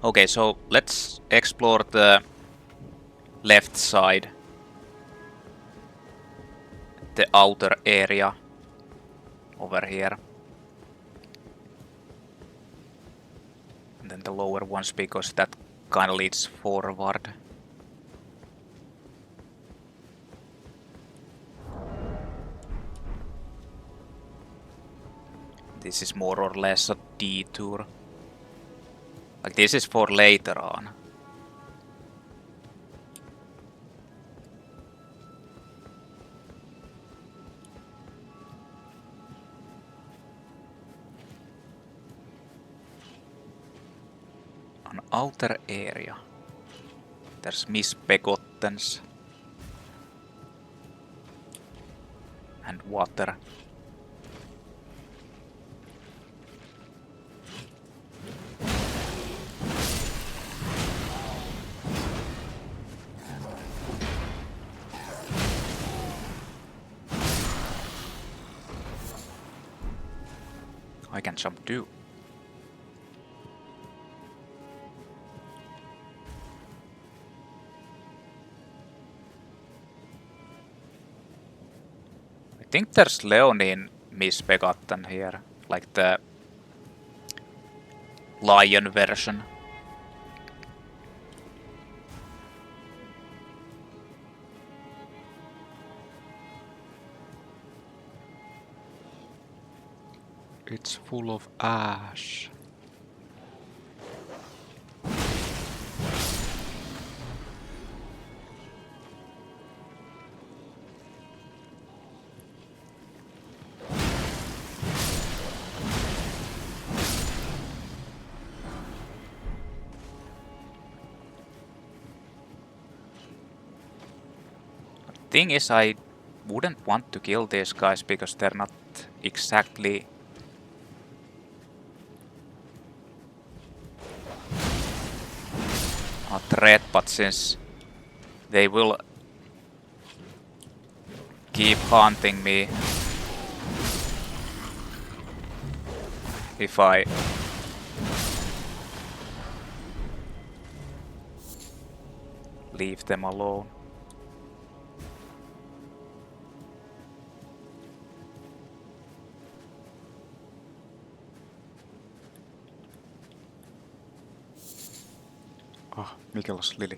Okay, so let's explore the left side. The outer area over here. And then the lower ones because that kind of leads forward. This is more or less a detour. Like this is for later on. An outer area. There's misbegottens. And water. I can jump too. I think there's Leonine misbegotten here, like the lion version. It's full of ash. Thing is, I wouldn't want to kill these guys because they're not exactly a threat, but since they will keep haunting me if I leave them alone. Ah, Mikkelos Lily.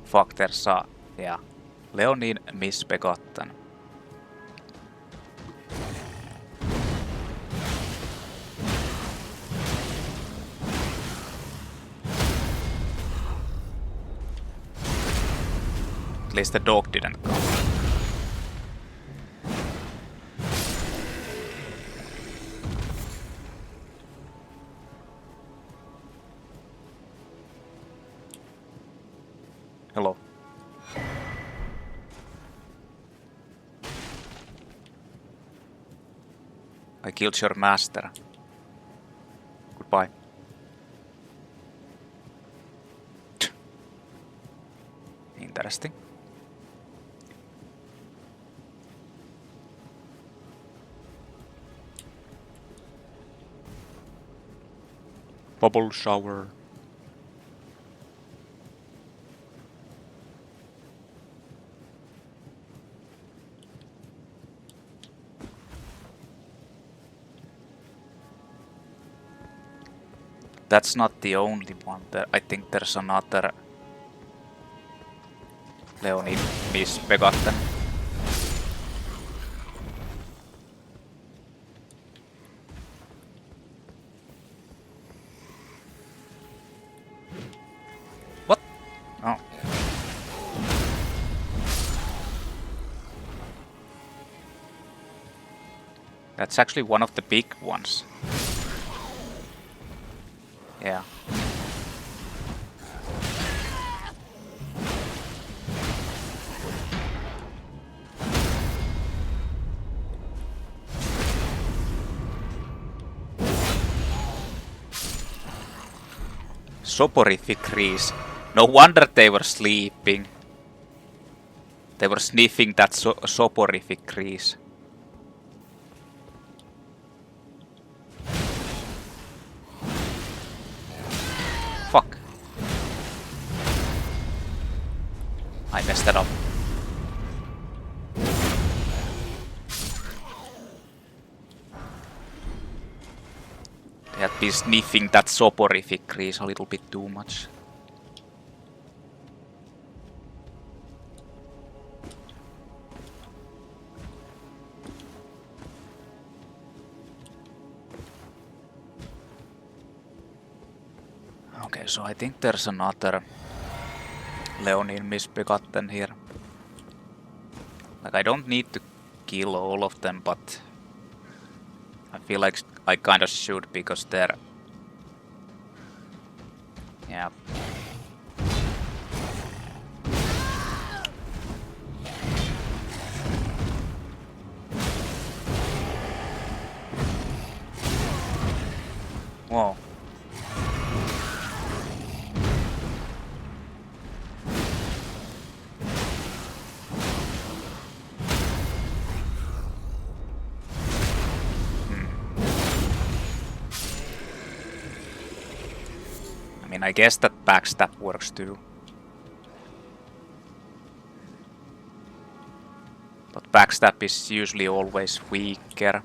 Fuck, there's a... yeah. Leonine misbegotten. At least the dog didn't come. Hello. I killed your master. Goodbye. Interesting. Bubble shower. That's not the only one. I think there's another Leonine misbegotten. What? Oh. That's actually one of the big ones. Yeah. Soporific crease. No wonder they were sleeping. They were sniffing that soporific crease. Fuck. I messed that up. They had been sniffing that soporific crease a little bit too much. Okay, so I think there's another Leonine misbegotten here. Like, I don't need to kill all of them, but I feel like I kinda should because they're... Yeah. Whoa. I guess that backstab works too. But backstab is usually always weaker.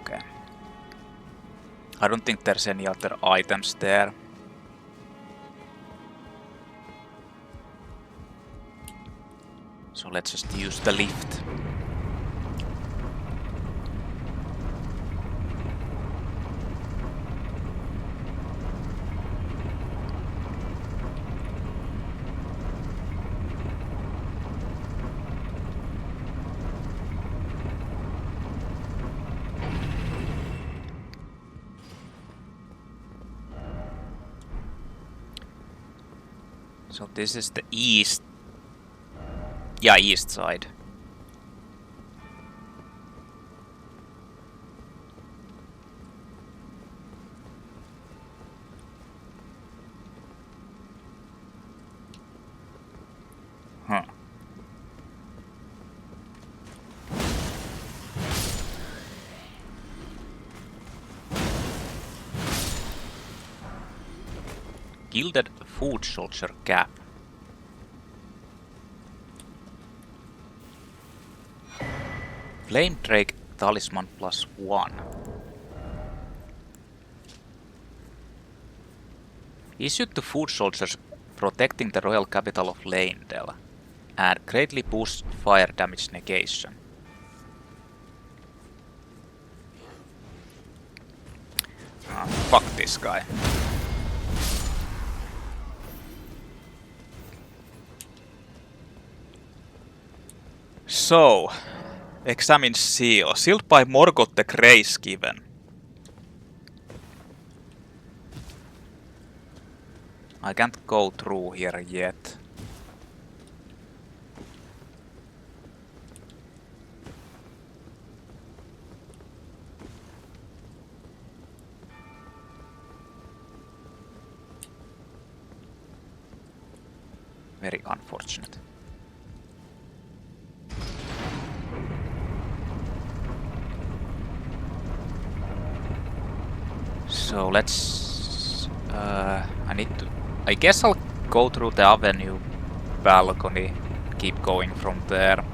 Okay. I don't think there's any other items there. So let's just use the lift. So this is the east. Yeah, east side. Huh. Gilded Food Soldier Cap. Flamedrake Talisman +1. Issued to food soldiers protecting the royal capital of Leyndell, and greatly boosts fire damage negation. Ah, fuck this guy. So, examine seal. Sealed by Morgoth the Greyskiven. I can't go through here yet. Very unfortunate. So let's... I guess I'll go through the avenue balcony, keep going from there.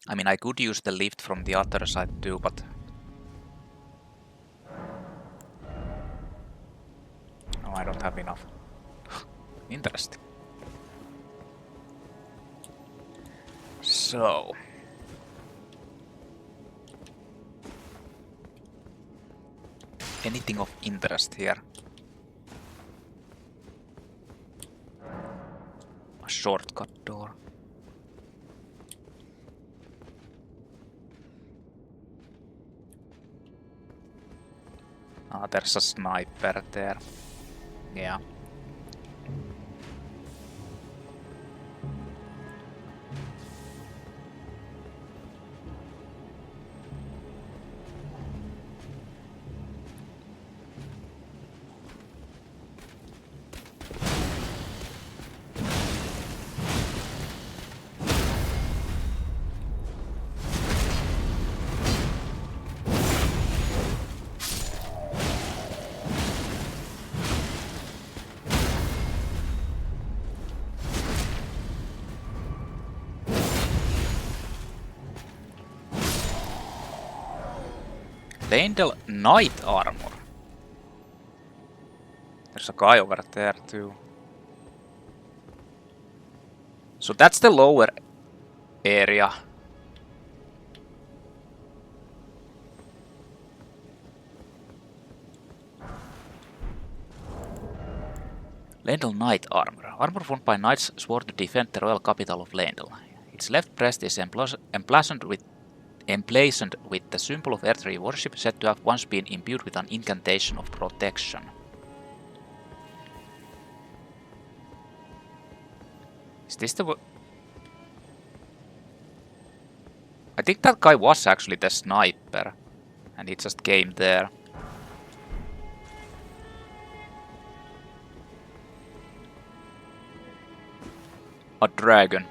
I mean, I could use the lift from the other side too, but... No, I don't have enough. Interesting. So... Anything of interest here? A shortcut door. Ah, there's a sniper there. Yeah. Leyndell Knight Armor. There's a guy over there too. So that's the lower area. Leyndell Knight Armor. Armor worn by knights sworn to defend the royal capital of Leyndell. Its left breast is emblazoned with the symbol of Erdtree worship, said to have once been imbued with an incantation of protection. Is this the... I think that guy was actually the sniper, and he just came there. A dragon.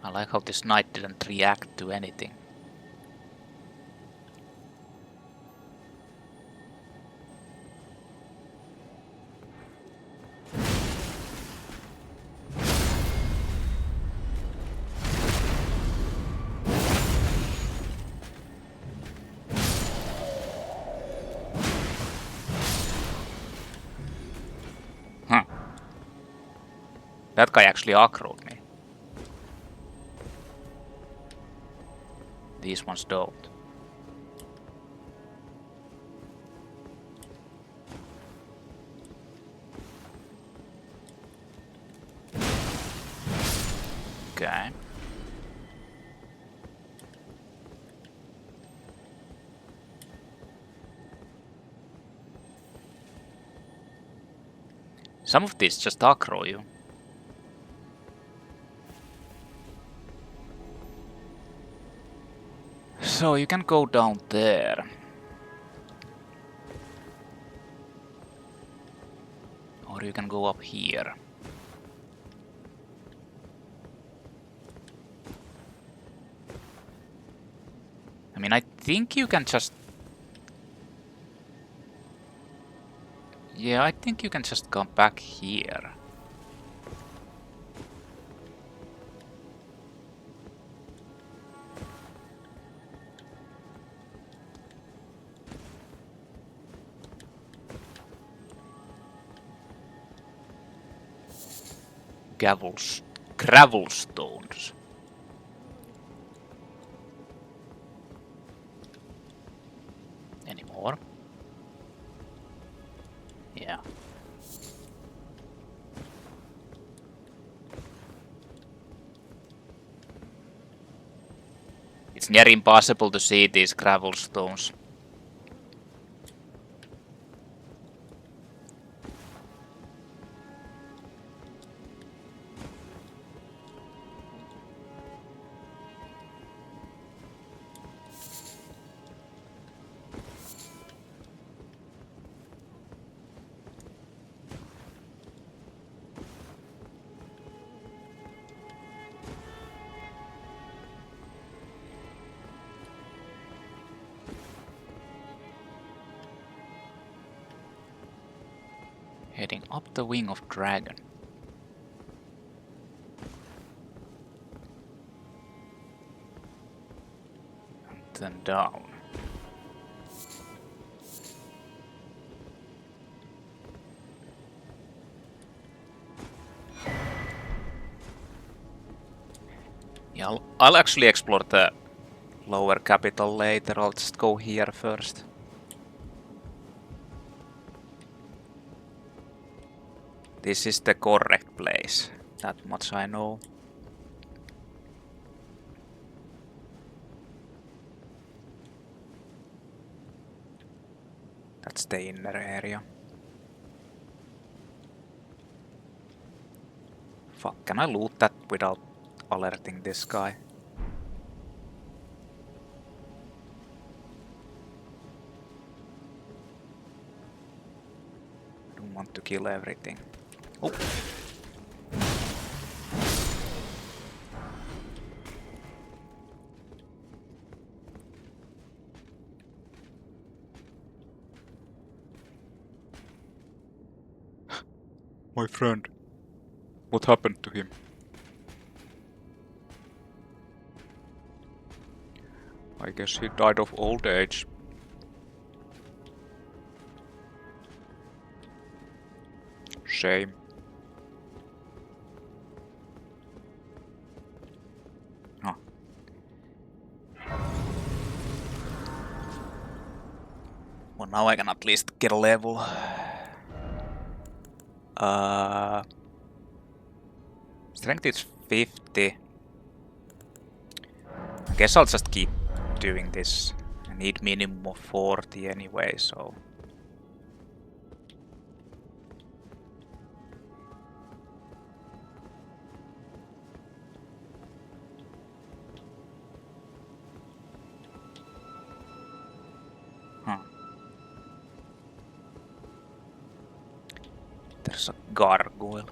I like how this knight didn't react to anything. Huh. That guy actually aggroed me. These ones don't. Okay. Some of these just aggro you. So you can go down there. Or you can go up here. I mean, I think you can just... Yeah, I think you can just come back here. Gravel stones. Any more? Yeah. It's near impossible to see these gravel stones. Heading up the wing of dragon. And then down. Yeah, I'll actually explore the lower capital later. I'll just go here first. This is the correct place. That much I know. That's the inner area. Fuck, can I loot that without alerting this guy? I don't want to kill everything. Oh. My friend. What happened to him? I guess he died of old age. Shame. Oh. Well, now I can at least get a level. Strength is 50. I guess I'll just keep doing this. I need minimum of 40 anyway, so... There's a gargoyle.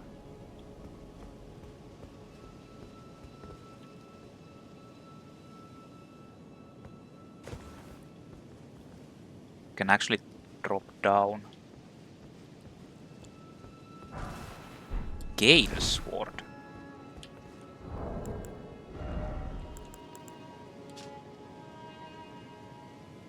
Can actually drop down. Gale sword.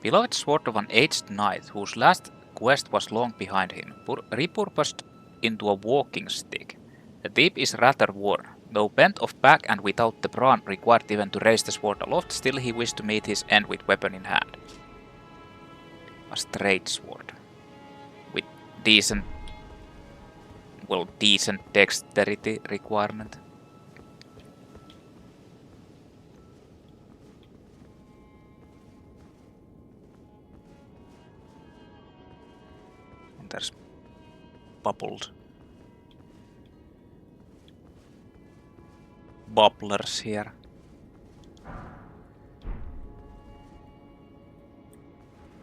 Beloved sword of an aged knight whose last quest was long behind him, repurposed into a walking stick. The tip is rather worn. Though bent of back and without the brawn required even to raise the sword aloft, still he wished to meet his end with weapon in hand. A straight sword. With decent... well, decent dexterity requirement. And there's... bubbled. Bubblers here.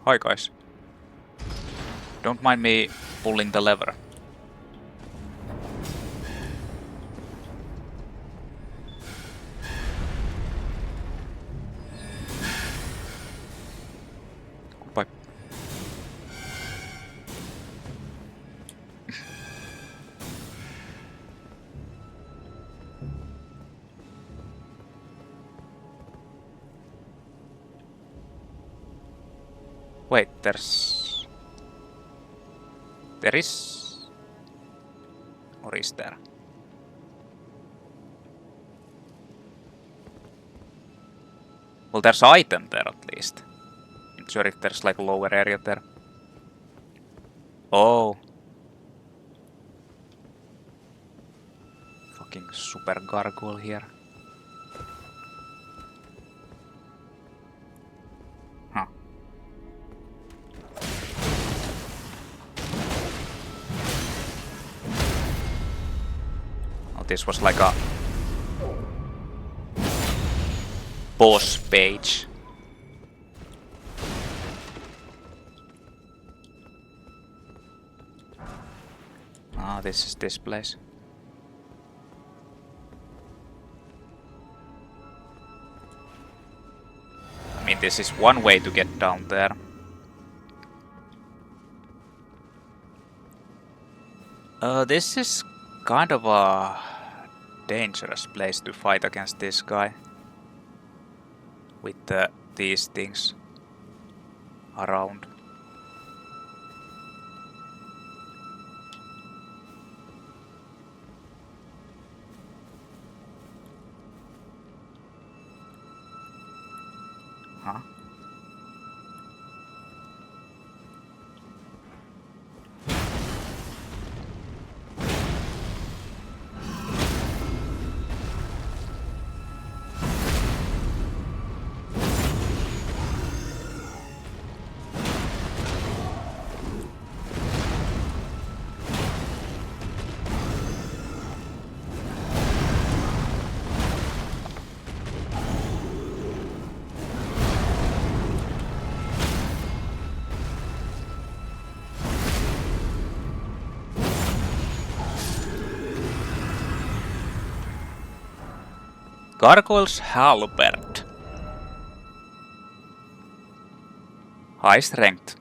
Hi guys. Don't mind me pulling the lever. Goodbye. Wait, there is... or is there? Well, there's an item there at least. Not sure if there's like a lower area there. Oh. Fucking super gargoyle here. Huh. Oh, this was like a boss page. Ah, this is this place. I mean, this is one way to get down there. This is kind of a dangerous place to fight against this guy. With these things around. Huh? Gargoyle's Halberd. High strength.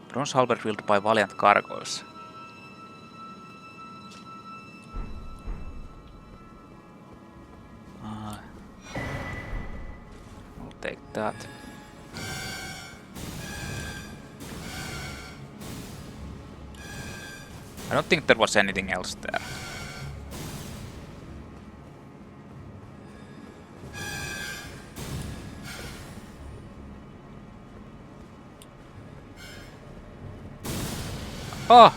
Bronze halberd wielded by Valiant Gargoyles. I'll take that. I don't think there was anything else there. Oh!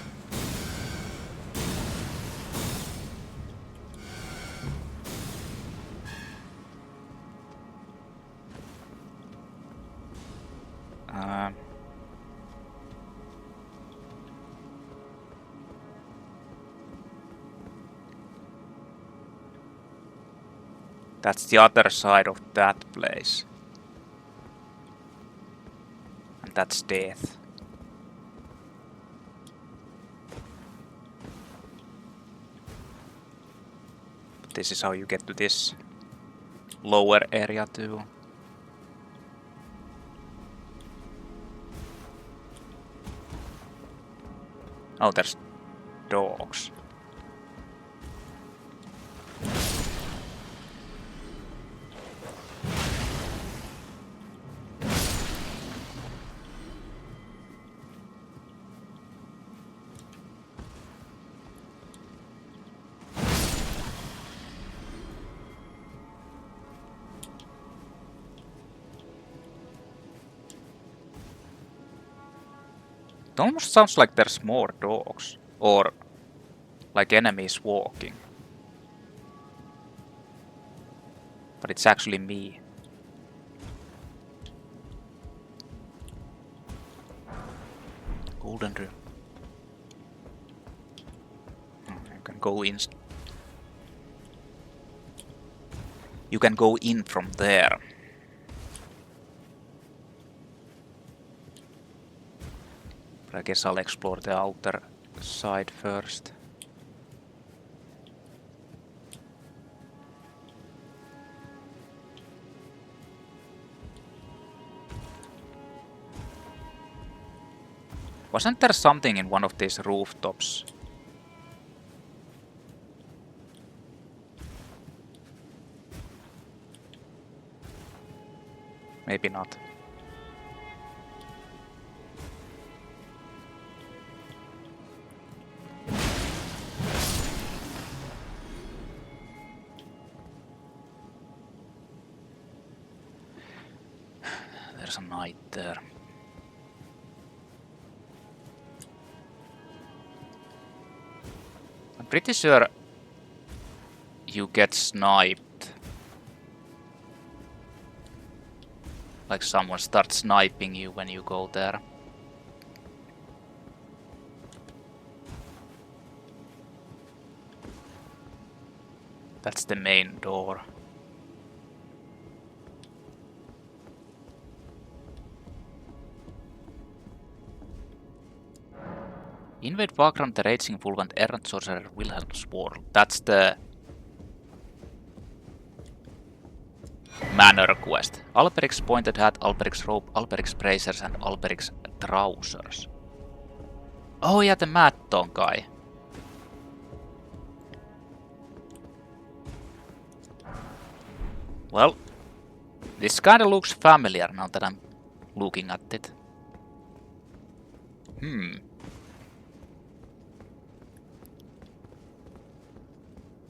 That's the other side of that place. And that's death. This is how you get to this lower area too. Oh, there's dogs. It almost sounds like there's more dogs, or like enemies walking. But it's actually me. Golden room. You can go in. You can go in from there. I guess I'll explore the outer side first. Wasn't there something in one of these rooftops? Maybe not. There's a knight there. I'm pretty sure you get sniped. Like someone starts sniping you when you go there. That's the main door. Invade Vargram, the Raging Wolf and Errant Sorcerer Wilhelm's world. That's the Manor quest. Alberich's pointed hat, Alberich's robe, Alberich's bracers and Alberich's trousers. Oh yeah, the Mad Dog guy. Well, this kinda looks familiar now that I'm looking at it.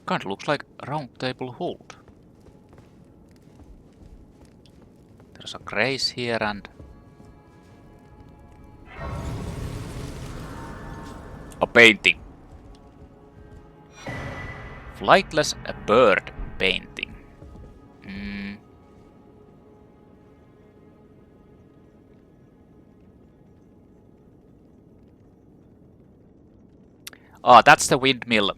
Kinda looks like Roundtable Hold. There's a grace here and a painting. Flightless bird painting. Oh, that's the windmill.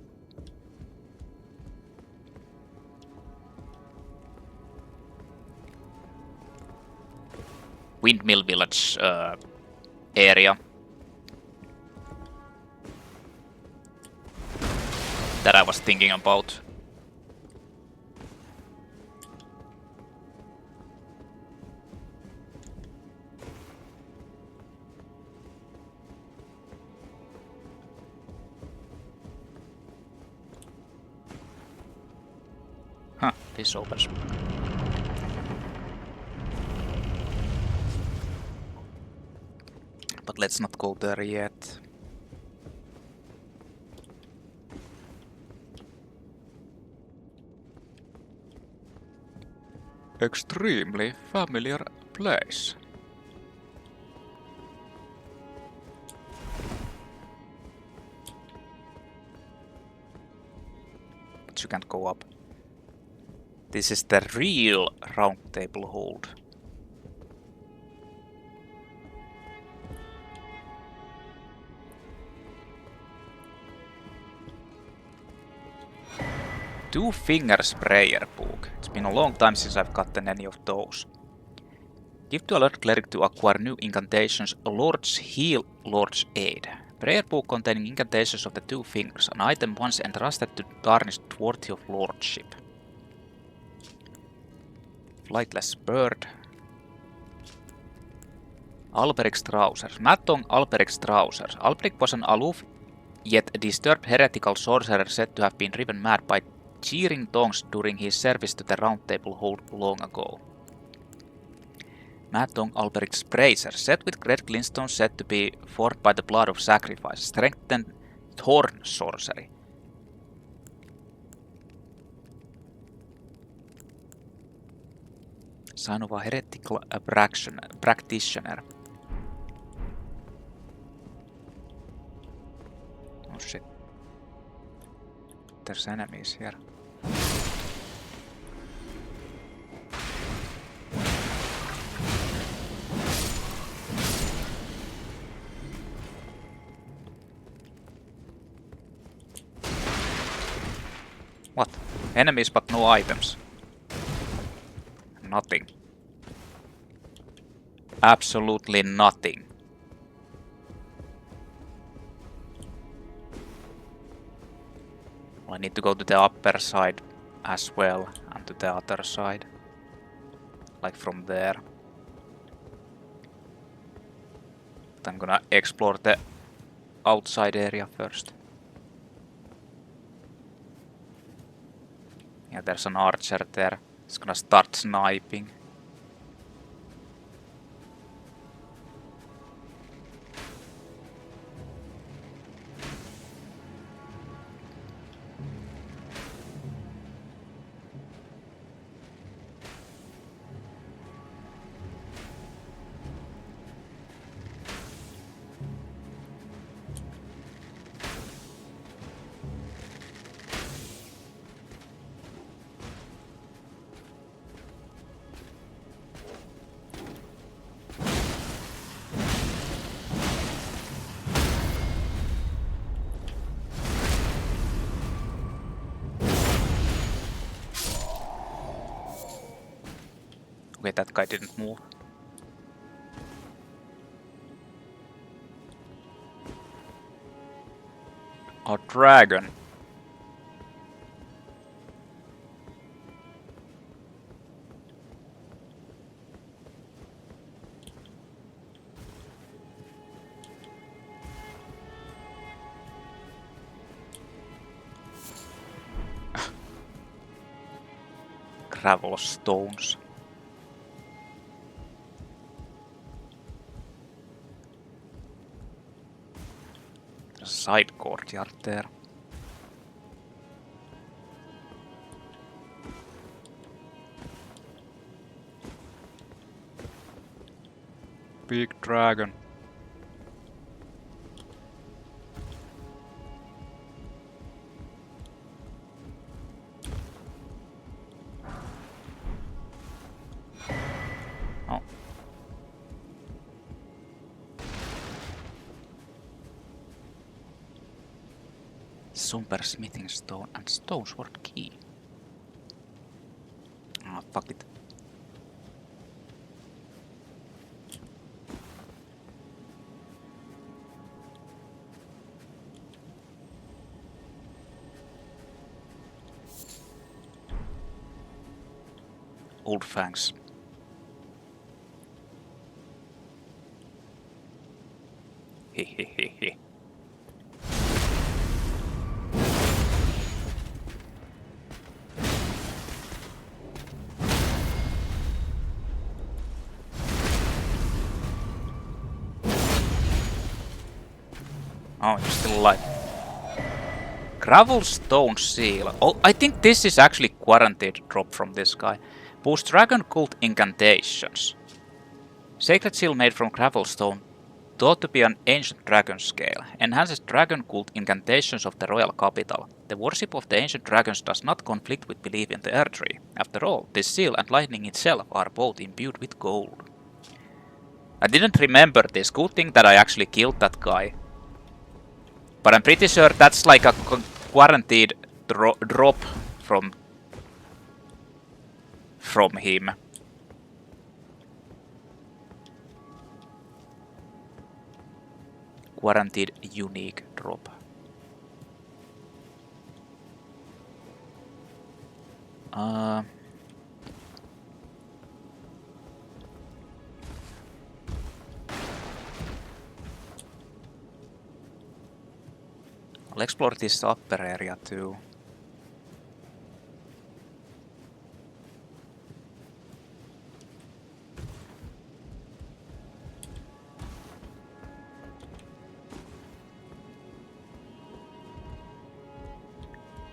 Windmill village area. That I was thinking about. Huh, this opens. But let's not go there yet. Extremely familiar place. But you can't go up. This is the real Roundtable Hold. Two Fingers Prayer Book. It's been a long time since I've gotten any of those. Give to a Lord Cleric to acquire new incantations, Lord's Heal, Lord's Aid. Prayer Book containing incantations of the Two Fingers, an item once entrusted to tarnished Worthy of Lordship. Flightless Bird. Alberich's Trousers. Mad-tongue Alberich's Trousers. Alberich was an aloof yet disturbed heretical sorcerer said to have been driven mad by cheering tongues during his service to the Roundtable Hold long ago. Mad-tongue Alberich's Bracer, set with red glintstones said to be forged by the blood of sacrifice, strengthened Thorn sorcery. Sign of a heretical practitioner. Oh shit. There's enemies here. What? Enemies but no items. Nothing. Absolutely nothing. Well, I need to go to the upper side as well, and to the other side. Like from there. But I'm gonna explore the outside area first. Yeah, there's an archer there. It's gonna start sniping. Okay, that guy didn't move. A dragon. gravel stones. There's a side courtyard there. Big dragon. Oh. Super smithing stone and stone sword key. Ah, fuck it. Old fangs. Hehehehe. Oh, you're still alive. Gravel stone seal. Oh, I think this is actually guaranteed drop from this guy. Boost dragon cult incantations. Sacred seal made from gravel stone, thought to be an ancient dragon scale. Enhances dragon cult incantations of the royal capital. The worship of the ancient dragons does not conflict with belief in the Erdtree. After all, this seal and lightning itself are both imbued with gold. I didn't remember this. Good thing that I actually killed that guy. But I'm pretty sure that's like a guaranteed drop from him. Guaranteed unique drop. I'll explore this upper area too.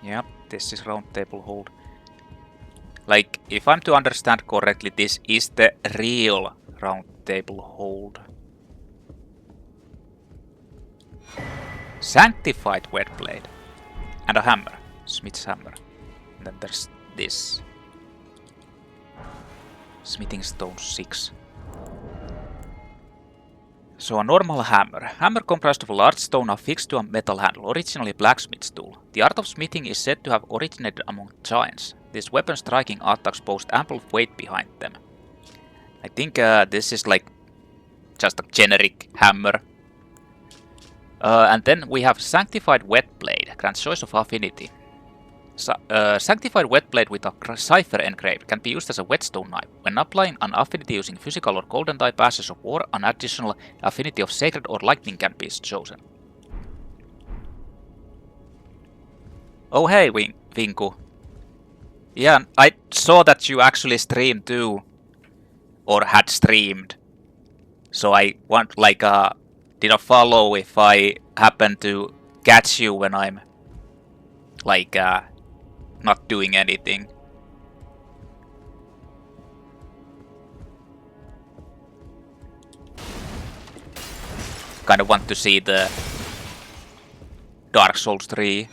Yep, this is Roundtable Hold. Like, if I'm to understand correctly, this is the real Roundtable Hold. Sanctified Whetblade. And a hammer. Smith's hammer. And then there's this. Smithing stone 6. So a normal hammer. Hammer comprised of a large stone affixed to a metal handle, originally a blacksmith's tool. The art of smithing is said to have originated among giants. These weapon striking attacks boast ample weight behind them. I think this is like just a generic hammer. And then we have Sanctified Whetblade, grants choice of affinity. Sanctified Whetblade with a cipher engraved can be used as a whetstone knife. When applying an affinity using physical or golden type ashes of war, an additional affinity of sacred or lightning can be chosen. Oh hey, Vinku. Yeah, I saw that you actually streamed too. Or had streamed. So I want like did a follow if I happen to catch you when I'm like not doing anything. Kind of want to see the Dark Souls 3.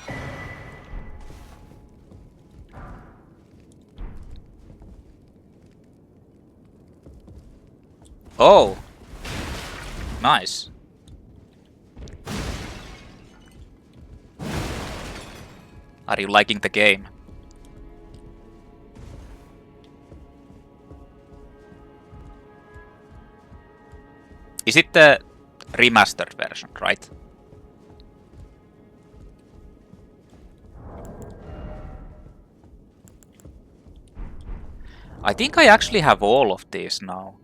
Oh, nice. Are you liking the game? Is it the remastered version, right? I think I actually have all of these now.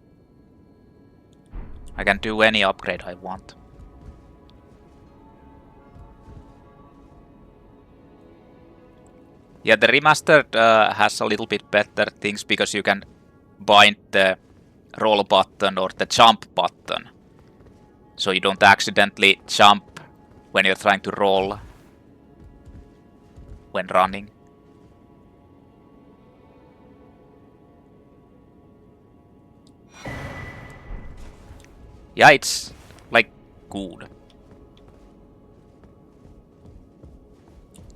I can do any upgrade I want. Yeah, the remastered has a little bit better things because you can bind the roll button or the jump button. So you don't accidentally jump when you're trying to roll when running. Yeah, it's like good.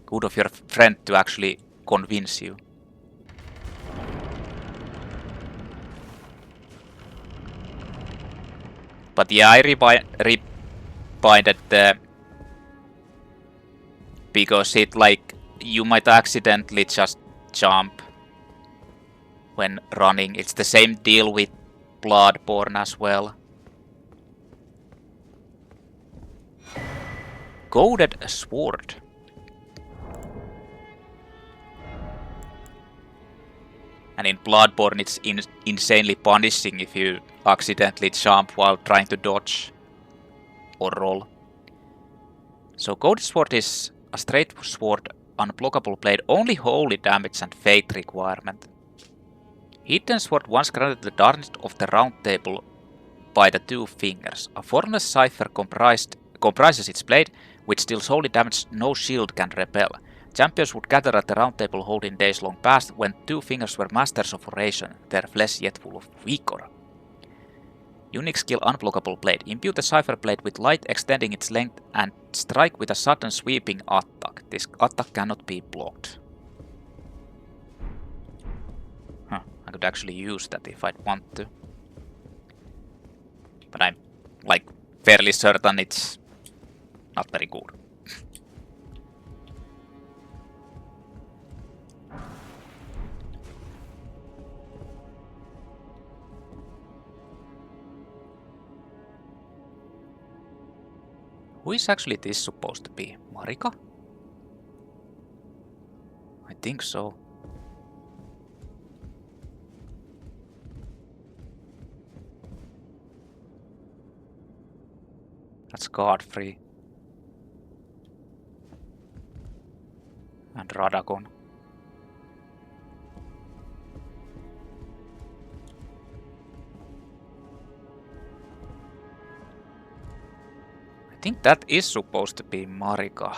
Good of your friend to actually convince you. But yeah, I rebinded the... because it like... you might accidentally just jump when running. It's the same deal with Bloodborne as well. Goaded Sword. And in Bloodborne it's insanely punishing if you accidentally jump while trying to dodge or roll. So Goaded Sword is a straight sword, unblockable blade, only holy damage and fate requirement. Hidden Sword once granted the darkness of the Round Table by the two fingers. A formless cipher comprises its blade, which deals holy damage no shield can repel. Champions would gather at the Round Table Hold in days long past, when two fingers were masters of oration, their flesh yet full of vigor. Unique skill Unblockable Blade. Imbue the cipher blade with light, extending its length, and strike with a sudden sweeping attack. This attack cannot be blocked. Huh, I could actually use that if I'd want to. But I'm like fairly certain it's not very good. Who is actually this supposed to be? Marika? I think so. That's Godfrey. And Radagon. I think that is supposed to be Marika.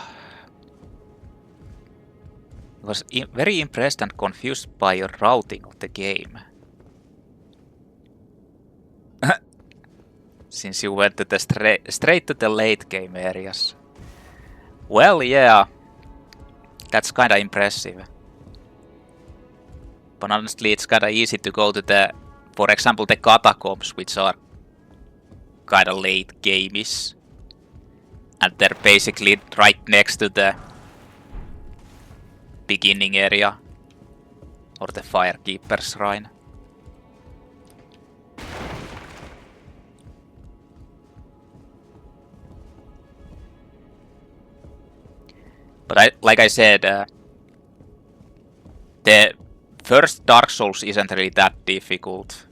I was very impressed and confused by your routing of the game. Since you went to the straight to the late game areas. Well, yeah. That's kinda impressive. But honestly, it's kinda easy to go to the, for example, the catacombs, which are kinda late game-ish. And they're basically right next to the beginning area. Or the Firekeeper Shrine. But like I said, the first Dark Souls isn't really that difficult.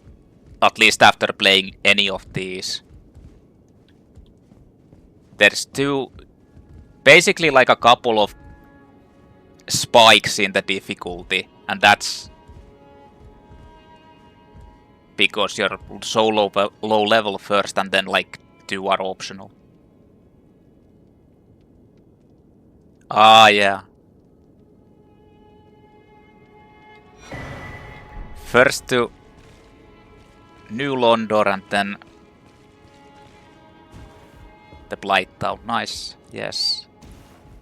At least after playing any of these. There's basically like a couple of spikes in the difficulty, and that's because you're so low level first, and then like 2 are optional. Ah, yeah. First to New Londor and then the Blight Town. Nice, yes.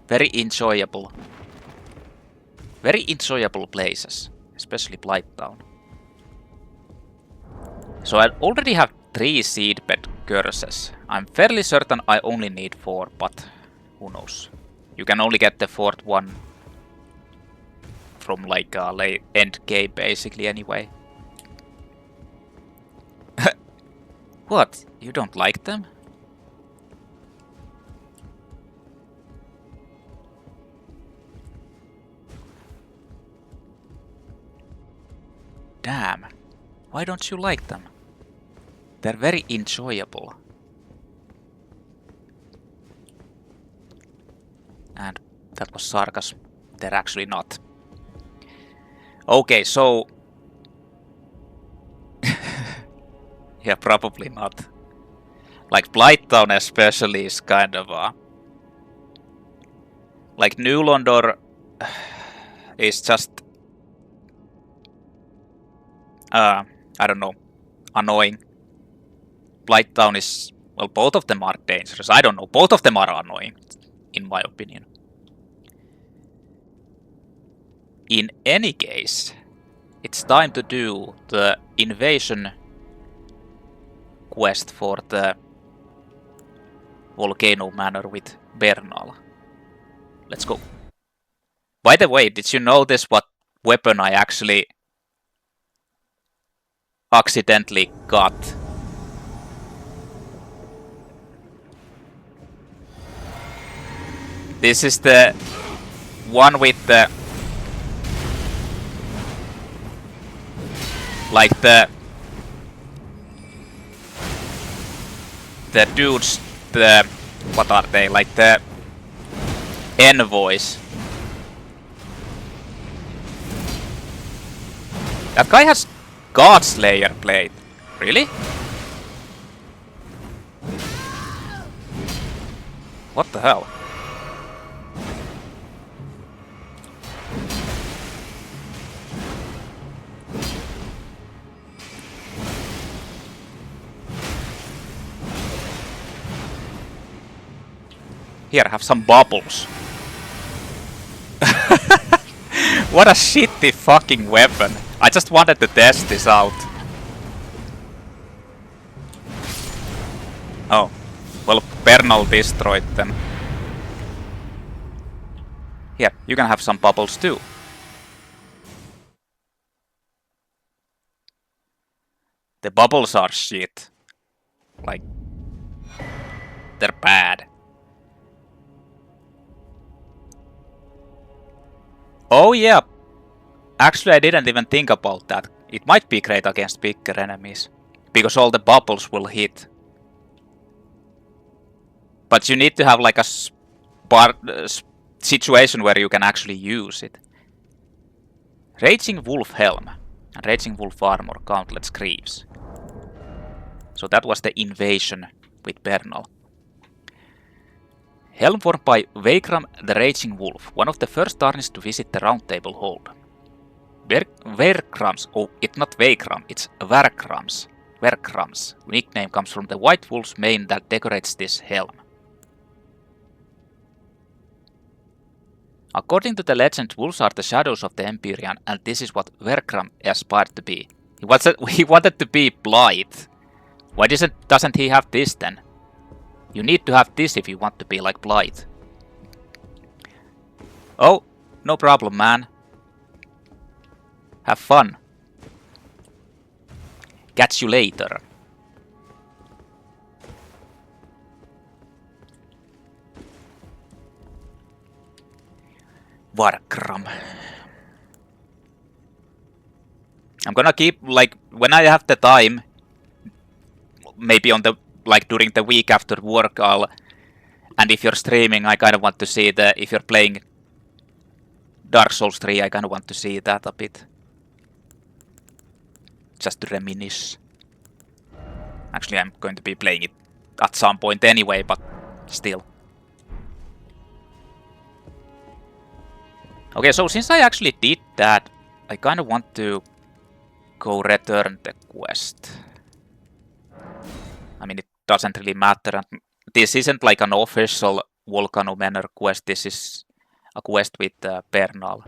Very enjoyable. Very enjoyable places, especially Blight Town. So I already have 3 Seedbed Curses. I'm fairly certain I only need 4, but who knows. You can only get the 4th one from like a late end game basically anyway. What? You don't like them? Damn. Why don't you like them? They're very enjoyable. And that was sarcasm. They're actually not. Okay, so... yeah, probably not. Like, Blighttown especially is kind of a... like, New Londor is just... I don't know, annoying. Blighttown is... well, both of them are dangerous. I don't know, both of them are annoying, in my opinion. In any case, it's time to do the invasion quest for the Volcano Manor with Bernahl. Let's go. By the way, did you notice what weapon I actually accidentally got? This is the one with the... like the dudes, the... what are they? Like the envoys. That guy has Godslayer blade. Really? What the hell? Here, have some bubbles. What a shitty fucking weapon. I just wanted to test this out. Oh. Well, Bernahl destroyed them. Here, you can have some bubbles too. The bubbles are shit. Like... they're bad. Oh yeah, actually I didn't even think about that. It might be great against bigger enemies, because all the bubbles will hit. But you need to have like a situation where you can actually use it. Raging Wolf Helm and Raging Wolf Armor, Countless Greaves. So that was the invasion with Bernahl. Helm worn by Vargram the Raging Wolf, one of the first Tarnished to visit the Roundtable Hold. Vargram's, oh, it's not Vargram, it's Vargram's nickname comes from the white wolf's mane that decorates this helm. According to the legend, wolves are the shadows of the Empyrean, and this is what Vargram aspired to be. He wanted to be Blight. Why doesn't he have this then? You need to have this if you want to be like Blight. Oh, no problem, man. Have fun. Catch you later. Vargram. I'm gonna keep, like, when I have the time, maybe on the, like, during the week after work, and if you're streaming, I kind of want to see if you're playing Dark Souls 3, I kind of want to see that a bit. Just to reminisce. Actually, I'm going to be playing it at some point anyway, but still. Okay, so since I actually did that, I kind of want to go return the quest. I mean, it doesn't really matter. This isn't like an official Volcano Manor quest, this is a quest with Bernahl.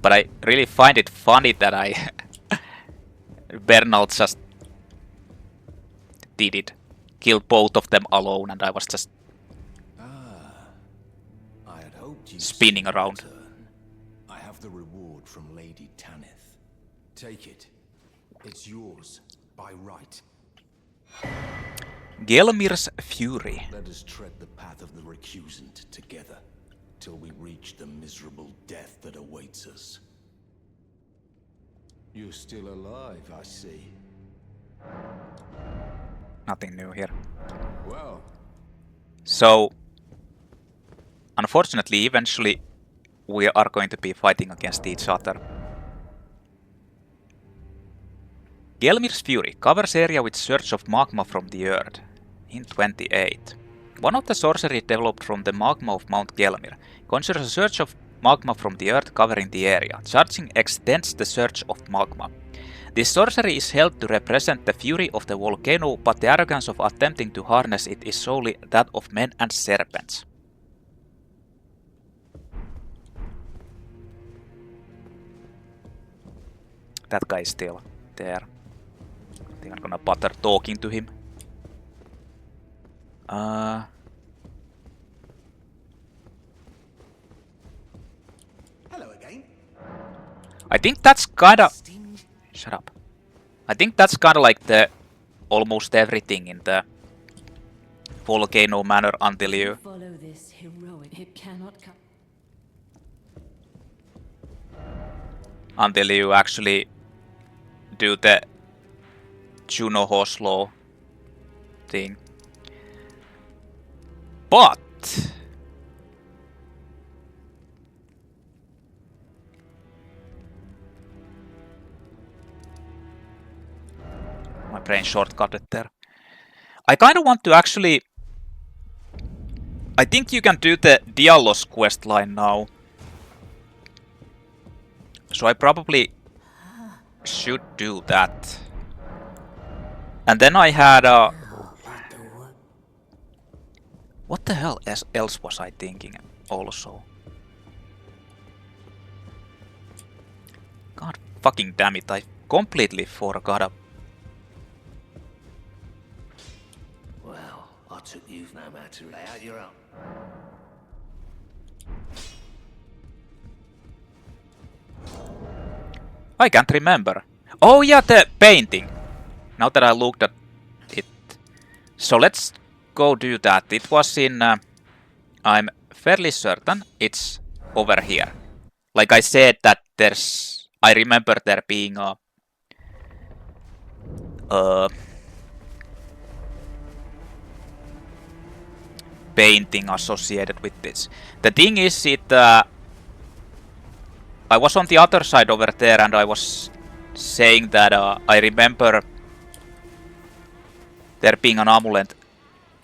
But I really find it funny that Bernahl just did it. Killed both of them alone, and I was just I had hoped spinning around. I have the reward from Lady Tanith. Take it. It's yours by right. Gelmir's Fury. Let us tread the path of the recusant together, till we reach the miserable death that awaits us. You're still alive, I see. Nothing new here. Well. So, unfortunately, eventually we are going to be fighting against each other. Gelmir's Fury covers area with search of magma from the earth. In 28. One of the sorcery developed from the magma of Mount Gelmir considers a search of magma from the earth covering the area. Charging extends the search of magma. This sorcery is held to represent the fury of the volcano, but the arrogance of attempting to harness it is solely that of men and serpents. That guy is still there. I think I'm gonna bother talking to him. Hello again. I think that's kinda... Shut up. I think that's kinda like the... almost everything in the... Volcano Manor until you... Follow this heroic, it cannot come. Until you actually... do the... Juno Hoslo... thing. But... my brain shortcutted there. I kinda want to actually... I think you can do the Diallos questline now. So I probably should do that. And then I had what the hell else was I thinking also? God fucking damn it, I completely forgot. Well, I took you've no man to lay out your own. I can't remember. Oh yeah, the painting. Now that I looked at it. So let's go do that. It was in... I'm fairly certain it's over here. Like I said that there's... I remember there being a... painting associated with this. The thing is, I was on the other side over there and I was saying that I remember there being an amulet.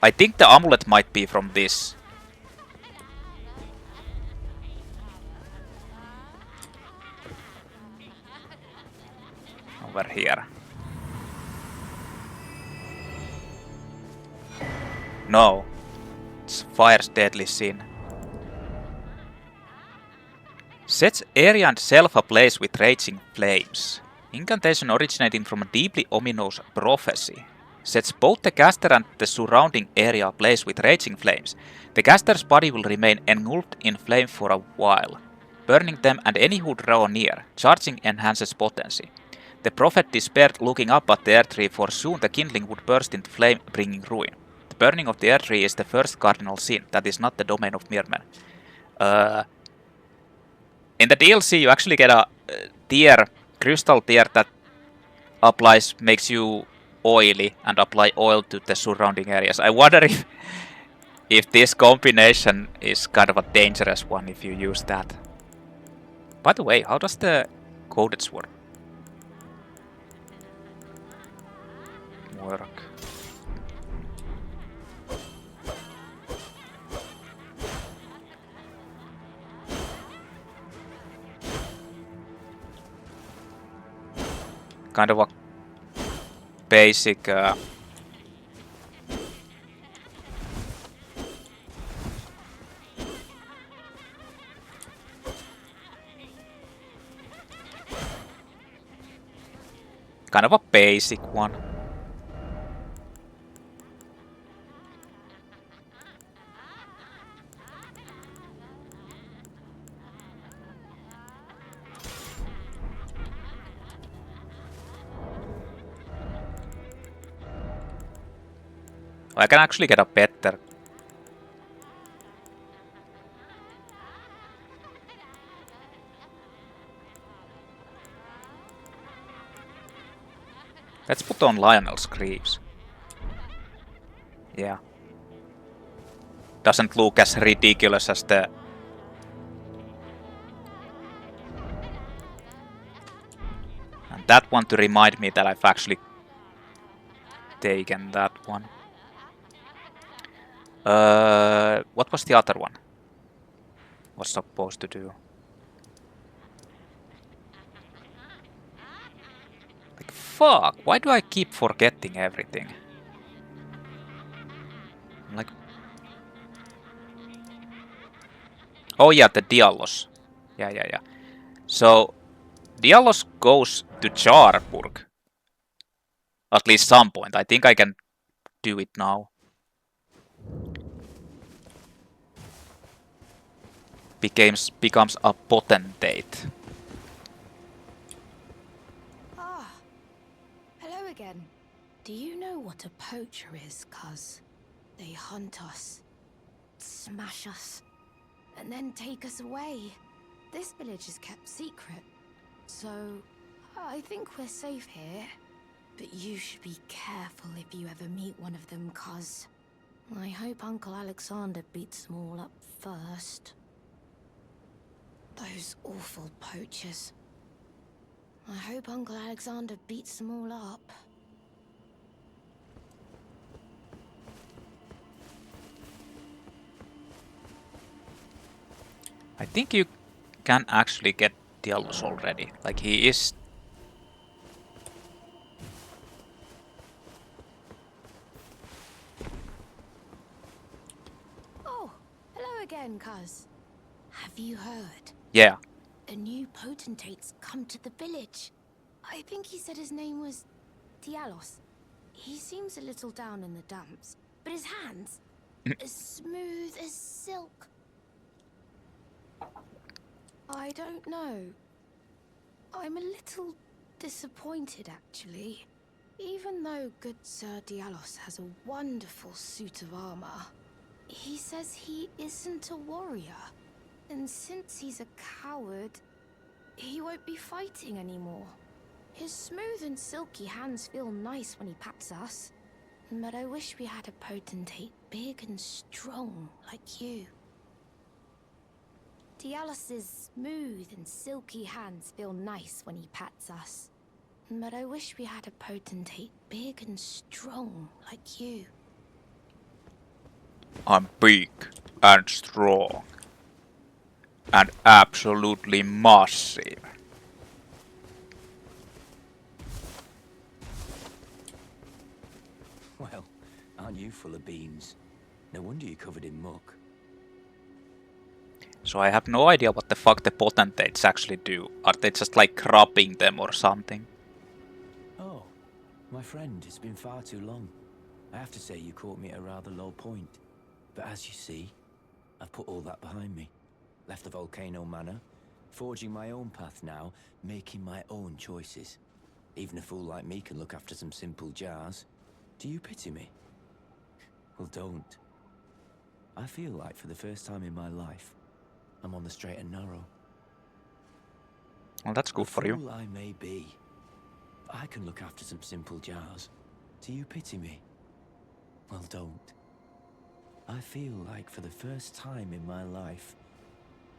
I think the amulet might be from this. Over here. No. It's Fire's Deadly Sin. Sets area and self ablaze with raging flames. Incantation originating from a deeply ominous prophecy. Sets both the caster and the surrounding area ablaze with raging flames. The caster's body will remain engulfed in flame for a while, burning them and any who draw near. Charging enhances potency. The prophet despaired looking up at the Erdtree, for soon the kindling would burst into flame, bringing ruin. The burning of the Erdtree is the first cardinal sin, that is not the domain of mere men. In the DLC you actually get a tier, crystal tier that makes you oily and apply oil to the surrounding areas. I wonder if this combination is kind of a dangerous one if you use that. By the way, how does the coded sword work? Kind of a basic one. I can actually get a better. Let's put on Lionel's Greaves. Yeah. Doesn't look as ridiculous as the... And that one to remind me that I've actually taken that one. What was the other one? Was supposed to do? Like, fuck, why do I keep forgetting everything? Like, oh yeah, the Diallos. Yeah. So, Diallos goes to Jarbairn. At least some point. I think I can do it now. Becomes a potentate. Ah, hello again. Do you know what a poacher is, cuz? They hunt us, smash us, and then take us away. This village is kept secret, so I think we're safe here. But you should be careful if you ever meet one of them, cuz I hope Uncle Alexander beats them all up first. Those awful poachers. I hope Uncle Alexander beats them all up. I think you can actually get Diallos already. Like, he is... Oh, hello again, cuz. Have you heard? Yeah. A new potentate's come to the village. I think he said his name was Diallos. He seems a little down in the dumps, but his hands as smooth as silk. I don't know. I'm a little disappointed, actually. Even though good Sir Diallos has a wonderful suit of armor, he says he isn't a warrior. And since he's a coward, he won't be fighting anymore. His smooth and silky hands feel nice when he pats us. But I wish we had a potentate big and strong like you. Diallos' smooth and silky hands feel nice when he pats us. But I wish we had a potentate big and strong like you. I'm big and strong. And absolutely massive. Well, aren't you full of beans? No wonder you're covered in muck. So I have no idea what the fuck the potentates actually do. Are they just like grabbing them or something? Oh, my friend, it's been far too long. I have to say you caught me at a rather low point. But as you see, I've put all that behind me. Left the Volcano Manor, forging my own path now, making my own choices. Even a fool like me can look after some simple jars. Do you pity me? Well, don't. I feel like for the first time in my life, I'm on the straight and narrow. Well, that's good for you. A fool I may be, but I can look after some simple jars. Do you pity me? Well, don't. I feel like for the first time in my life,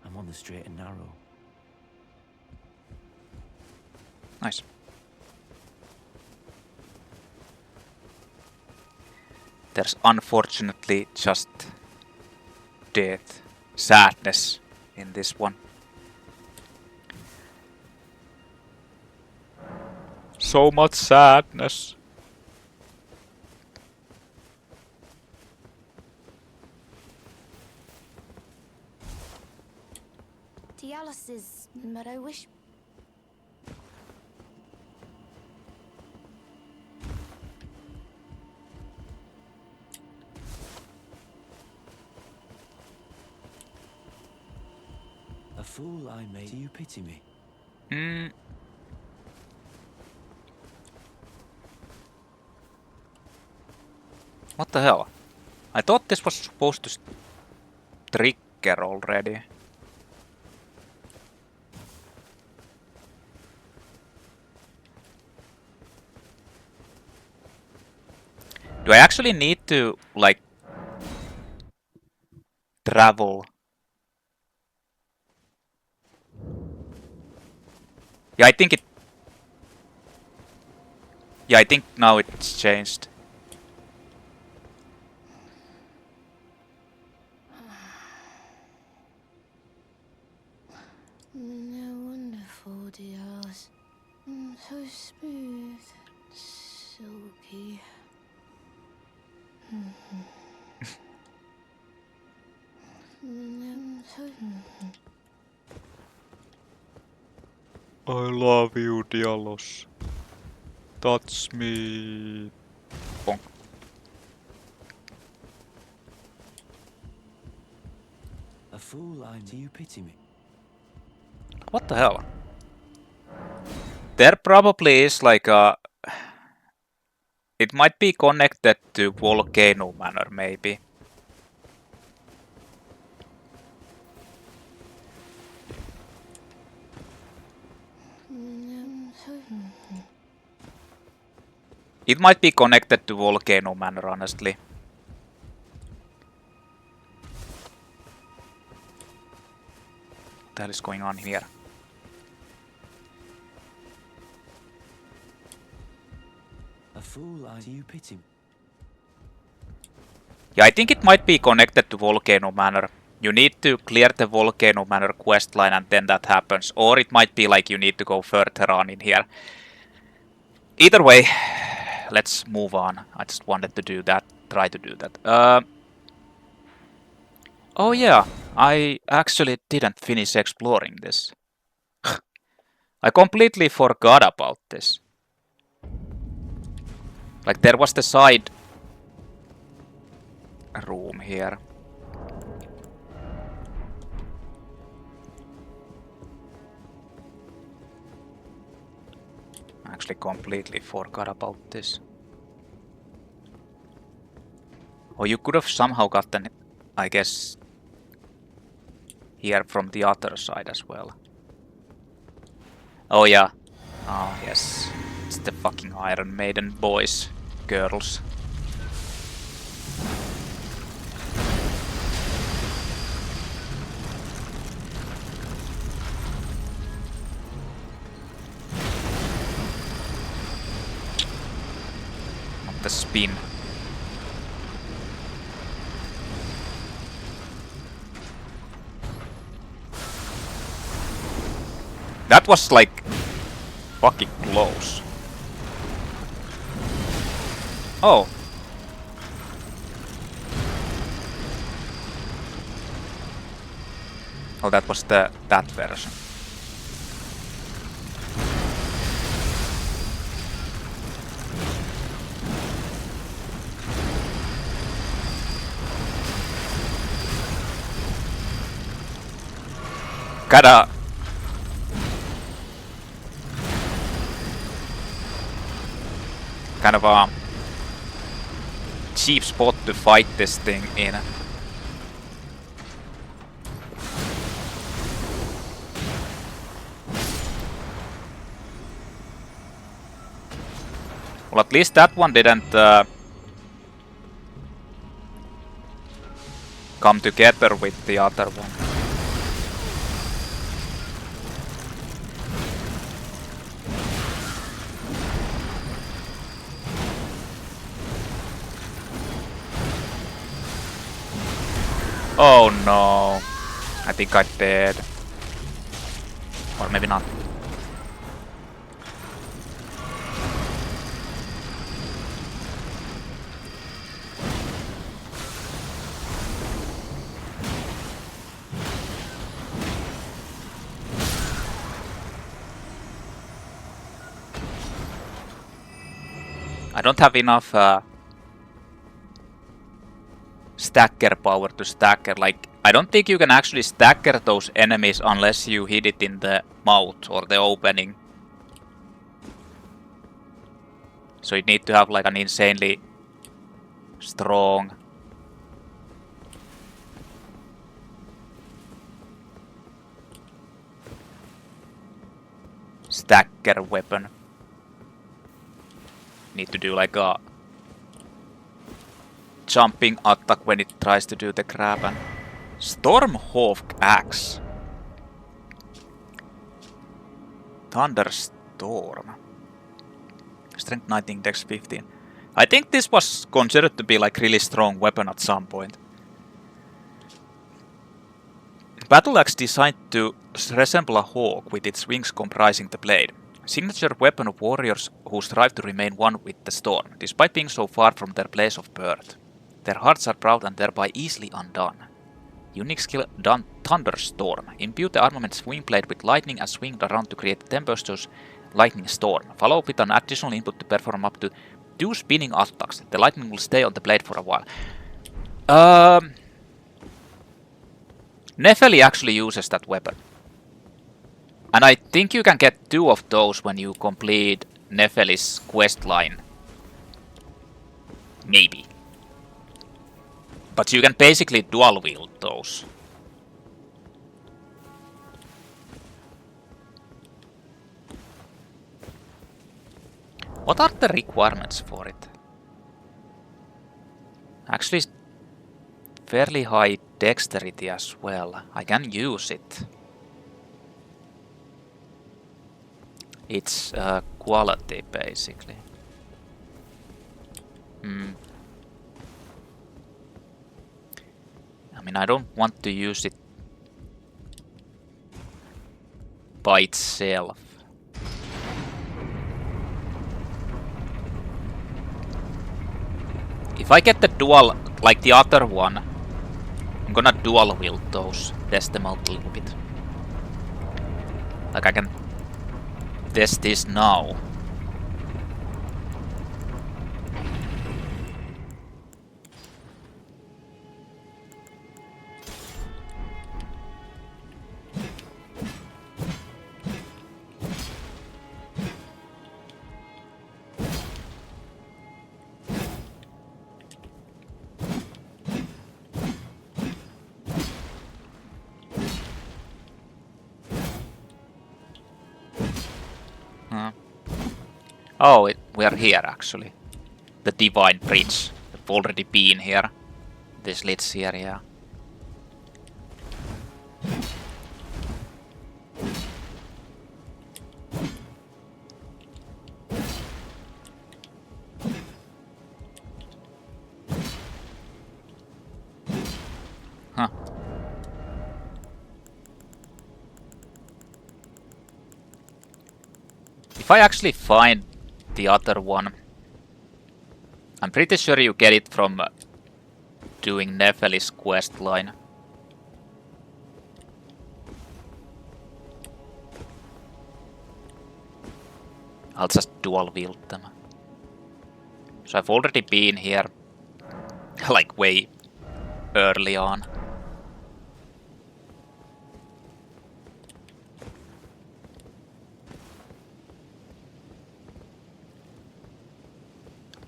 I'm on the straight and narrow. Nice. There's unfortunately just death, sadness in this one. So much sadness. Diallos is... but I wish... A fool I may... Do you pity me? What the hell? I thought this was supposed to trigger already. Do I actually need to, like, travel? Yeah, I think it... Yeah, I think now it's changed. They're wonderful, Diallos. So smooth, silky. I love you, Diallos. Touch me. Bonk. A fool, do you pity me? What the hell? There probably is like a... It might be connected to Volcano Manor, maybe. It might be connected to Volcano Manor, honestly. What the hell is going on here? A fool, do you pity me? Yeah, I think it might be connected to Volcano Manor. You need to clear the Volcano Manor questline and then that happens. Or it might be like you need to go further on in here. Either way, let's move on. I just wanted to do that. Try to do that. Oh yeah, I actually didn't finish exploring this. I completely forgot about this. Like there was the side room here. I actually completely forgot about this. Oh, you could have somehow gotten, I guess, here from the other side as well. Oh yeah. Oh yes. It's the fucking Iron Maiden boys, girls. Not the spin. That was like fucking close. Oh. Oh, that was that version. Gotta... kind of a cheap spot to fight this thing in. Well, at least that one didn't come together with the other one. Oh no, I think I did. Or maybe not. I don't have enough stacker power to stacker. Like, I don't think you can actually stacker those enemies unless you hit it in the mouth or the opening. So you need to have like an insanely strong stacker weapon. Need to do like a jumping attack when it tries to do the grab. And Stormhawk Axe. Thunderstorm. Strength 19, Dex 15. I think this was considered to be like really strong weapon at some point. Battle axe designed to resemble a hawk with its wings comprising the blade. Signature weapon of warriors who strive to remain one with the storm, despite being so far from their place of birth. Their hearts are proud and thereby easily undone. Unique skill Thunderstorm. Imbue the armament's wing blade with lightning and swing it around to create a tempestuous lightning storm. Follow with an additional input to perform up to 2 spinning attacks. The lightning will stay on the blade for a while. Nepheli actually uses that weapon. And I think you can get 2 of those when you complete Nepheli's questline. Maybe. But you can basically dual wield those. What are the requirements for it? Actually, fairly high dexterity as well. I can use it. It's quality, basically. I mean, I don't want to use it by itself. If I get the dual, like the other one, I'm gonna dual wield those, test them out a little bit. Like I can test this now. Oh, we are here actually. The Divine Bridge. We've already been here. This leads here, yeah. Huh. If I actually find the other one, I'm pretty sure you get it from doing Nepheli's questline. I'll just dual wield them. So I've already been here, like way early on.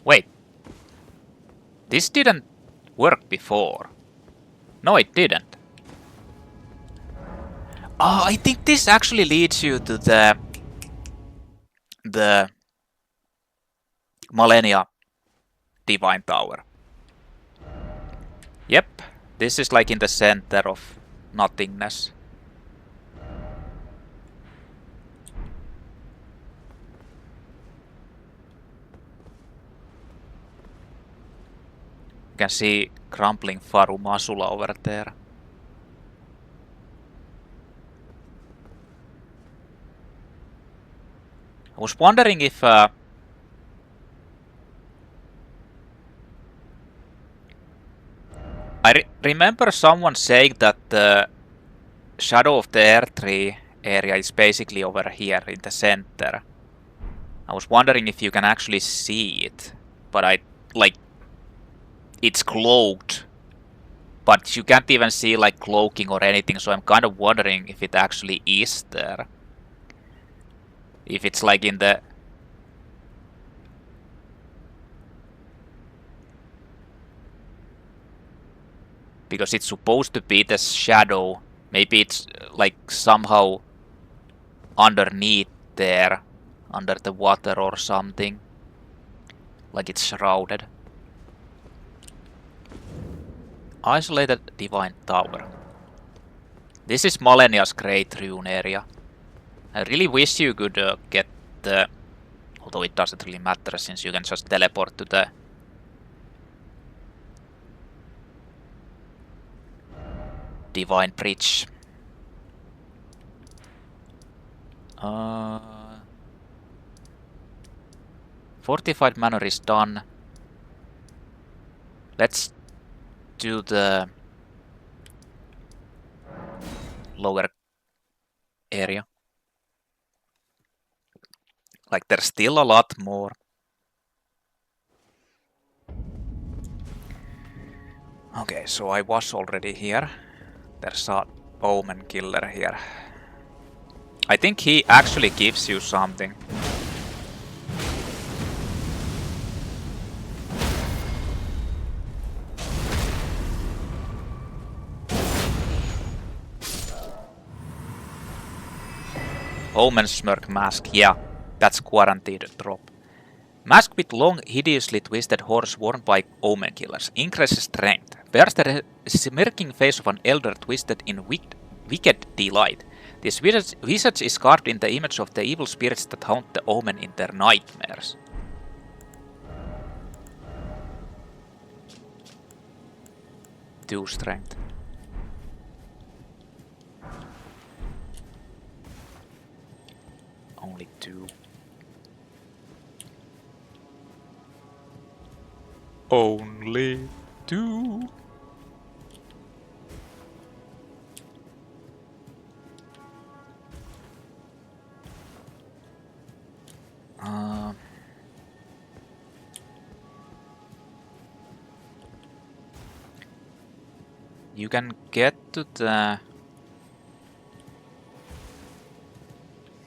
Wait. This didn't work before. No, it didn't. Oh, I think this actually leads you to the Malenia Divine Tower. Yep, this is like in the center of nothingness. You can see crumbling Faru Masula over there. I was wondering if I remember someone saying that the shadow of the Erdtree area is basically over here in the center. I was wondering if you can actually see it, but it's cloaked, but you can't even see like cloaking or anything, so I'm kind of wondering if it actually is there. If it's like in the... Because it's supposed to be the shadow. Maybe it's like somehow underneath there, under the water or something. Like it's shrouded. Isolated Divine Tower. This is Malenia's Great Rune area. I really wish you could get the Although it doesn't really matter since you can just teleport to the Divine Bridge. Fortified Manor is done. Let's do the lower area. Like there's still a lot more. Okay, so I was already here. There's a Omen Killer here. I think he actually gives you something. Omen Smirk Mask, yeah, that's guaranteed drop. Mask with long, hideously twisted horns worn by Omen Killers. Increases strength. Bears the smirking face of an elder twisted in wicked delight. This visage is carved in the image of the evil spirits that haunt the Omen in their nightmares. Two strength. Only two. Only two. You can get to the...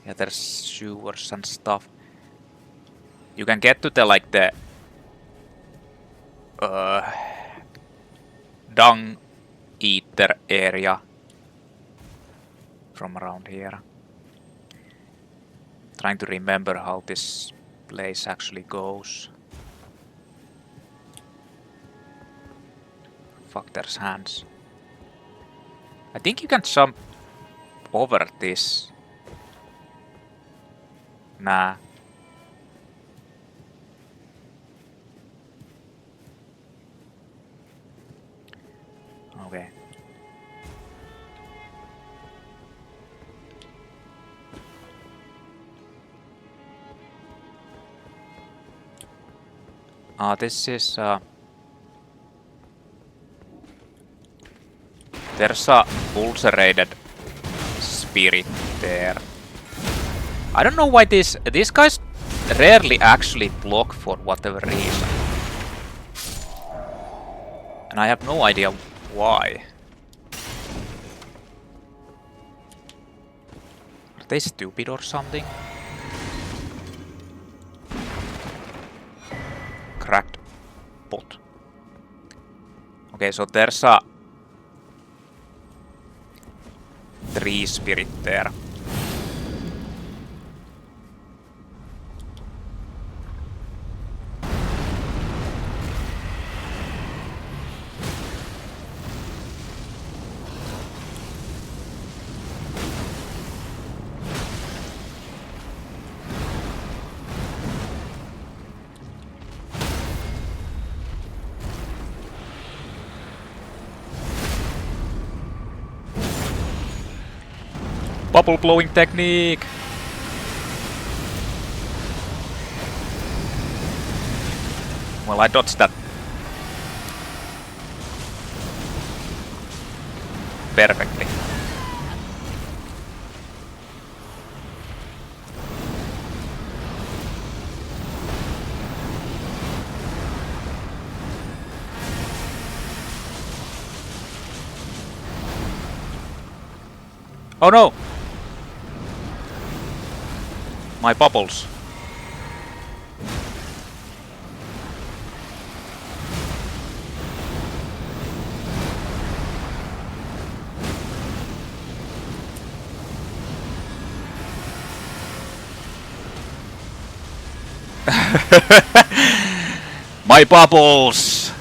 Yeah, there's sewers and stuff. You can get to the, like, the... dung eater area from around here. Trying to remember how this place actually goes. Fuck, there's hands. I think you can jump over this. Nah. Okay. This is there's a ulcerated spirit there. I don't know why these guys rarely actually block for whatever reason. And I have no idea why. Are they stupid or something? Cracked pot. Okay, so there's a tree spirit there. Bubble blowing technique! Well, I dodged that perfectly. Oh no! My bubbles. My bubbles!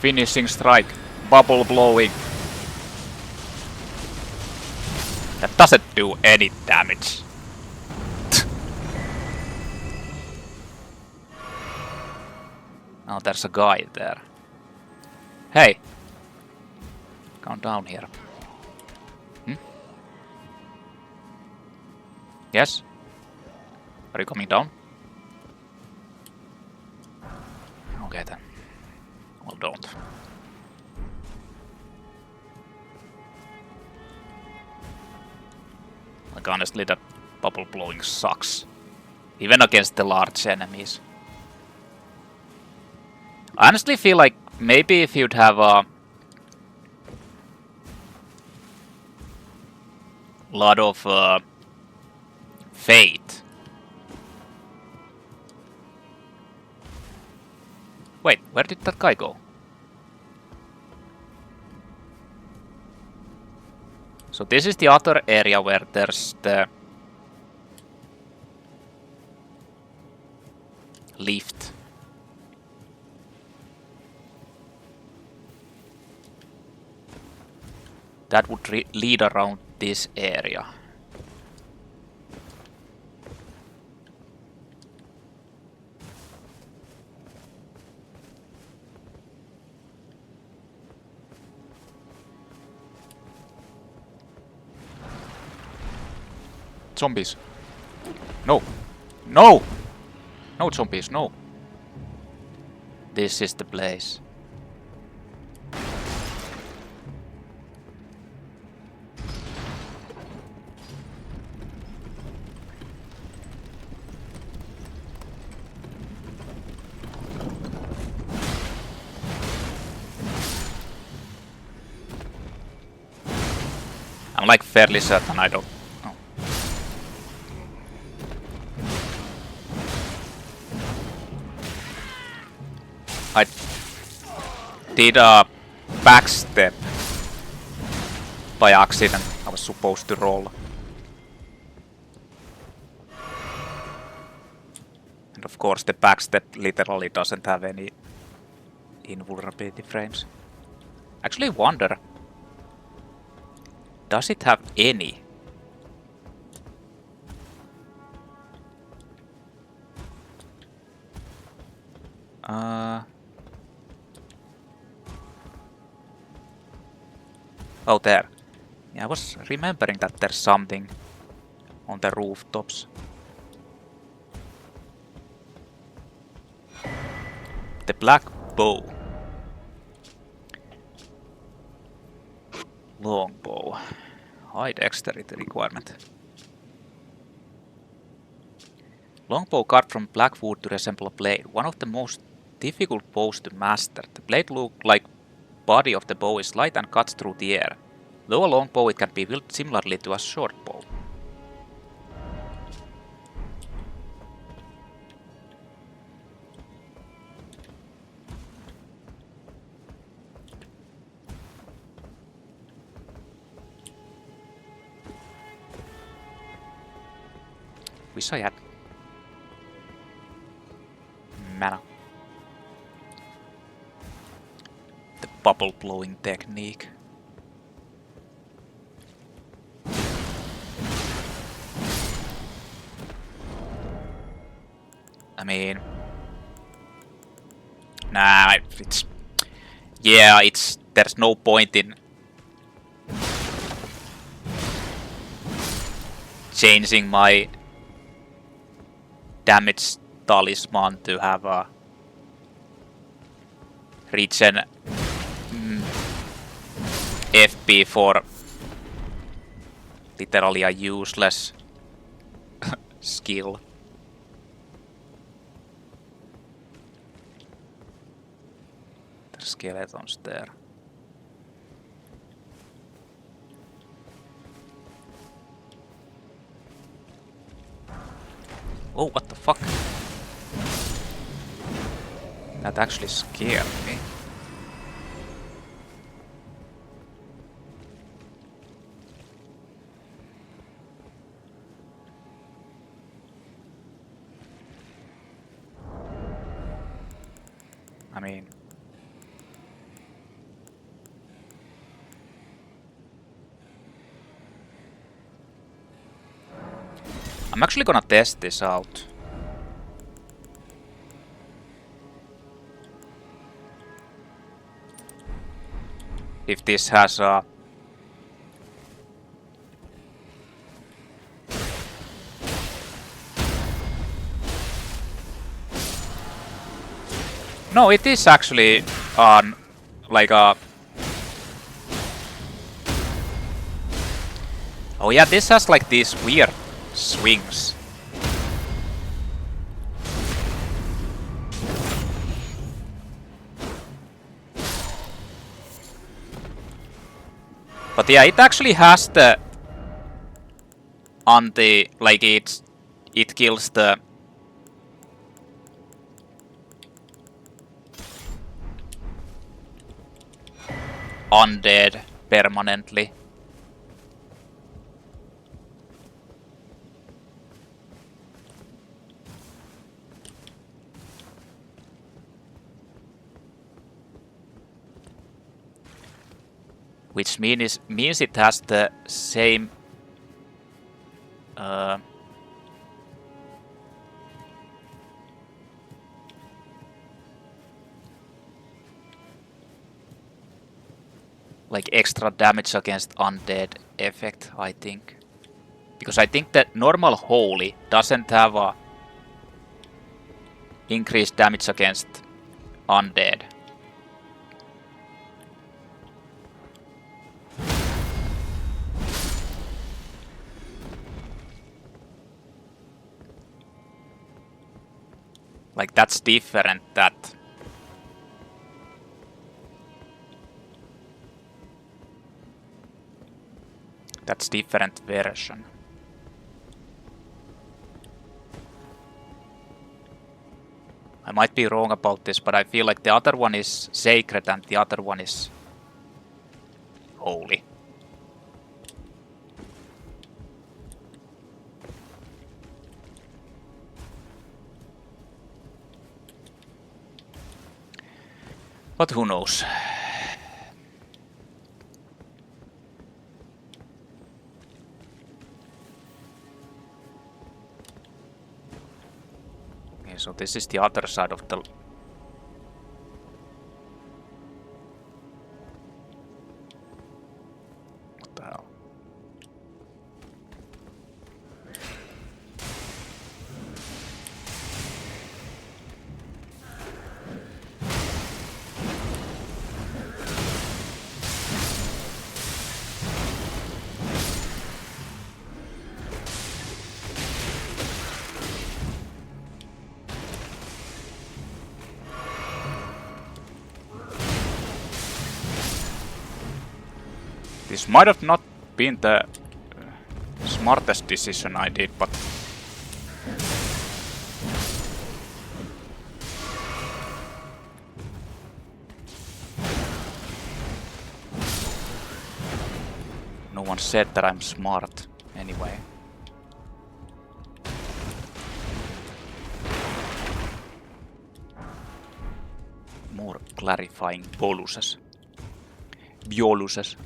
Finishing strike. Bubble blowing. That doesn't do any damage. Now there's a guy there. Hey! Come down here. Yes? Are you coming down? Okay then. Well, don't. Like honestly, that bubble blowing sucks. Even against the large enemies. I honestly feel like maybe if you'd have a lot of fate. Wait, where did that guy go? So this is the other area where there's the lift. That would lead around this area. Zombies. No. No! No zombies, no. This is the place. I'm like fairly certain I don't. Oh. I did a backstep by accident. I was supposed to roll. And of course the backstep literally doesn't have any invulnerability frames. Actually wonder, does it have any? Oh, there. Yeah, I was remembering that there's something on the rooftops. The black bow. Longbow. High dexterity requirement. Longbow cut from black wood to resemble a blade. One of the most difficult bows to master. The blade looks like body of the bow is light and cuts through the air. Though a longbow, it can be wielded similarly to a short bow. Wish I had mana. The bubble blowing technique. I mean, nah, it's, yeah, there's no point in changing my damage talisman to have a regen FP for literally a useless skill. There's skeletons there. Oh, what the fuck? That actually scared me. I mean, I'm actually gonna test this out. If this has a... No, it is actually on like a... Oh yeah, this has like these weird swings. But yeah, it actually has the anti, like it kills the undead permanently. Which means it has the same like extra damage against undead effect, I think. Because I think that normal holy doesn't have a increased damage against undead. Like that's different, that's different version. I might be wrong about this, but I feel like the other one is sacred and the other one is holy. But who knows? Okay, so this is the other side of the... What the hell? This might have not been the smartest decision I did, but... No one said that I'm smart, anyway. More clarifying boluses. Bioluses.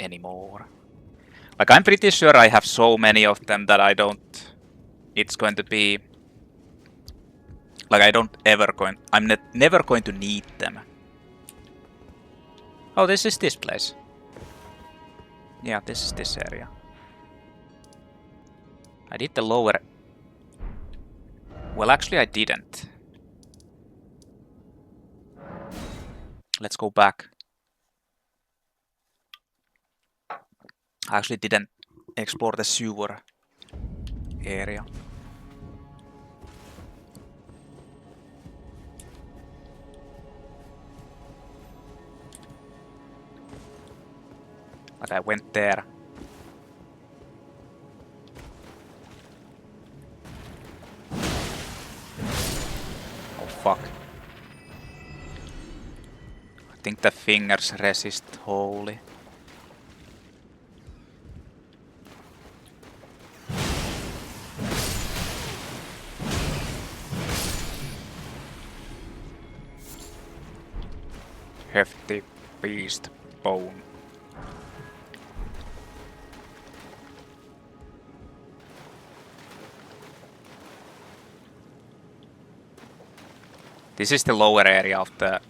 Anymore. Like I'm pretty sure I have so many of them that I don't... It's going to be... Like I'm never going to need them. Oh, this is this place. Yeah, this is this area. I did the lower... Well, actually I didn't. Let's go back. I actually didn't explore the sewer area. But I went there. Oh fuck. I think the fingers resist holy. Hefty beast bone. This is the lower area of the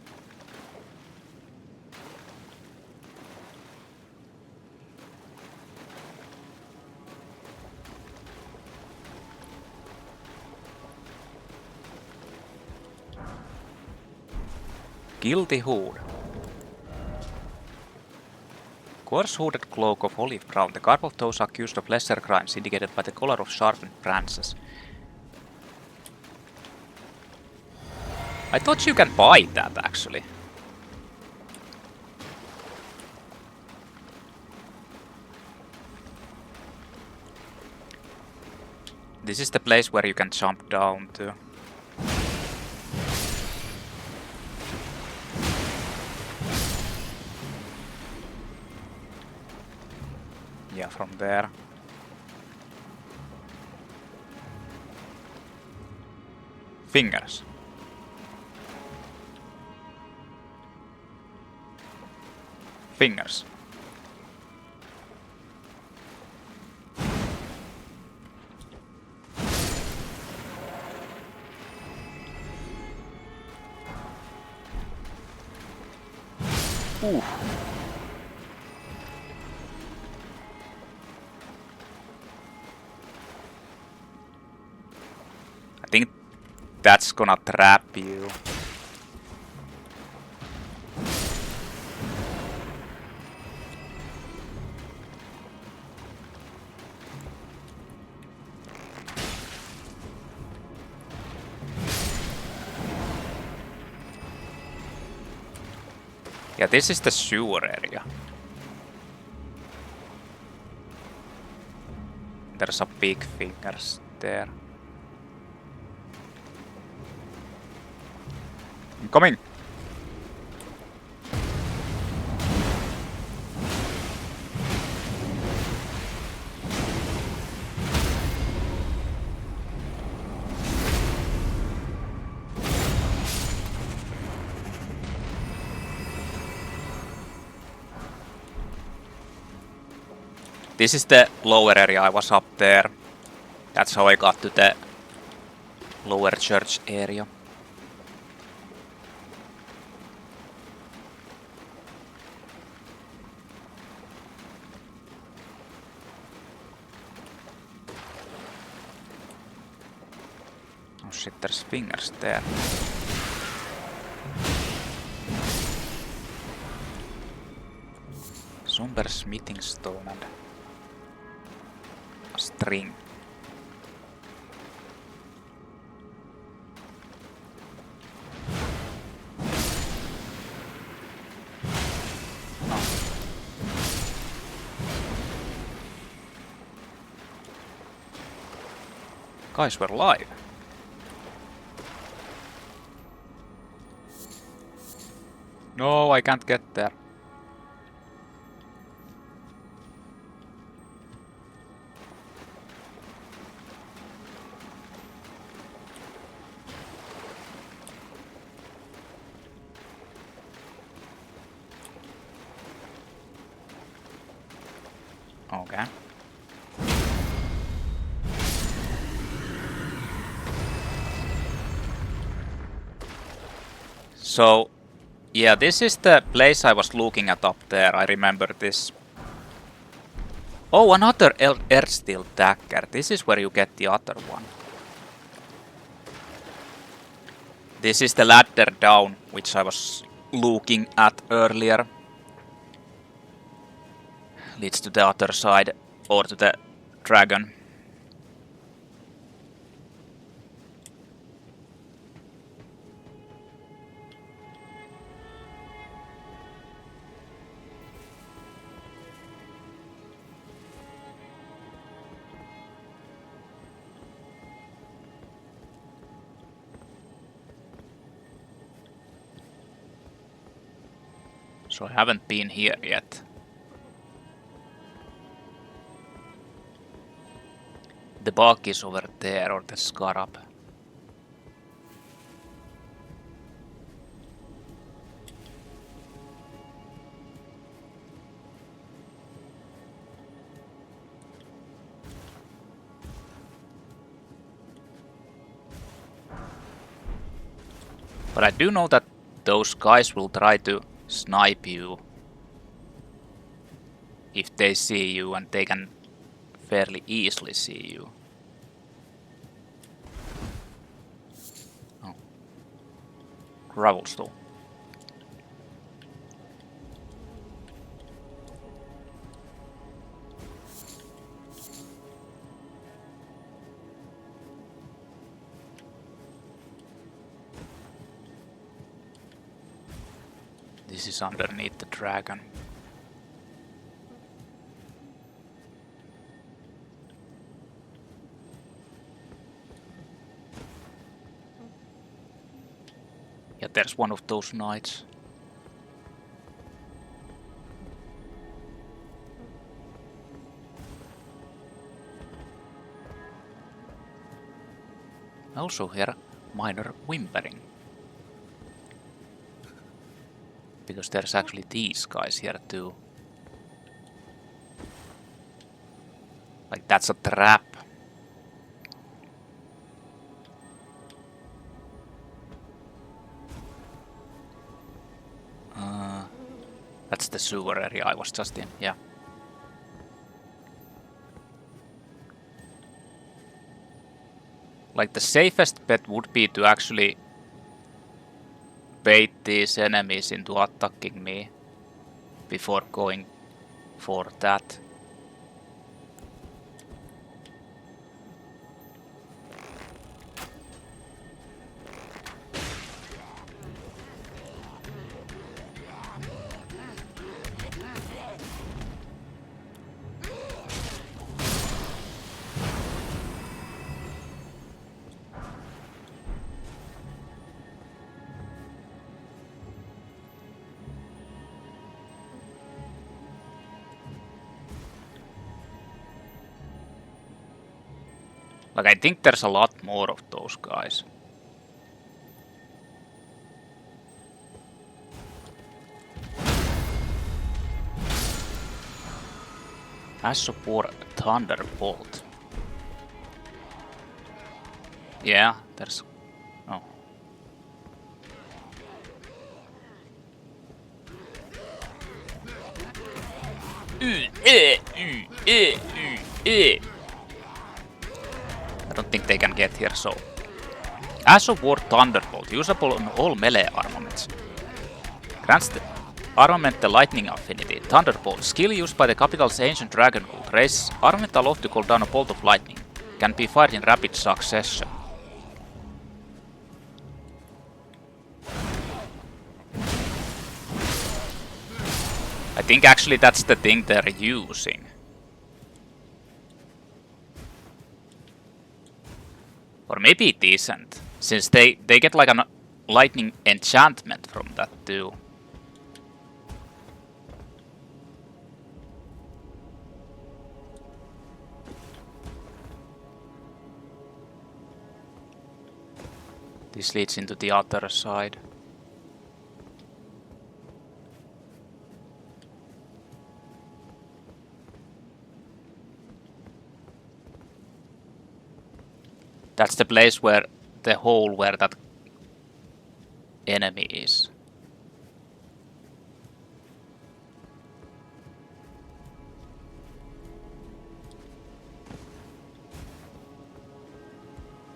Guilty Hood. Coarse-hooded cloak of olive brown. The garb of those accused of lesser crimes indicated by the color of sharpened branches. I thought you can buy that actually. This is the place where you can jump down to. Yeah, from there. Fingers. Fingers. Ooh. I think that's gonna trap you. Yeah, this is the sewer area. There's a big fingers there. I'm coming! This is the lower area. I was up there. That's how I got to the lower church area. Oh shit, there's fingers there. Somber smithing stone and a string. Guys, we're live. No, I can't get there. Okay. So, yeah, this is the place I was looking at up there. I remember this. Oh, another Erdsteel Dagger. This is where you get the other one. This is the ladder down, which I was looking at earlier. Leads to the other side, or to the dragon. So I haven't been here yet. The bug is over there, or the scarab. But I do know that those guys will try to snipe you if they see you, and they can fairly easily see you. Oh. Gravel stone. This is underneath the dragon. Yeah, there's one of those knights. I also hear minor whimpering. Because there's actually these guys here too. Like that's a trap. That's the sewer area I was just in, yeah. Like the safest bet would be to actually bait these enemies into attacking me before going for that. Like, I think there's a lot more of those guys. As support Thunderbolt. Yeah, there's... Oh. I don't think they can get here, so... As of War Thunderbolt, usable on all melee armaments. Grants the armament the lightning affinity. Thunderbolt, skill used by the capital's ancient dragon cult, raises armament aloft to call down a bolt of lightning. Can be fired in rapid succession. I think actually that's the thing they're using. Or maybe it isn't, since they get like a lightning enchantment from that too. This leads into the other side. That's the place where the hole where that enemy is.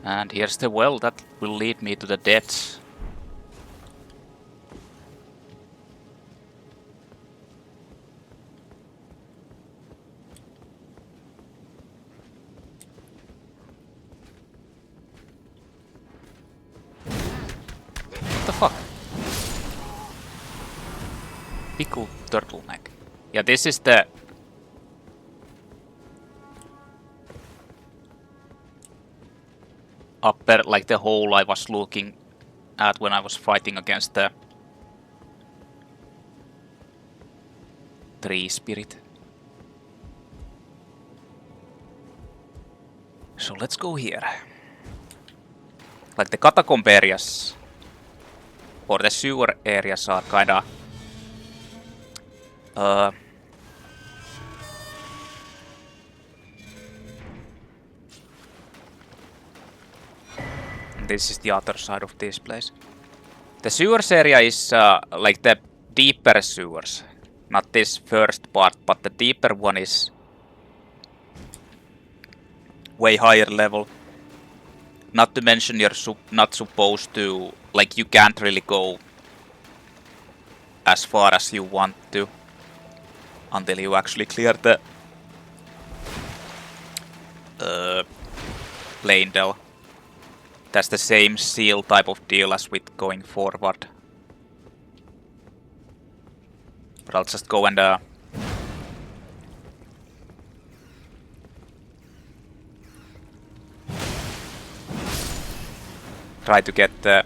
And here's the well that will lead me to the depths. What the fuck? Pickled turtleneck. Yeah, this is the... upper, like the hole I was looking at when I was fighting against the tree spirit. So let's go here. Like the catacomb areas or the sewer areas are kinda this is the other side of this place. The sewers area is like the deeper sewers. Not this first part, but the deeper one is way higher level. Not to mention you're not supposed to, like you can't really go as far as you want to until you actually clear the Leyndell. That's the same seal type of deal as with going forward. But I'll just go and try to get the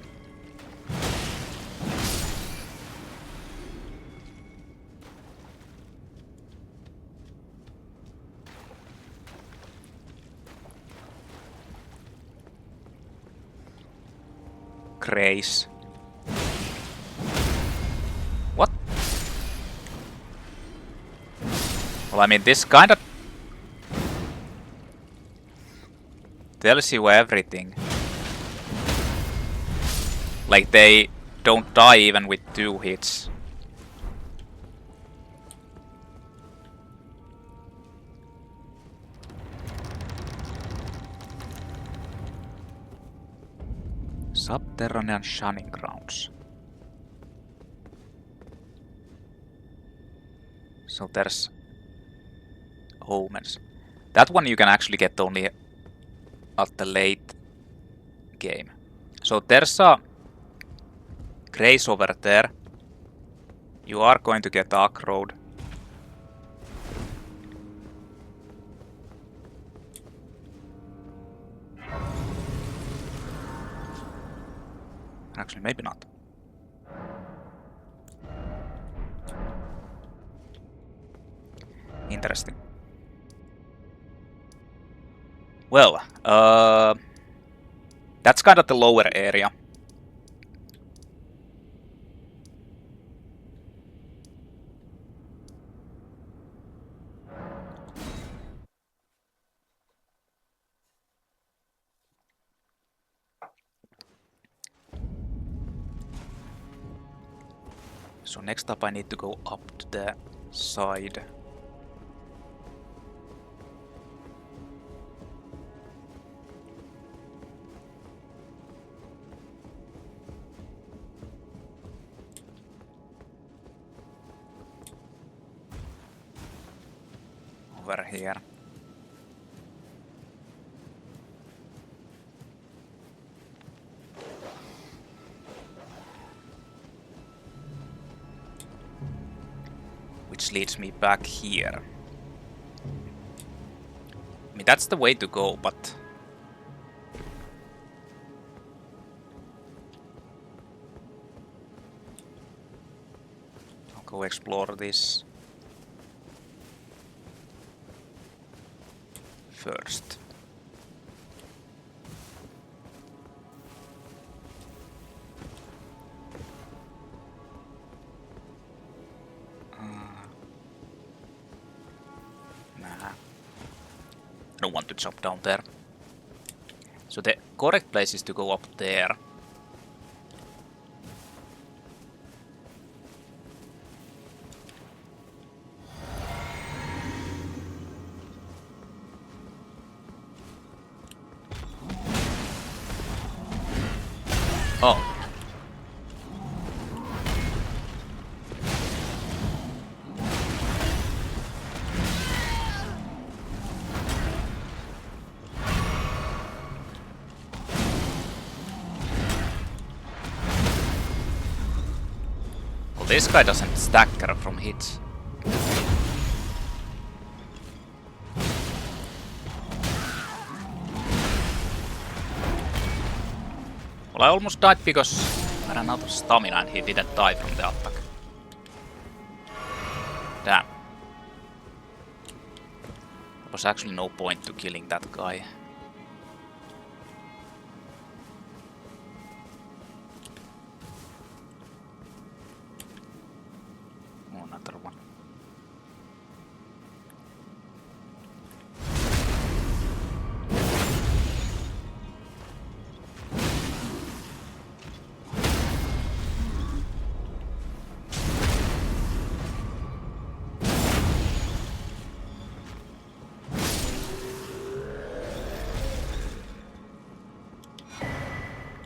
Grace. What? Well, I mean, this kind of tells you everything. Like, they don't die even with 2 hits. Subterranean shunning grounds. So there's omens. That one you can actually get only at the late game. So there's a Grace over there. You are going to get aggroed. Actually, maybe not. Interesting. Well, that's kind of the lower area. So next up I need to go up to the side. Over here. Which leads me back here. I mean, that's the way to go, but I'll go explore this first. I don't want to jump down there. So the correct place is to go up there. Oh. This guy doesn't stagger from hits. Well, I almost died because I ran out of stamina and he didn't die from the attack. Damn. was actually no point to killing that guy. Oh, another one.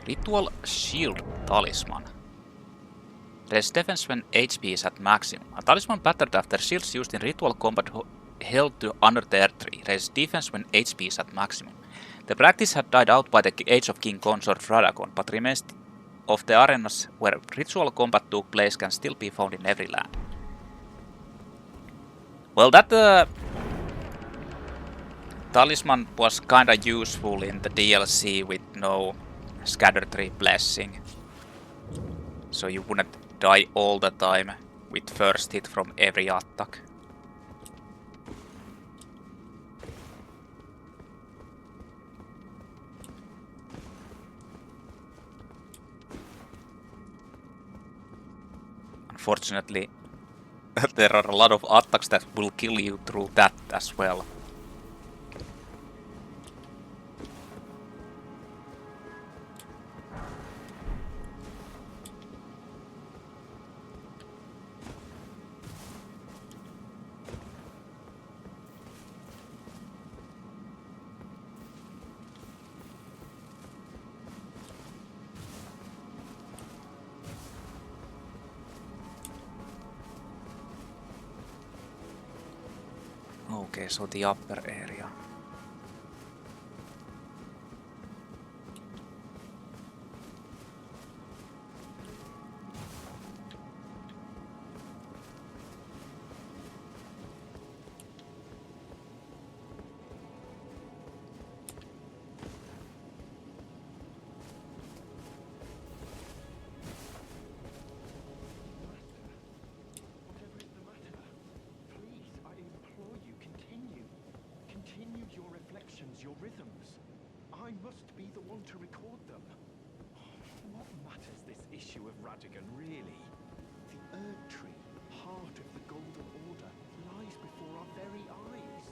Ritual Shield Talisman. Raise defense when HP is at maximum. A talisman patterned after shields used in ritual combat held to under the Erdtree. Raise defense when HP is at maximum. The practice had died out by the age of King Consort Radagon, but remains of the arenas where ritual combat took place can still be found in every land. Well, that talisman was kinda useful in the DLC with no Scatter Tree Blessing. So you wouldn't die all the time with first hit from every attack. Unfortunately, there are a lot of attacks that will kill you through that as well. Okay, so the upper area. Your rhythms. I must be the one to record them. What matters this issue of Radagon, really? The Erdtree, heart of the Golden Order, lies before our very eyes.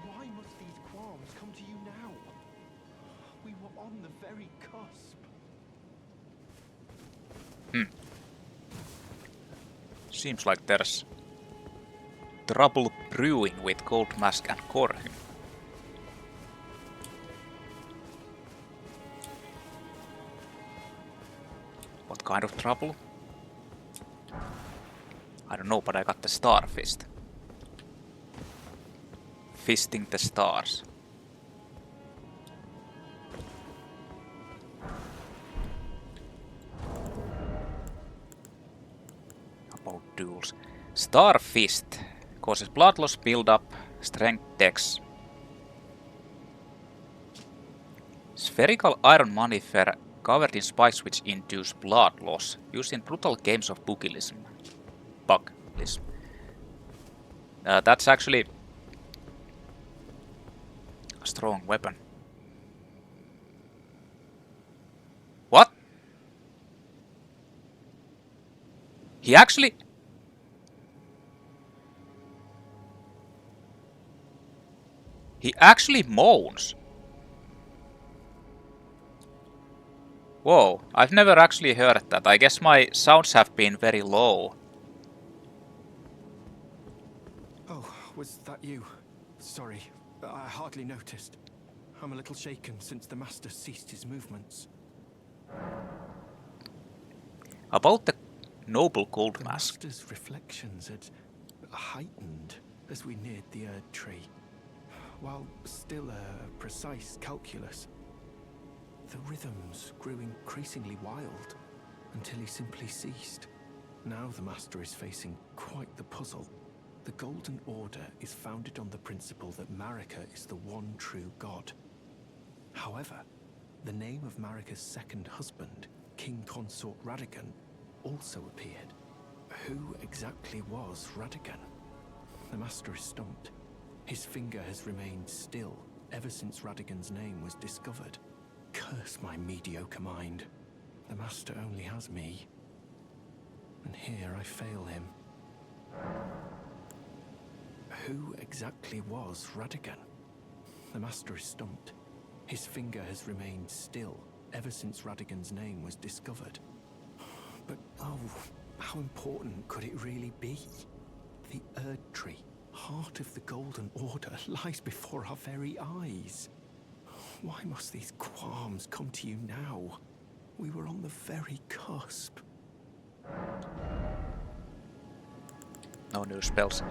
Why must these qualms come to you now? We were on the very cusp. Seems like there's trouble brewing with Goldmask and Corhyn. What kind of trouble? I don't know, but I got the Star Fist. Fisting the stars. About duels. Star Fist causes blood loss, build up, strength, dex. Spherical iron manifer covered in spikes which induce blood loss, used in brutal games of pugilism. That's actually a strong weapon. What? He actually... He actually moans. Whoa, I've never actually heard that. I guess my sounds have been very low. Oh, was that you? Sorry, I hardly noticed. I'm a little shaken since the Master ceased his movements. About the noble Goldmask. The Master's reflections had heightened as we neared the Erdtree. While still a precise calculus, the rhythms grew increasingly wild until he simply ceased. Now the Master is facing quite the puzzle. The Golden Order is founded on the principle that Marika is the one true god. However, the name of Marika's second husband, King Consort Radagon, also appeared. Who exactly was Radagon? The Master is stumped. His finger has remained still ever since Radigan's name was discovered. Curse my mediocre mind. The Master only has me. And here I fail him. Who exactly was Radigan? The Master is stumped. His finger has remained still ever since Radigan's name was discovered. But oh, how important could it really be? The Erdtree, heart of the Golden Order, lies before our very eyes. Why must these qualms come to you now? We were on the very cusp. No new spells.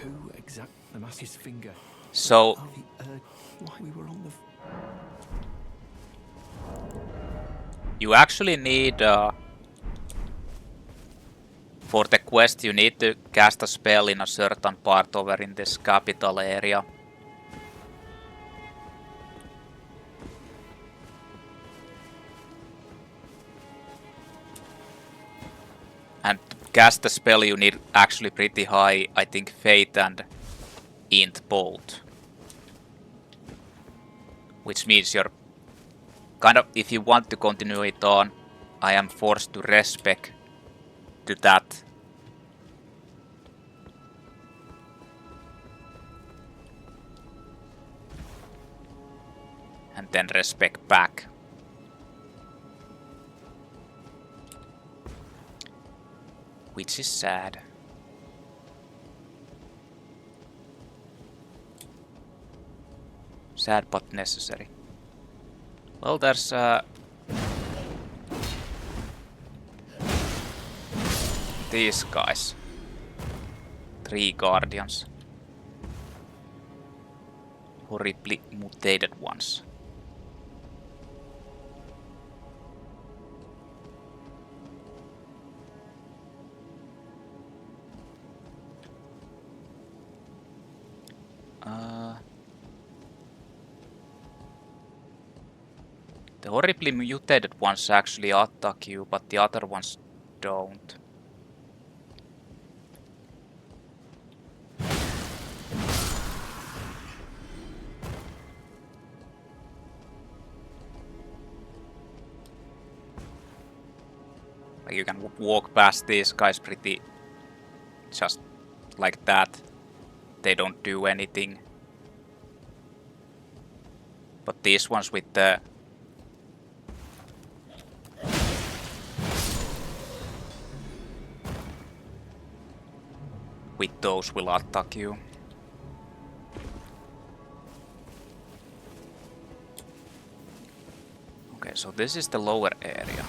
Who exactly? The Master's finger. So Why we were on the? you actually need for the quest you need to cast a spell in a certain part over in this capital area. And to cast the spell you need actually pretty high, I think, Faith and Int both. Which means you're kind of, if you want to continue it on, I am forced to respec to that. And then respec back. Which is sad. Sad but necessary. Well, there's these guys. 3 guardians. Horribly mutated ones. The horribly mutated ones actually attack you, but the other ones don't. Like you can walk past these guys pretty just like that. They don't do anything. But these ones with the those will attack you. Okay, so this is the lower area.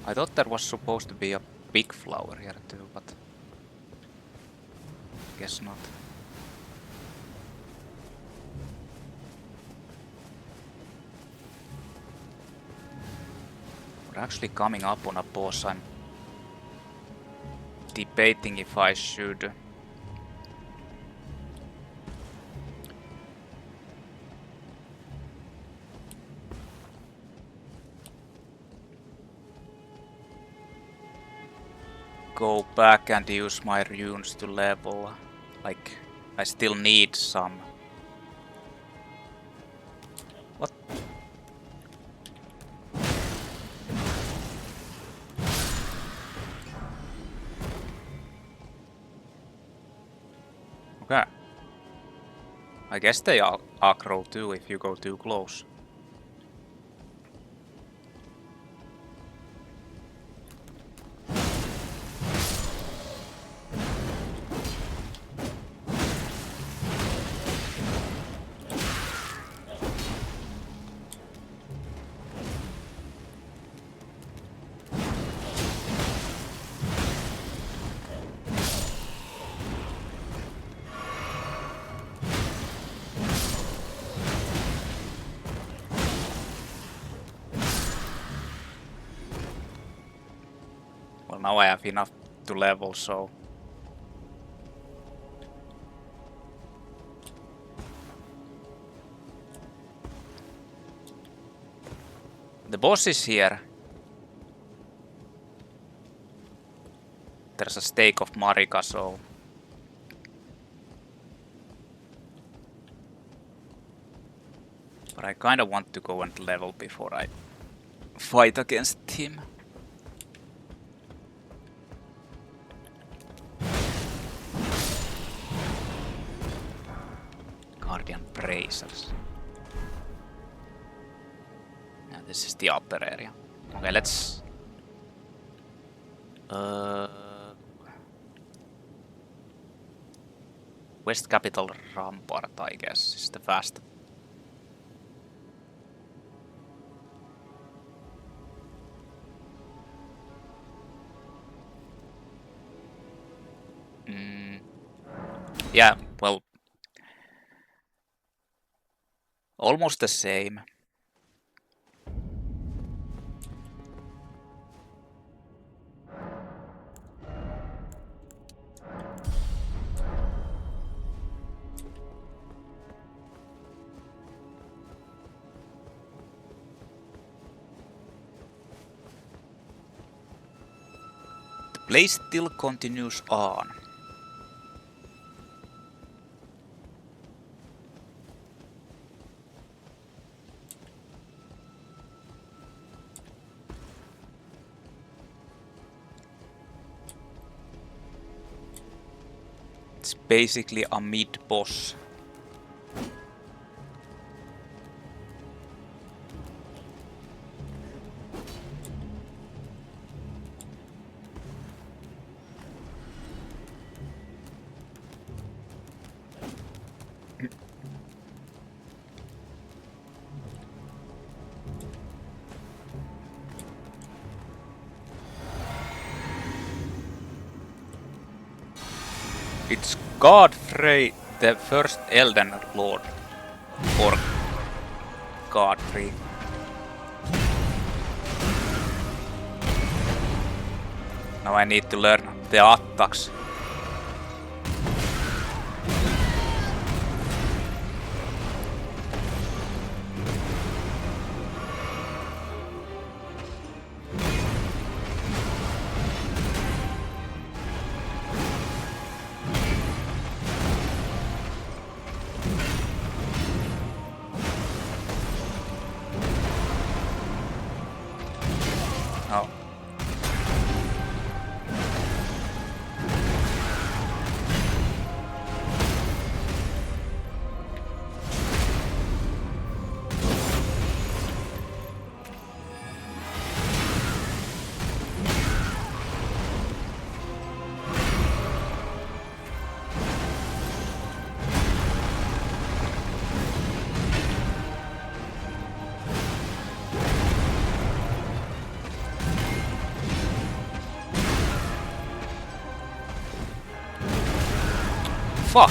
I thought there was supposed to be a big flower here too, but guess not. We're actually coming up on a boss. I'm debating if I should go back and use my runes to level. Like, I still need some. What? Okay. I guess they are aggro too if you go too close. Well, now I have enough to level, so... The boss is here. There's a stake of Marika, so... But I kinda want to go and level before I fight against him. Guardian Bracers. Yeah, this is the upper area. Okay, let's... West Capital Rampart, I guess, is the fast. Yeah, well, almost the same. The play still continues on. It's basically a mid-boss. It's Godfrey, the first Elden Lord, or Godfrey. Now I need to learn the attacks. Oh. Fuck.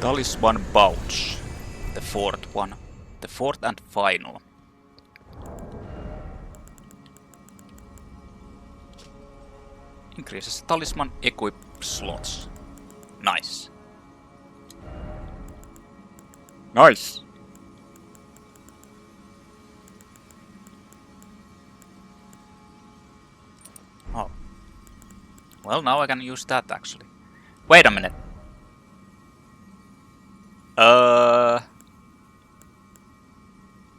Talisman Pouch, the fourth one, the fourth and final. Increases talisman equip slots. Nice. Nice. Oh. Well, now I can use that actually. Wait a minute.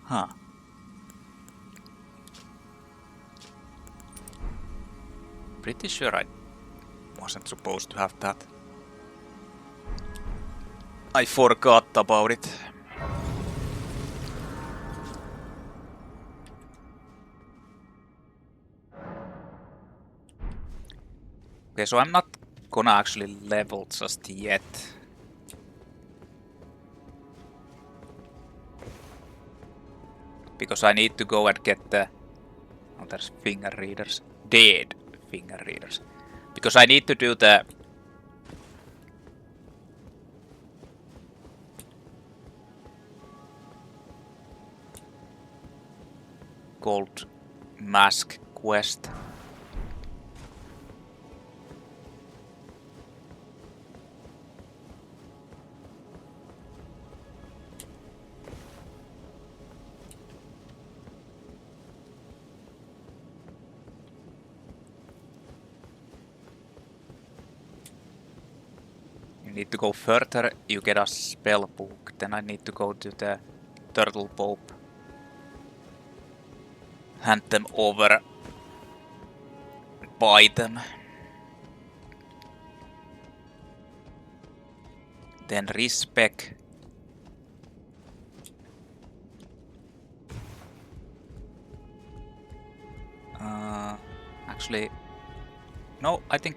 Huh. Pretty sure I wasn't supposed to have that. I forgot about it. Okay, so I'm not gonna actually level just yet. Because I need to go and get the... Oh, there's finger readers. Dead finger readers. Because I need to do the... Goldmask quest. You need to go further, you get a spell book. Then I need to go to the Turtle Pope. Hand them over. Buy them. Then respec. Actually, no, I think...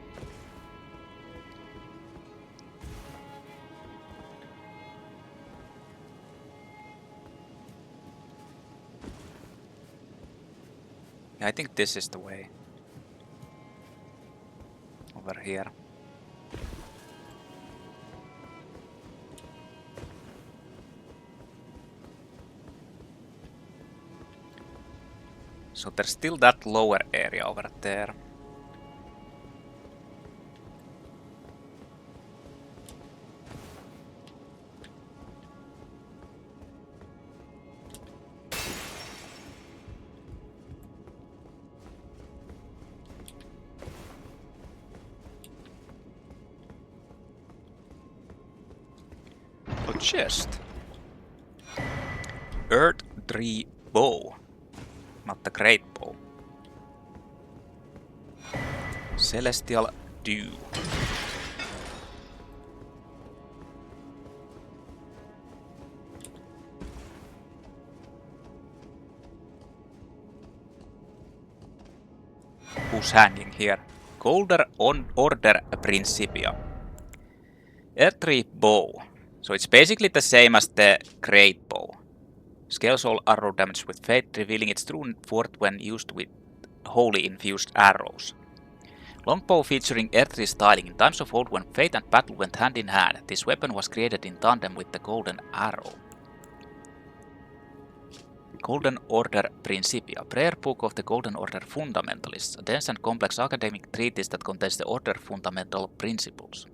Yeah, I think this is the way. Over here. So there's still that lower area over there. A chest. Erdtree Bow. Not the Great Bow. Celestial Dew. Who's hanging here? Golden Order Principia. Erdtree Bow. So it's basically the same as the Great Bow. Scales all arrow damage with fate, revealing its true worth when used with wholly infused arrows. Longbow featuring Erdtree styling. In times of old when fate and battle went hand in hand, this weapon was created in tandem with the golden arrow. Golden Order Principia, prayer book of the Golden Order Fundamentalists, a dense and complex academic treatise that contains the Order fundamental principles.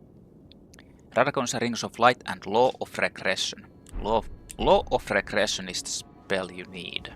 Radagon's Rings of Light and Law of Regression. Law of Regression is the spell you need.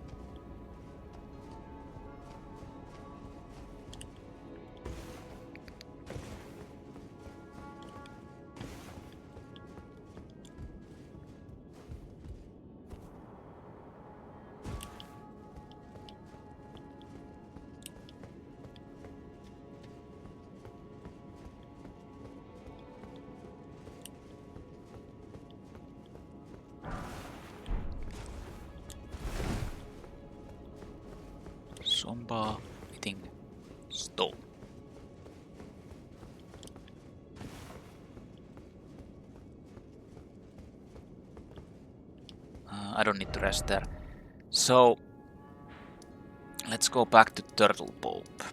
Somba eating stone. I don't need to rest there. So let's go back to Turtle Pope.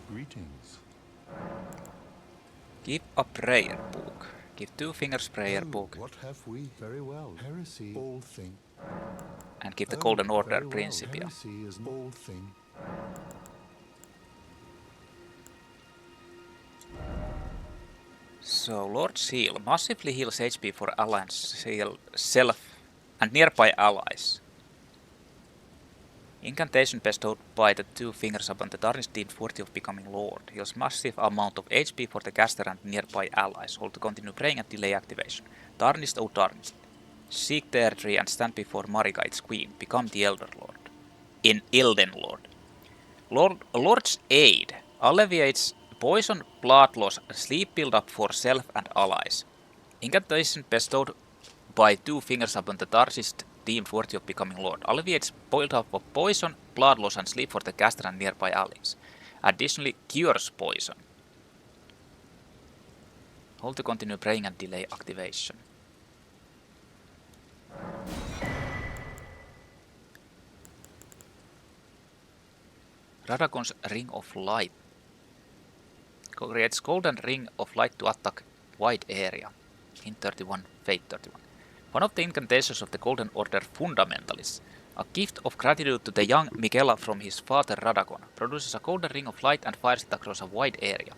Greetings. Give a prayer book. Give 2 fingers prayer Oh, book. What have we? Very well. Heresy. Old thing. And give the Golden Order Very well. Principia. Heresy is an old thing. So Lord's Heal massively heals HP for alliance self and nearby allies. Incantation bestowed by the 2 fingers upon the tarnished deemed worthy of becoming Lord. Heals massive amount of HP for the caster and nearby allies. Hold to continue praying and delay activation. Tarnished, oh tarnished. Seek the Erdtree and stand before Marika, its queen. Become the Elder Lord. In Elden Lord. Lord's Aid alleviates poison, blood loss, and sleep build-up for self and allies. Incantation bestowed by 2 fingers upon the Targist deemed worthy of becoming Lord. Alleviates build-up of poison, blood loss, and sleep for the caster and nearby allies. Additionally, cures poison. Hold to continue praying and delay activation. Radagon's Ring of Light creates golden ring of light to attack wide area. Hint 31, Fate 31. One of the incantations of the Golden Order Fundamentalists, a gift of gratitude to the young Migella from his father Radagon, produces a golden ring of light and fires it across a wide area.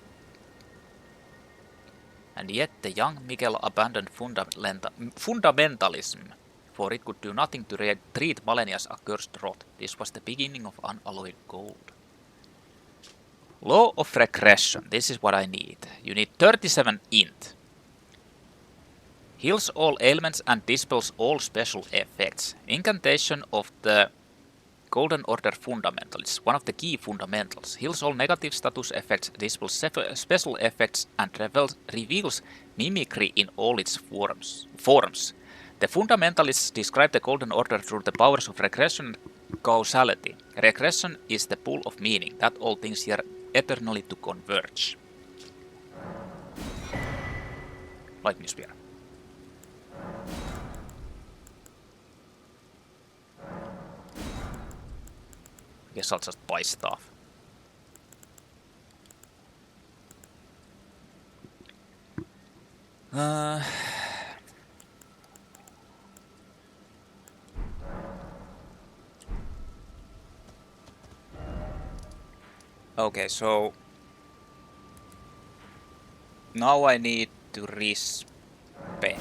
And yet the young Migella abandoned fundamentalism, for it could do nothing to treat Malenia as a cursed rot. This was the beginning of unalloyed gold. Law of Regression, this is what I need. You need 37 int. Heals all ailments and dispels all special effects. Incantation of the Golden Order Fundamentals, one of the key fundamentals. Heals all negative status effects, dispels special effects, and reveals mimicry in all its forms. The Fundamentalists describe the Golden Order through the powers of regression and causality. Regression is the pool of meaning, that all things here eternally to converge. Lightning Spear. Guess I'll just buy stuff. Okay, so now I need to respec.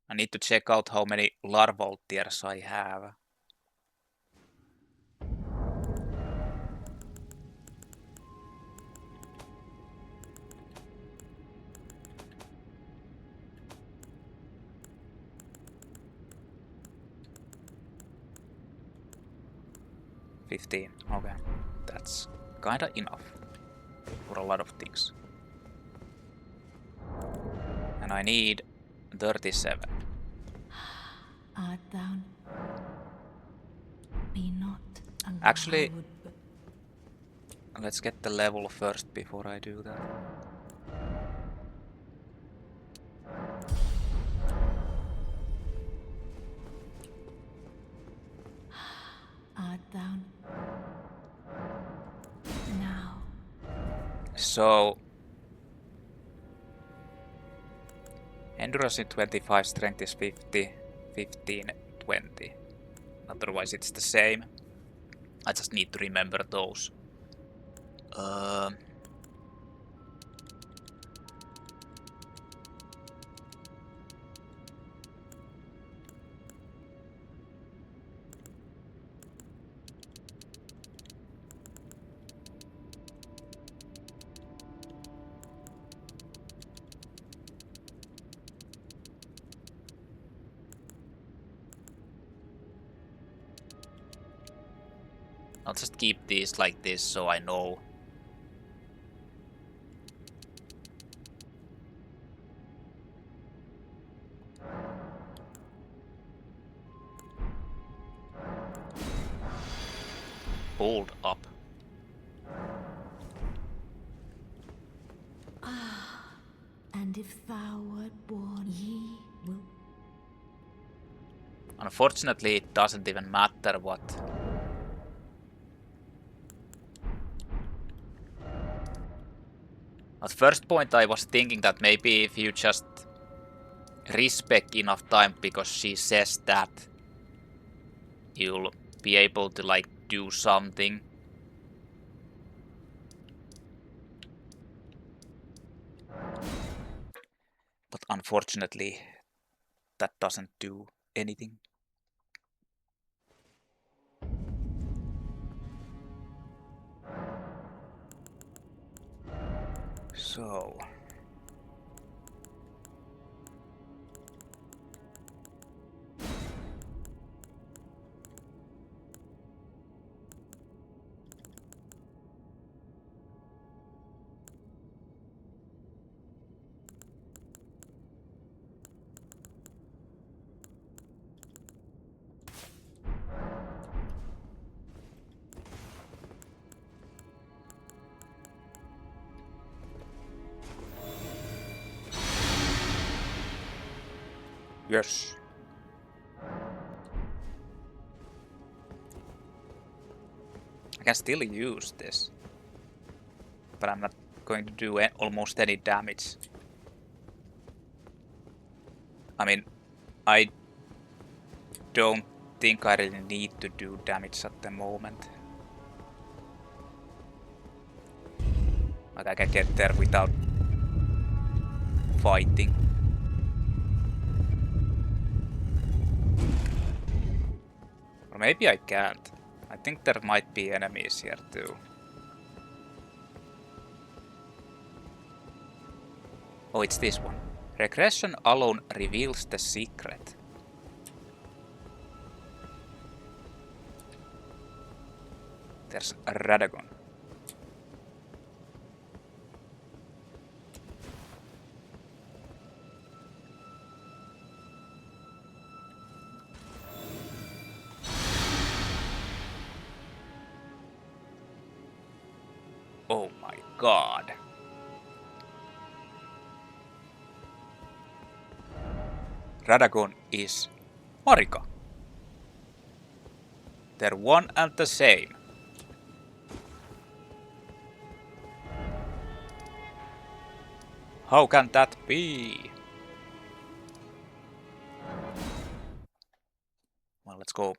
I need to check out how many larval tiers I have. $15. Okay, that's kinda enough for a lot of things. And I need 37. Art thou be not Actually, let's get the level first before I do that. art thou now. So endurance is 25, strength is 50, 15, 20. Otherwise it's the same. I just need to remember those. I'll just keep these like this so I know. Hold up. And if thou wert born, ye will. Unfortunately, it doesn't even matter what. At first point I was thinking that maybe if you just respec enough time because she says that, you'll be able to like do something. But unfortunately, that doesn't do anything. So Yes. I can still use this. But I'm not going to do almost any damage. I mean, I don't think I really need to do damage at the moment. Like I can get there without fighting. Or maybe I can't. I think there might be enemies here too. Oh, it's this one. Regression alone reveals the secret. There's Radagon. Oh my god. Radagon is Marika. They're one and the same. How can that be? Well, let's go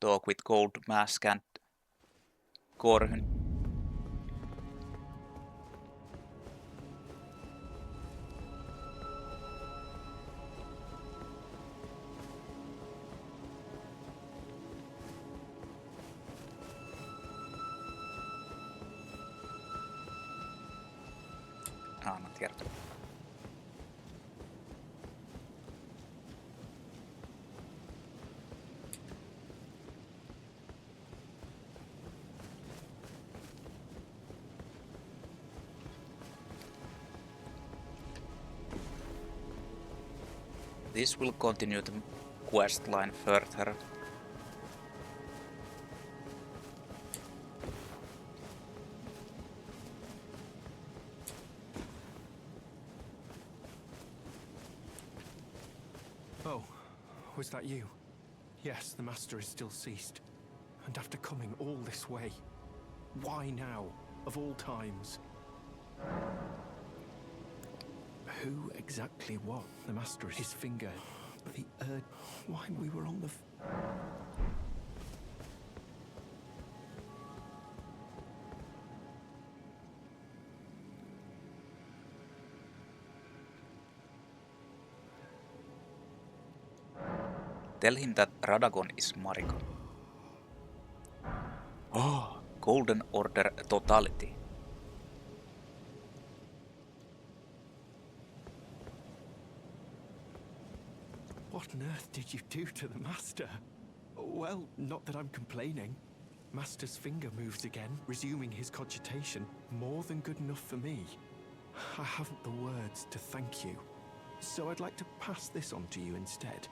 talk with Goldmask and Corhyn. Ah, not yet. This will continue the questline further. Oh, was that you? Yes, the Master is still ceased. And after coming all this way, why now, of all times? Who exactly was the Master? His finger, the why we were on the... Tell him that Radagon is Marika. Oh, Golden Order totality. What on earth did you do to the Master? Well, not that I'm complaining. Master's finger moves again, resuming his cogitation. More than good enough for me. I haven't the words to thank you. So I'd like to pass this on to you instead.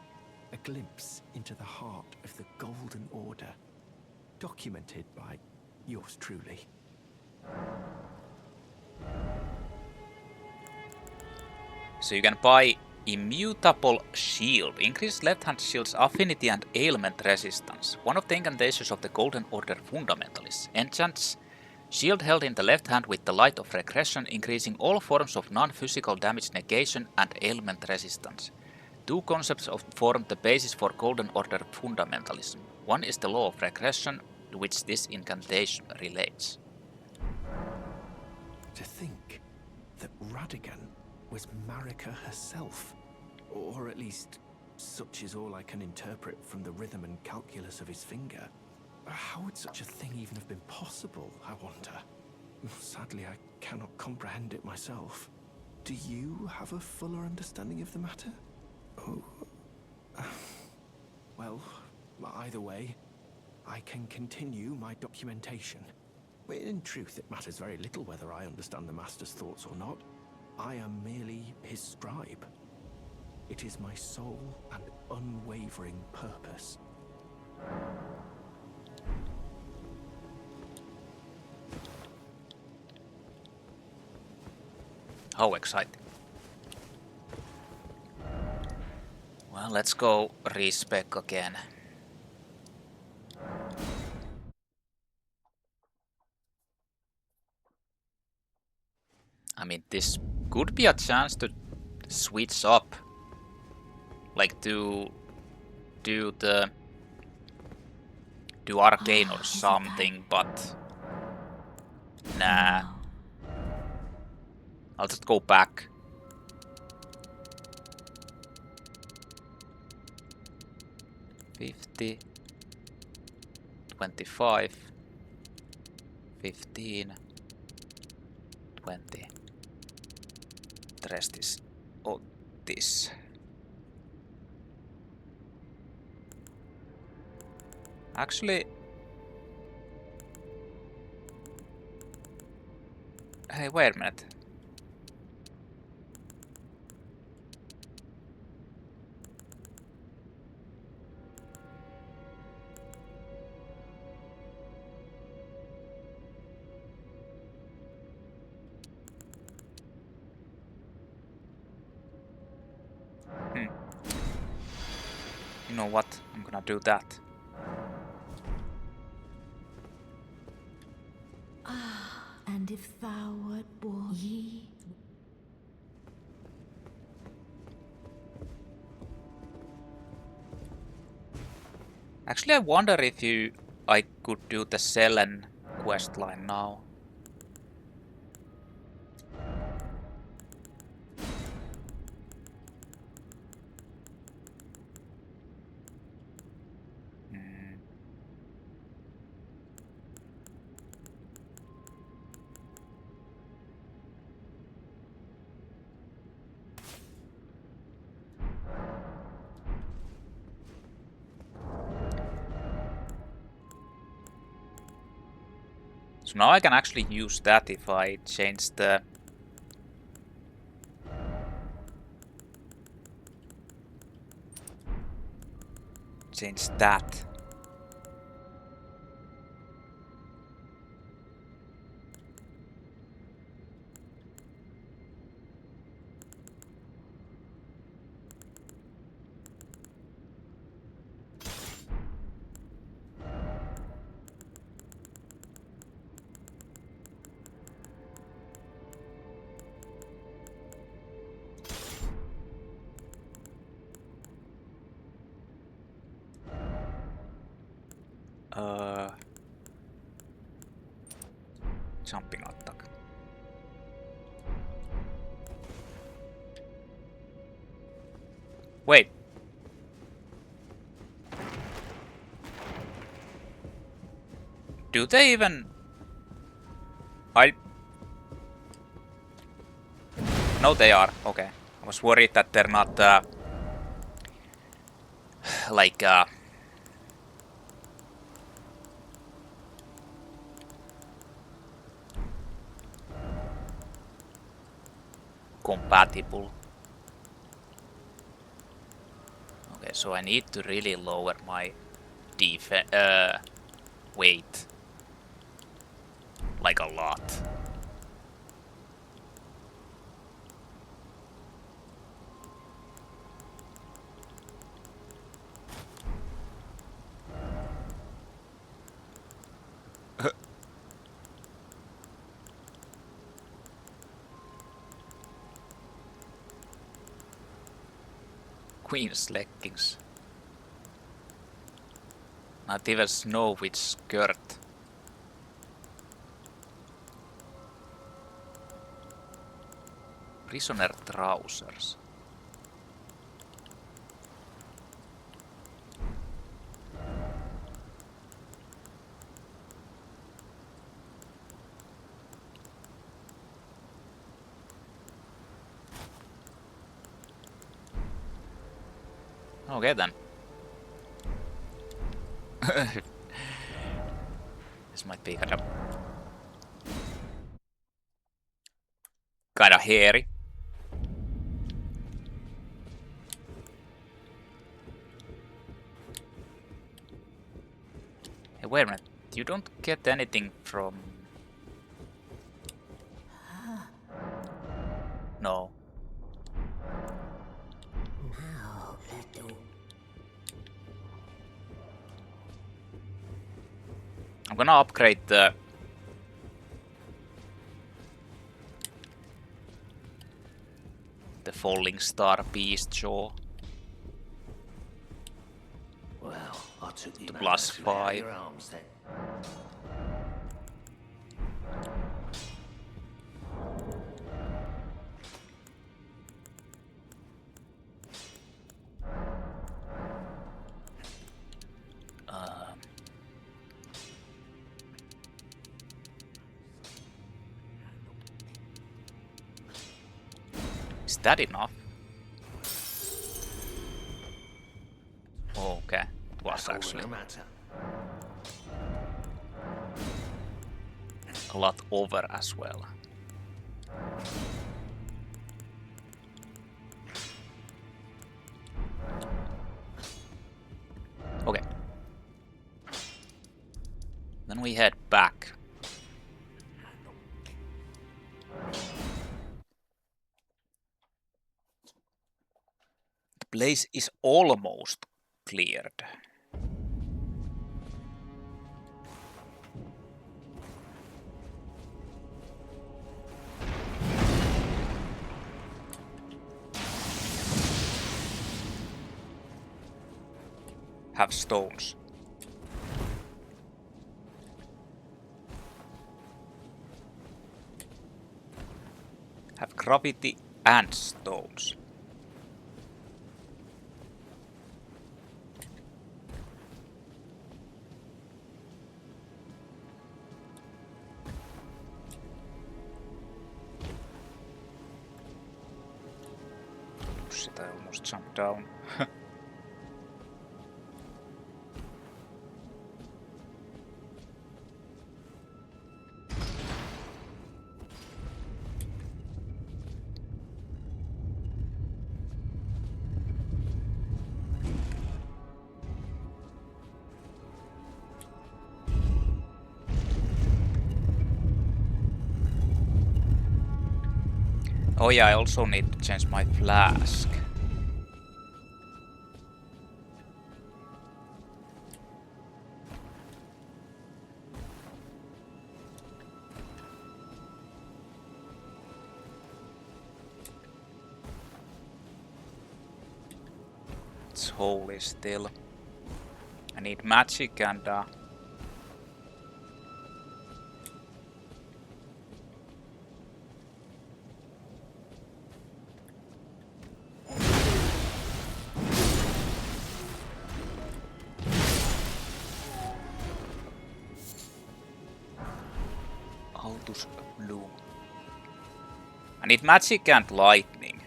A glimpse into the heart of the Golden Order. Documented by yours truly. So you can buy Immutable Shield. Increase left-hand shield's affinity and ailment resistance. One of the incantations of the Golden Order Fundamentalists. Enchants shield held in the left hand with the Light of Regression, increasing all forms of non-physical damage negation and ailment resistance. Two concepts form the basis for Golden Order fundamentalism. One is the Law of Regression, to which this incantation relates. To think that Radagon was Marika herself. Or at least, such is all I can interpret from the rhythm and calculus of his finger. How would such a thing even have been possible, I wonder? Sadly, I cannot comprehend it myself. Do you have a fuller understanding of the matter? Oh. Well, either way, I can continue my documentation. In truth, it matters very little whether I understand the Master's thoughts or not. I am merely his scribe. It is my sole and unwavering purpose. How exciting. Well, let's go respec again. I mean, this could be a chance to switch up. Like do arcane or something, but nah. I'll just go back. $50, $25, $15, $20. The rest is all this. Actually, hey, wait a minute. You know what? I'm gonna do that. And if thou wert born, ye. Actually, I wonder if I could do the Selen questline now. So now I can actually use that if I change the that. Jumping attack. Wait. Do they even... No, they are. Okay. I was worried that they're not like compatible. Okay, so I need to really lower my weight like a lot. Queen's leggings. Not even know which skirt. Prisoner trousers. Okay then. This might be kinda hairy. Hey, wait a minute. You don't get anything from... No. Now let the I'm gonna upgrade the Falling Star Beast Jaw. Well, I took you To no plus matter out 5. your arms then. Is that enough? Oh, okay, it was That's all actually no matter. a lot over as well. Okay. Then we head back. The place is almost cleared. Have stones. Have gravity and stones. Shit, I almost jumped down. Oh yeah, I also need to change my flask. It's holy still. I need magic and Altus Bloom. I need magic and lightning.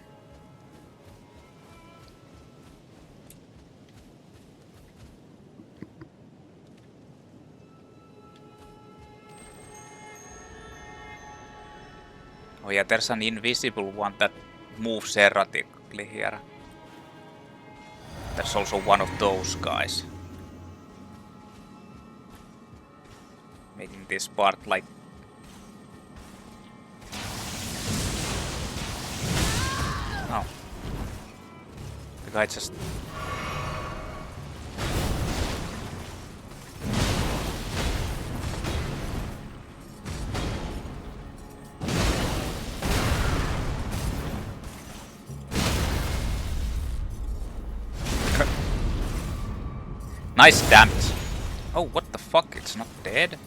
Oh yeah, there's an invisible one that moves erratically here. There's also one of those guys. Making this part like... Oh. The guy just... Nice damage. Oh, what the fuck? It's not dead?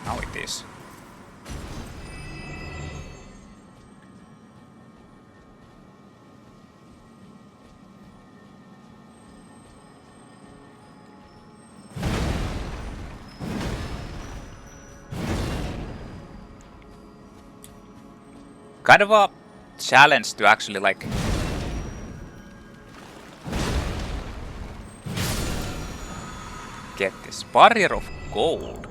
Now it is. Kind of a challenge to actually like get this barrier of gold.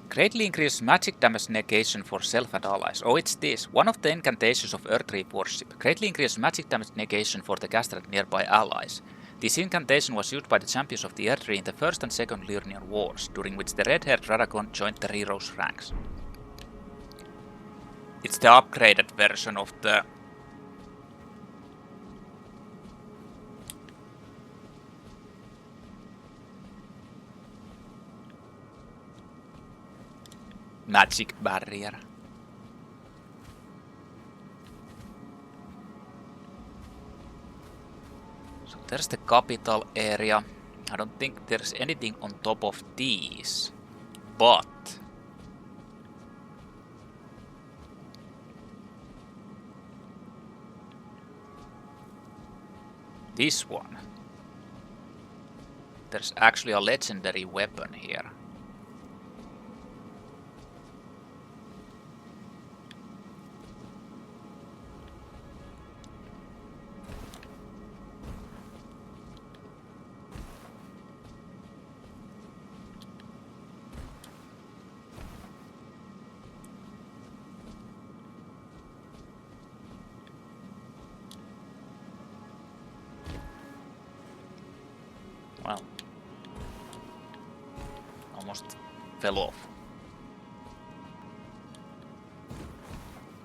Greatly increased magic damage negation for self and allies. Oh, it's this. One of the incantations of Erdtree worship. Greatly increased magic damage negation for the caster and nearby allies. This incantation was used by the champions of the Erdtree in the First and Second Lyrian Wars, during which the red-haired dragon joined the heroes' ranks. It's the upgraded version of the magic barrier. So there's the capital area. I don't think there's anything on top of these, but this one, there's actually a legendary weapon here. Well, almost fell off.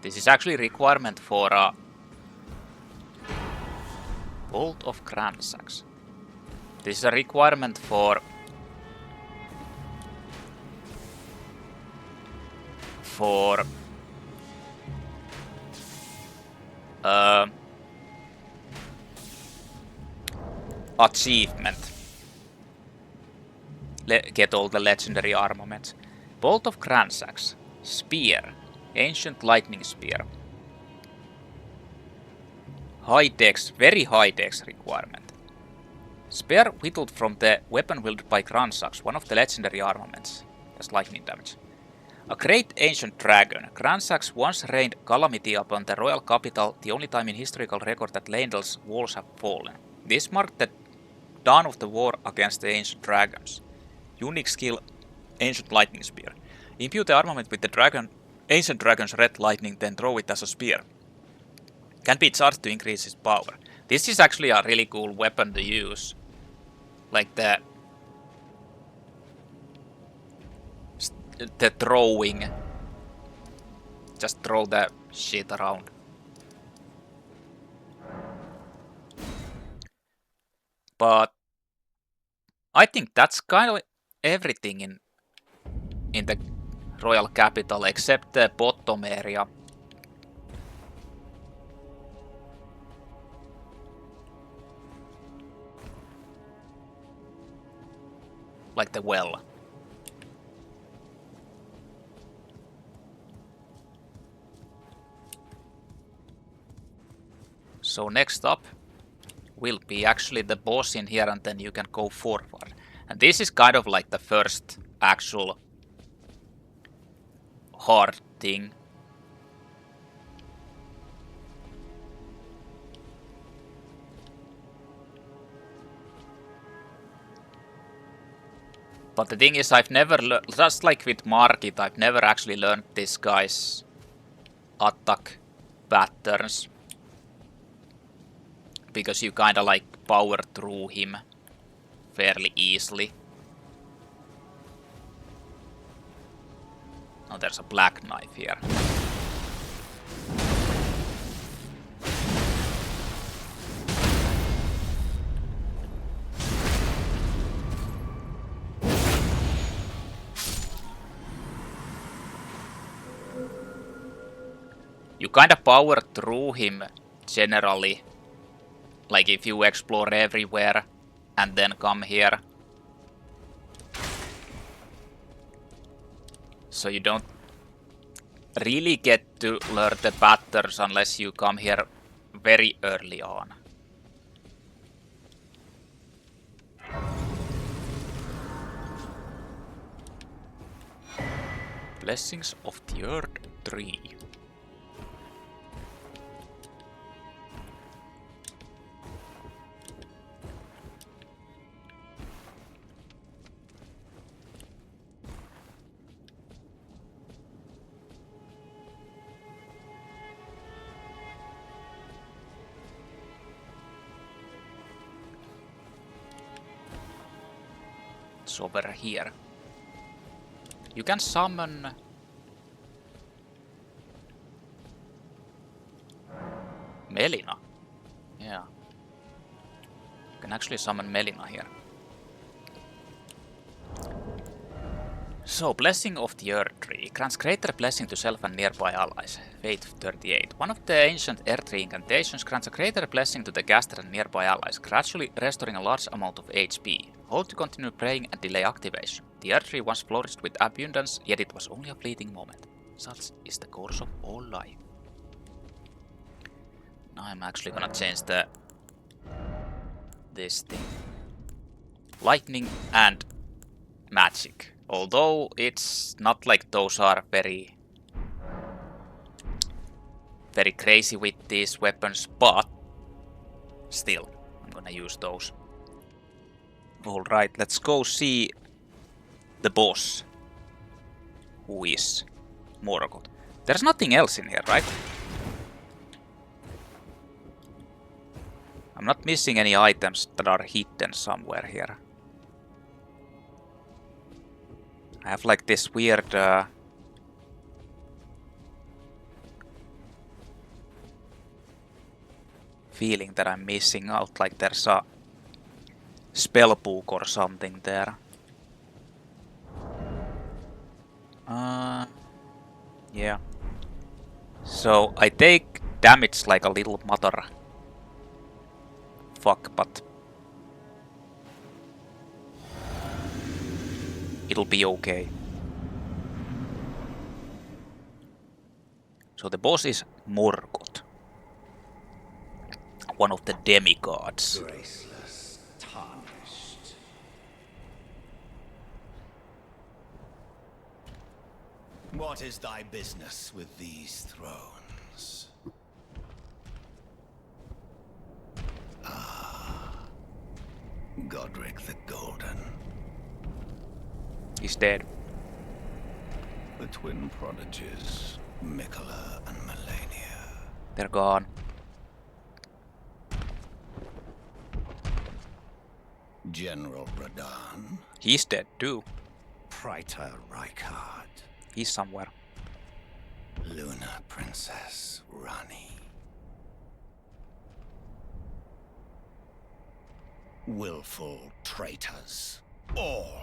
This is actually a requirement for a Bolt of Cransacks. This is a requirement for achievement. Get all the legendary armaments. Bolt of Cransacks, Spear, Ancient Lightning Spear. High dex, very high dex requirement. Spear whittled from the weapon wielded by Cransacks, one of the legendary armaments. That's lightning damage. A great ancient dragon. Cransacks once rained calamity upon the royal capital, the only time in historical record that Leyndell's walls have fallen. This marked the dawn of the war against the ancient dragons. Unique skill, Ancient Lightning Spear. Imbue the armament with the ancient dragon's red lightning, then throw it as a spear. Can be charged to increase its power. This is actually a really cool weapon to use. Like the throwing. Just throw the shit around. But I think that's kind of everything in the royal capital except the bottom area. Like the well. So next up will be actually the boss in here, and then you can go forward. And this is kind of like the first actual hard thing. But the thing is, I've never learned, just like with Margit, I've never actually learned this guy's attack patterns. Because you kinda like power through him fairly easily. Oh, there's a black knife here. You kinda power through him generally. Like if you explore everywhere and then come here. So you don't really get to learn the patterns unless you come here very early on. Blessings of the Erdtree. Over here. You can summon Melina. Yeah. You can actually summon Melina here. So, Blessing of the Erdtree grants greater blessing to self and nearby allies. Fate 38. One of the ancient Erdtree incantations grants a greater blessing to the caster and nearby allies, gradually restoring a large amount of HP. Hold to continue praying and delay activation. The Erdtree once flourished with abundance, yet it was only a fleeting moment. Such is the course of all life. Now I'm actually gonna change this thing. Lightning and magic. Although it's not like those are very crazy with these weapons, but still, I'm gonna use those. Alright, let's go see the boss, who is Morgoth. There's nothing else in here, right? I'm not missing any items that are hidden somewhere here. I have like this weird feeling that I'm missing out, like there's a spell book or something there. Yeah. So I take damage like a little mother fuck, but it'll be okay. So the boss is Morgoth, one of the demigods. Graceless, tarnished. What is thy business with these thrones? Godric the Golden. He's dead. The twin prodigies, Mikola and Melania. They're gone. General Radahn. He's dead too. Praetor Rykard. He's somewhere. Luna Princess Rani. Willful traitors. All.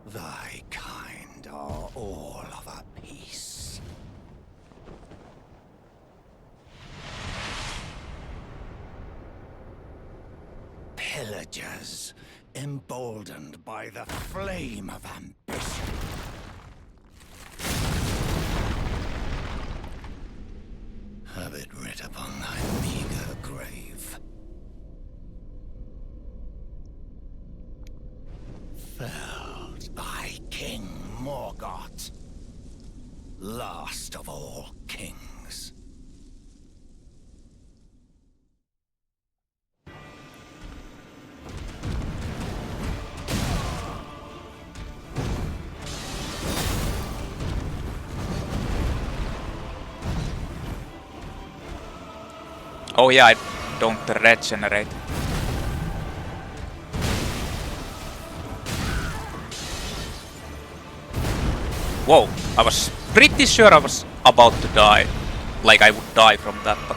Thy kind are all of a piece. Pillagers, emboldened by the flame of ambition. Have it writ upon thy meager grave. Felled by King Morgoth, last of all kings. Oh yeah, I don't regenerate. Whoa, I was pretty sure I was about to die. Like I would die from that, but...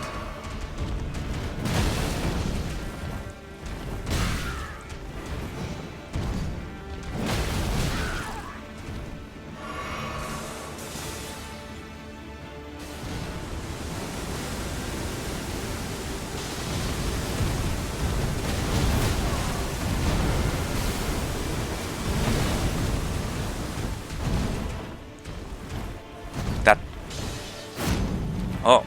that... Oh.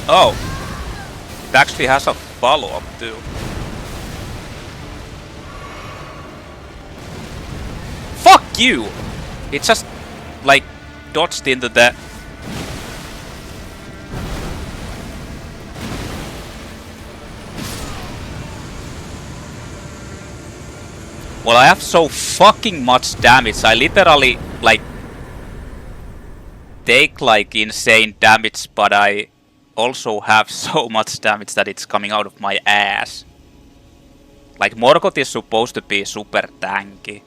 Oh! It actually has a follow-up too. Fuck you! It just, like, dodged into the... Well, I have so fucking much damage. I literally, like, take, like, insane damage, but I also have so much damage that it's coming out of my ass. Like, Morgoth is supposed to be super tanky.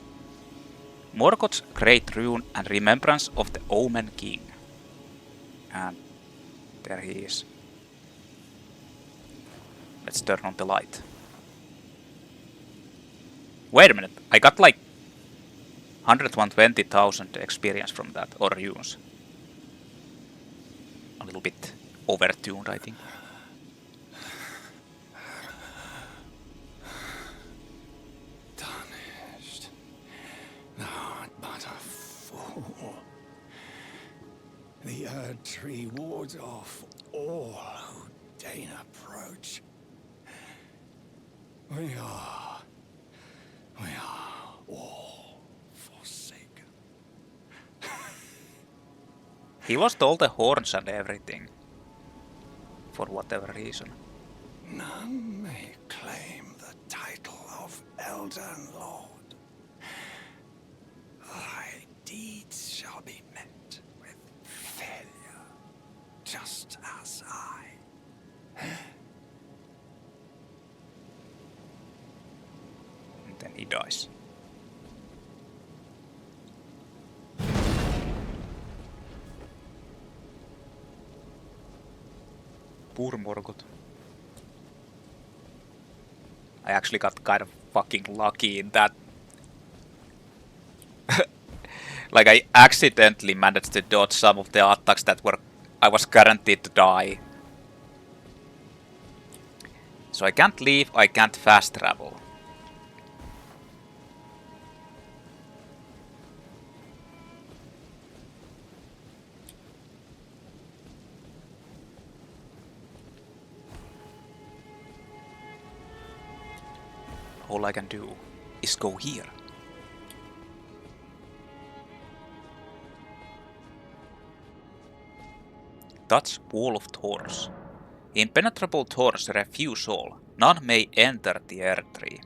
Morgoth's Great Rune and Remembrance of the Omen King. And there he is. Let's turn on the light. Wait a minute, I got like 120,000 experience from that, or runes. A little bit overtuned, I think. Tarnished. Thou art but a fool. The Erdtree wards off all who deign approach. We are all forsaken. He lost all the horns and everything. For whatever reason. None may claim the title of Elden Lord. Thy deeds shall be met with failure, just as I. And then he dies. Poor Morgoth. I actually got kind of fucking lucky in that. Like, I accidentally managed to dodge some of the attacks that were I was guaranteed to die. So I can't leave, I can't fast travel. All I can do is go here. Touch Wall of Thorns. Impenetrable thorns refuse all. None may enter the Erdtree.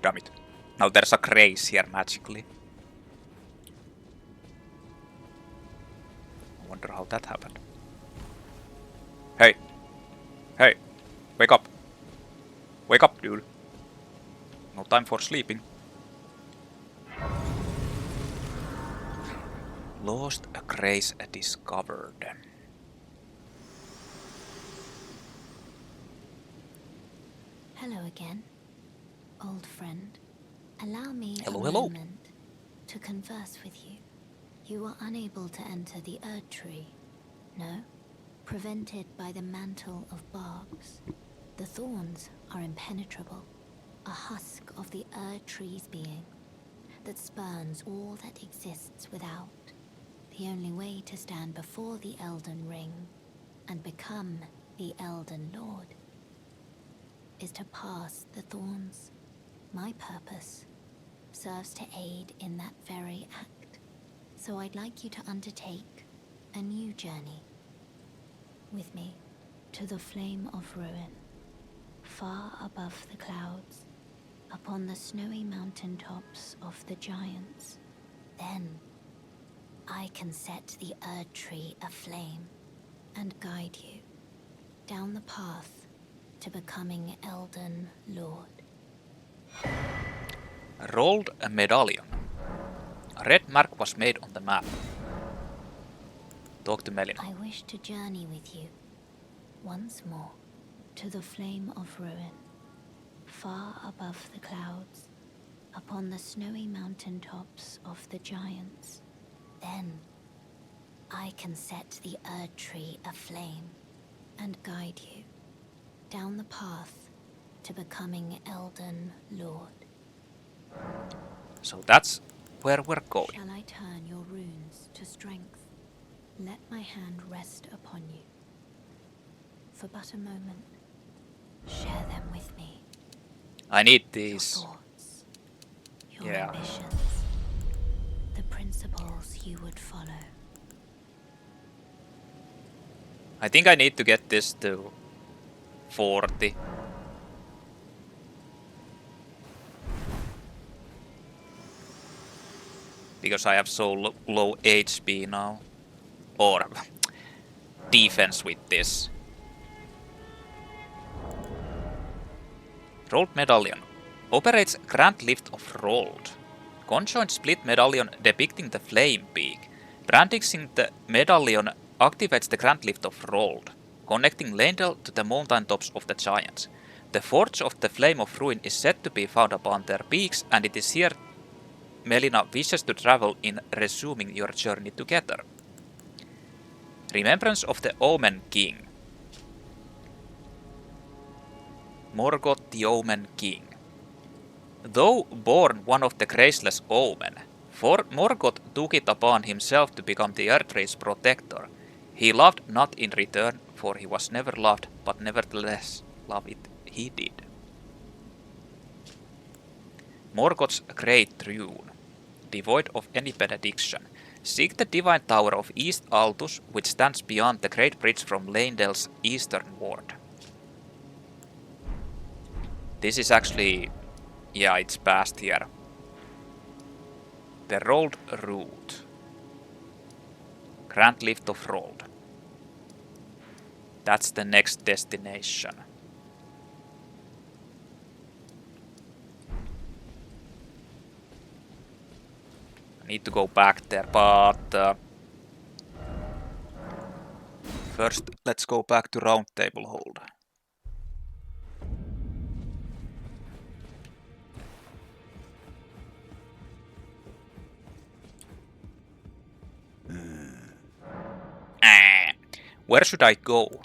Damn it. Now there's a grace here magically. I wonder how that happened. Hey! Hey! Wake up! Wake up, dude! No time for sleeping. Lost a grace discovered. Hello again, old friend. Allow me a Hello. moment to converse with you. You are unable to enter the Erdtree, no? Prevented by the mantle of barbs. The thorns are impenetrable, a husk of the Erdtree's being that spurns all that exists without. The only way to stand before the Elden Ring and become the Elden Lord is to pass the thorns. My purpose serves to aid in that very act. So I'd like you to undertake a new journey with me to the Flame of Ruin, far above the clouds, upon the snowy mountain tops of the giants. Then I can set the Erdtree aflame and guide you down the path to becoming Elden Lord. Rolled a medallion. A red mark was made on the map. Talk to Melina. I wish to journey with you once more to the Flame of Ruin, far above the clouds, upon the snowy mountain tops of the giants. Then I can set the Erdtree aflame and guide you down the path to becoming Elden Lord. So that's where we're going. Shall I turn your runes to strength? Let my hand rest upon you. For but a moment, share them with me. I need Your these. thoughts, your Yeah. ambitions, the principles you would follow. I think I need to get this to 40. Because I have so low HP now. Or defense with this. Rolled Medallion. Operates Grand Lift of Rolled. Conjoined split medallion depicting the flame peak. Brandishing the medallion activates the Grand Lift of Rolled, connecting Leyndell to the mountaintops of the giants. The Forge of the Flame of Ruin is said to be found upon their peaks, and it is here Melina wishes to travel in resuming your journey together. Remembrance of the Omen King. Morgoth the Omen King. Though born one of the graceless Omen, Morgoth took it upon himself to become the Erdtree's protector. He loved not in return, for he was never loved, but nevertheless love it he did. Morgoth's Great Rune. Devoid of any benediction. Seek the Divine Tower of East Altus, which stands beyond the Great Bridge from Leyndell's eastern ward. This is actually... yeah, it's past here. The Rolled Route. Grand Lift of Rolled. That's the next destination. I need to go back there, but... first, let's go back to Roundtable Hold. Where should I go?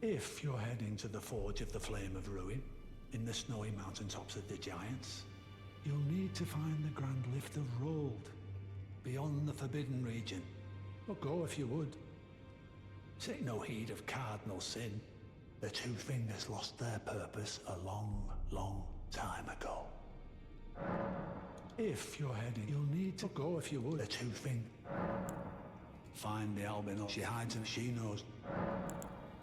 If you're heading to the Forge of the Flame of Ruin, in the snowy mountaintops of the Giants, you'll need to find the Grand Lift of Rolled, beyond the Forbidden Region. Or go if you would. Take no heed of cardinal sin. The Two Fingers lost their purpose a long, long time ago. If you're heading, you'll need to go if you would. The Two Fingers. Find the albino. She hides and she knows.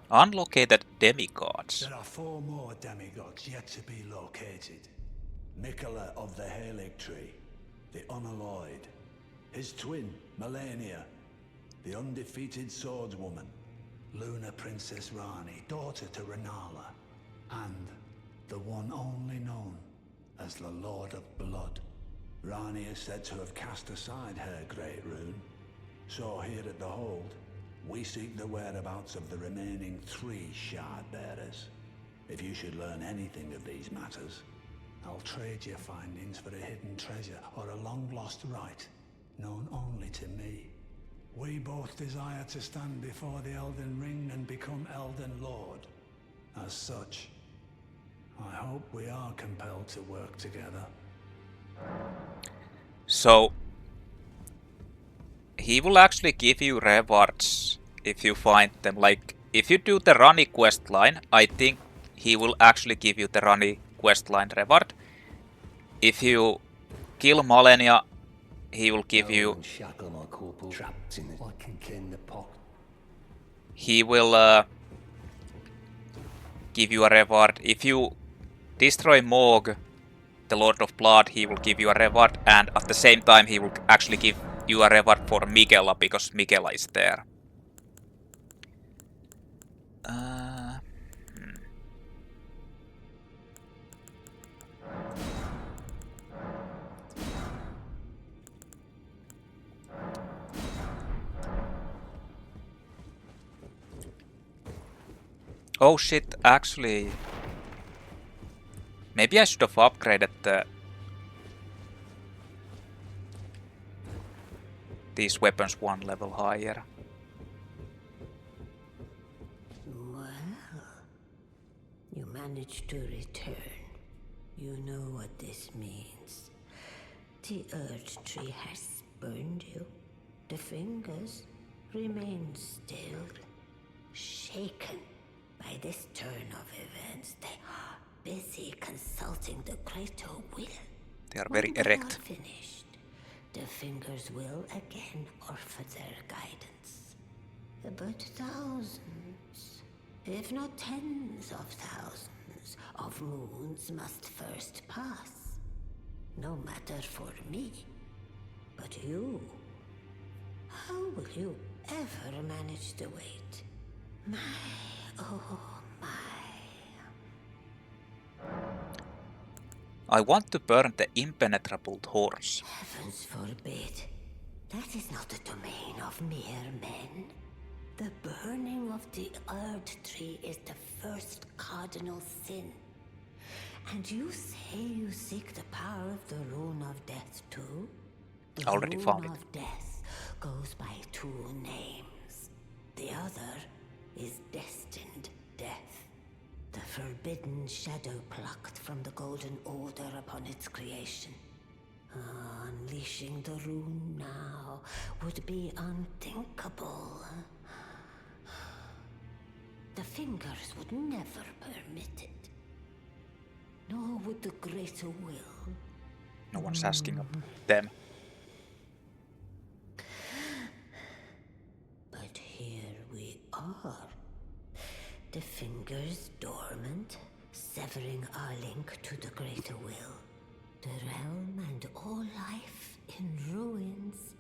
Unlocated demigods. There are 4 more demigods yet to be located. Mikola of the Halig Tree, the Unalloyed. His twin, Melania, the undefeated swordswoman. Luna Princess Rani, daughter to Renala. And the one only known as the Lord of Blood. Rani is said to have cast aside her great rune. So here at the Hold, we seek the whereabouts of the remaining 3 shard bearers. If you should learn anything of these matters, I'll trade your findings for a hidden treasure or a long-lost right, known only to me. We both desire to stand before the Elden Ring and become Elden Lord. As such, I hope we are compelled to work together. So, he will actually give you rewards if you find them. Like, if you do the Rani questline, I think he will actually give you the Rani questline reward. If you kill Malenia, he will give you... he will give you a reward. If you destroy Morg, the Lord of Blood, he will give you a reward, and at the same time he will actually give you a reward for Migela, because Migela is there. Oh shit, actually... maybe I should have upgraded these weapons 1 level higher. Well, you managed to return. You know what this means. The Erdtree has spurned you. The fingers remain still, shaken by this turn of events. They are busy consulting the greater will. They are very erect. When they are finished, the fingers will again offer their guidance. But thousands, if not tens of thousands, of moons must first pass. No matter for me, but you. How will you ever manage the weight? Oh my. I want to burn the impenetrable horse. Heavens forbid. That is not the domain of mere men. The burning of the Erdtree is the first cardinal sin. And you say you seek the power of the Rune of Death too? The Already found it. Rune of Death goes by two names. The other is Destined Death. The forbidden shadow plucked from the Golden Order upon its creation. Unleashing the rune now would be unthinkable. The fingers would never permit it. Nor would the greater will. No one's asking of them. But here we are. The fingers dormant, severing our link to the greater will. The realm and all life in ruins.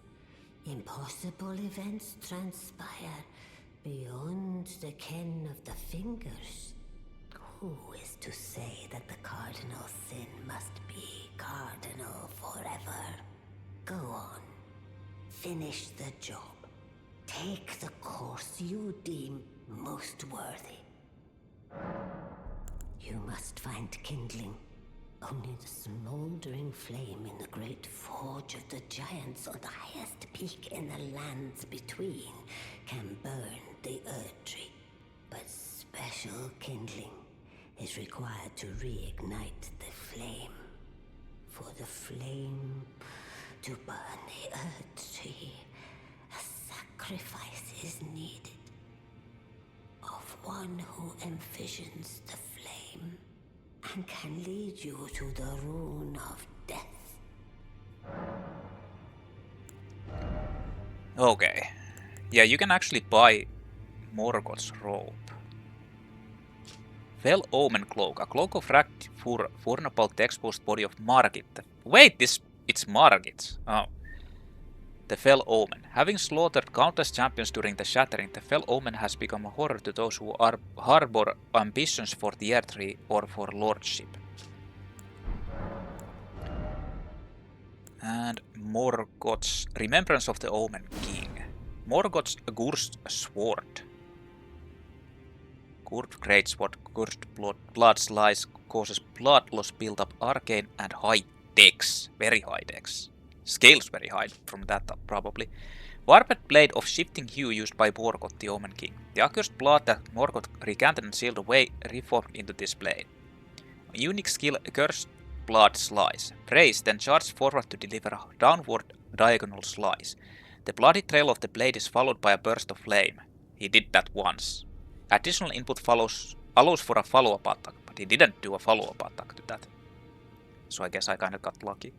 Impossible events transpire beyond the ken of the fingers. Who is to say that the cardinal sin must be cardinal forever? Go on. Finish the job. Take the course you deem most worthy. You must find kindling. Only the smoldering flame in the great forge of the giants on the highest peak in the lands between can burn the Erdtree. But special kindling is required to reignite the flame. For the flame to burn the Erdtree, a sacrifice is needed. Of one who envisions the flame and can lead you to the Rune of Death. Okay. Yeah, you can actually buy Morgoth's robe. Fell Omen Cloak. A cloak of ragged fur worn about the exposed body of Margit. Wait, it's Margit. Oh. The Fell Omen. Having slaughtered countless champions during the Shattering, the Fell Omen has become a horror to those who harbor ambitions for the Erdtree or for lordship. And Morgoth's Remembrance of the Omen King. Morgoth's Cursed Sword. Cursed Greatsword, cursed blood slice, causes blood loss, build up arcane and high dex. Very high dex. Scales very high from that up, probably. Warped Blade of Shifting Hue used by Morgoth, the Omen King. The accursed blood that Morgoth recanted and sealed away reformed into this blade. A unique skill, Cursed Blood Slice. Raise, then charge forward to deliver a downward diagonal slice. The bloody trail of the blade is followed by a burst of flame. He did that once. Additional input allows for a follow-up attack, but he didn't do a follow-up attack to that. So I guess I kinda got lucky.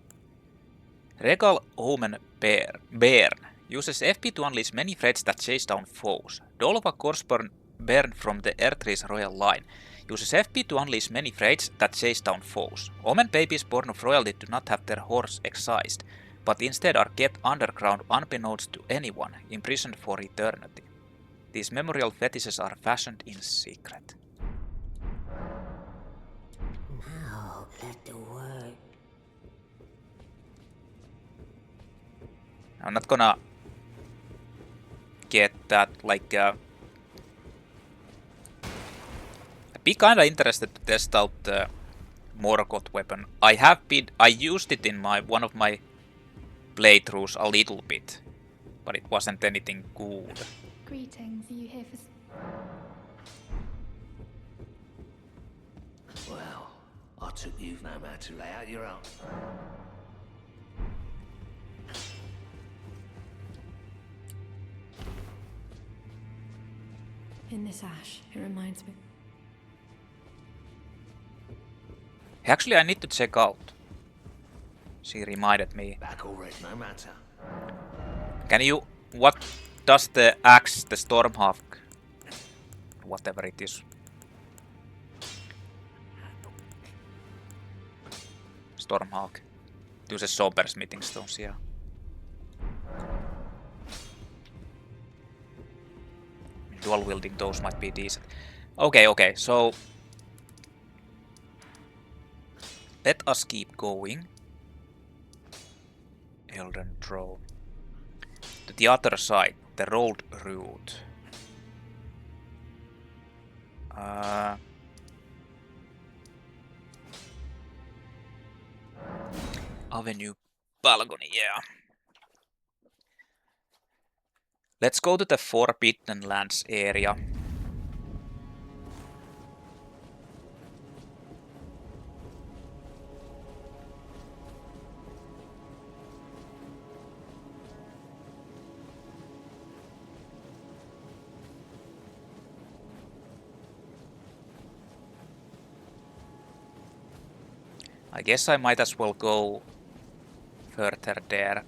Regal Omen Bairn uses FP to unleash many threats that chase down foes. Dolva Gorsborn Bairn from the Erdtree's royal line uses FP to unleash many threats that chase down foes. Omen babies born of royalty do not have their horse excised, but instead are kept underground unbeknownst to anyone, imprisoned for eternity. These memorial fetishes are fashioned in secret. Now let the word. I'm not gonna get that, like, I'd be kinda interested to test out the Morgoth weapon. I used it in one of my playthroughs a little bit, but it wasn't anything good. Greetings, are you here for... Well, I took you no matter to lay out your own. this ash. It reminds me. Actually, I need to check out. She reminded me. Back already, no matter. Can you... What does the axe, the Stormhawk, whatever it is. Stormhawk. Uses sober smithing stones, yeah. Dual wielding those might be decent. Okay, so... Let us keep going. Elden Throne. To the other side, the road route. Avenue balcony, yeah. Let's go to the Forbidden Lands area. I guess I might as well go further there.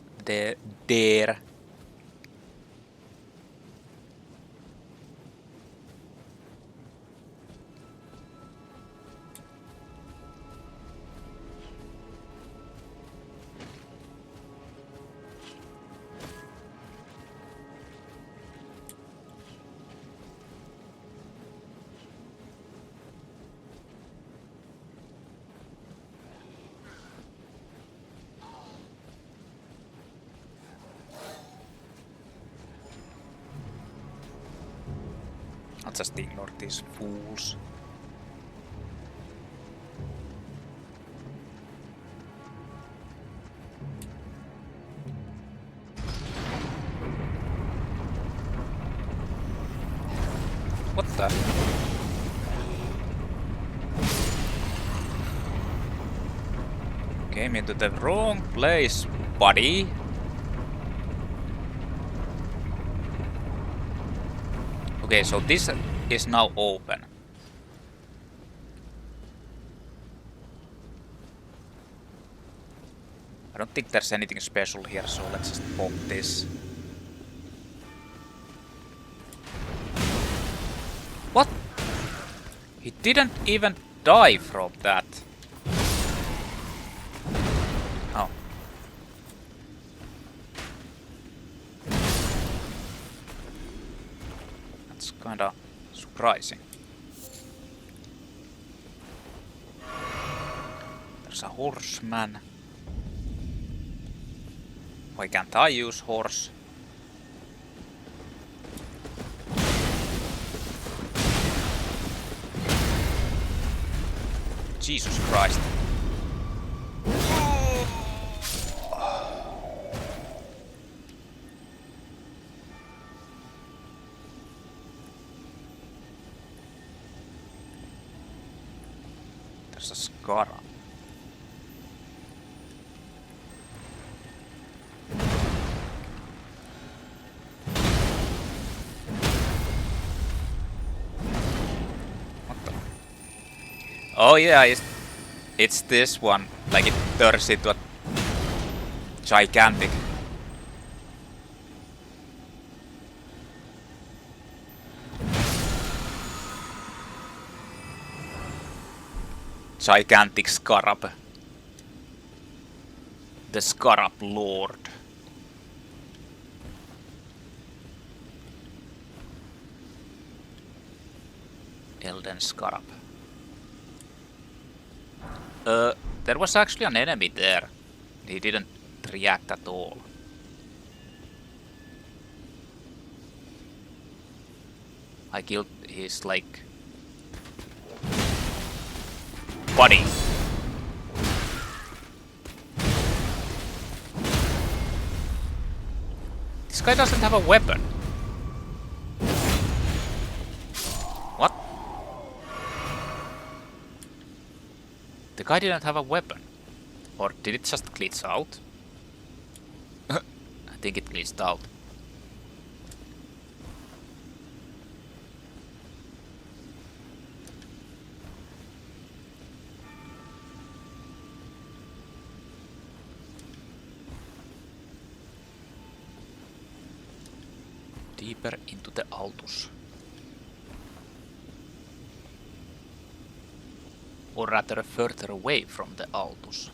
I'll just ignore these fools. What the? Came into the wrong place, buddy. Okay, so this is now open. I don't think there's anything special here, so let's just pop this. What? He didn't even die from that. Oh. That's kinda surprising. There's a horseman. Why can't I use horse? Jesus Christ. There's a scar. Oh yeah, it's this one. Like it turns into a gigantic. Gigantic scarab. The Scarab Lord. Elden Scarab. There was actually an enemy there. He didn't react at all. I killed his, like, buddy. This guy doesn't have a weapon. What? The guy didn't have a weapon. Or did it just glitch out? I think it glitched out. deeper into the Altus. Or rather further away from the Altus.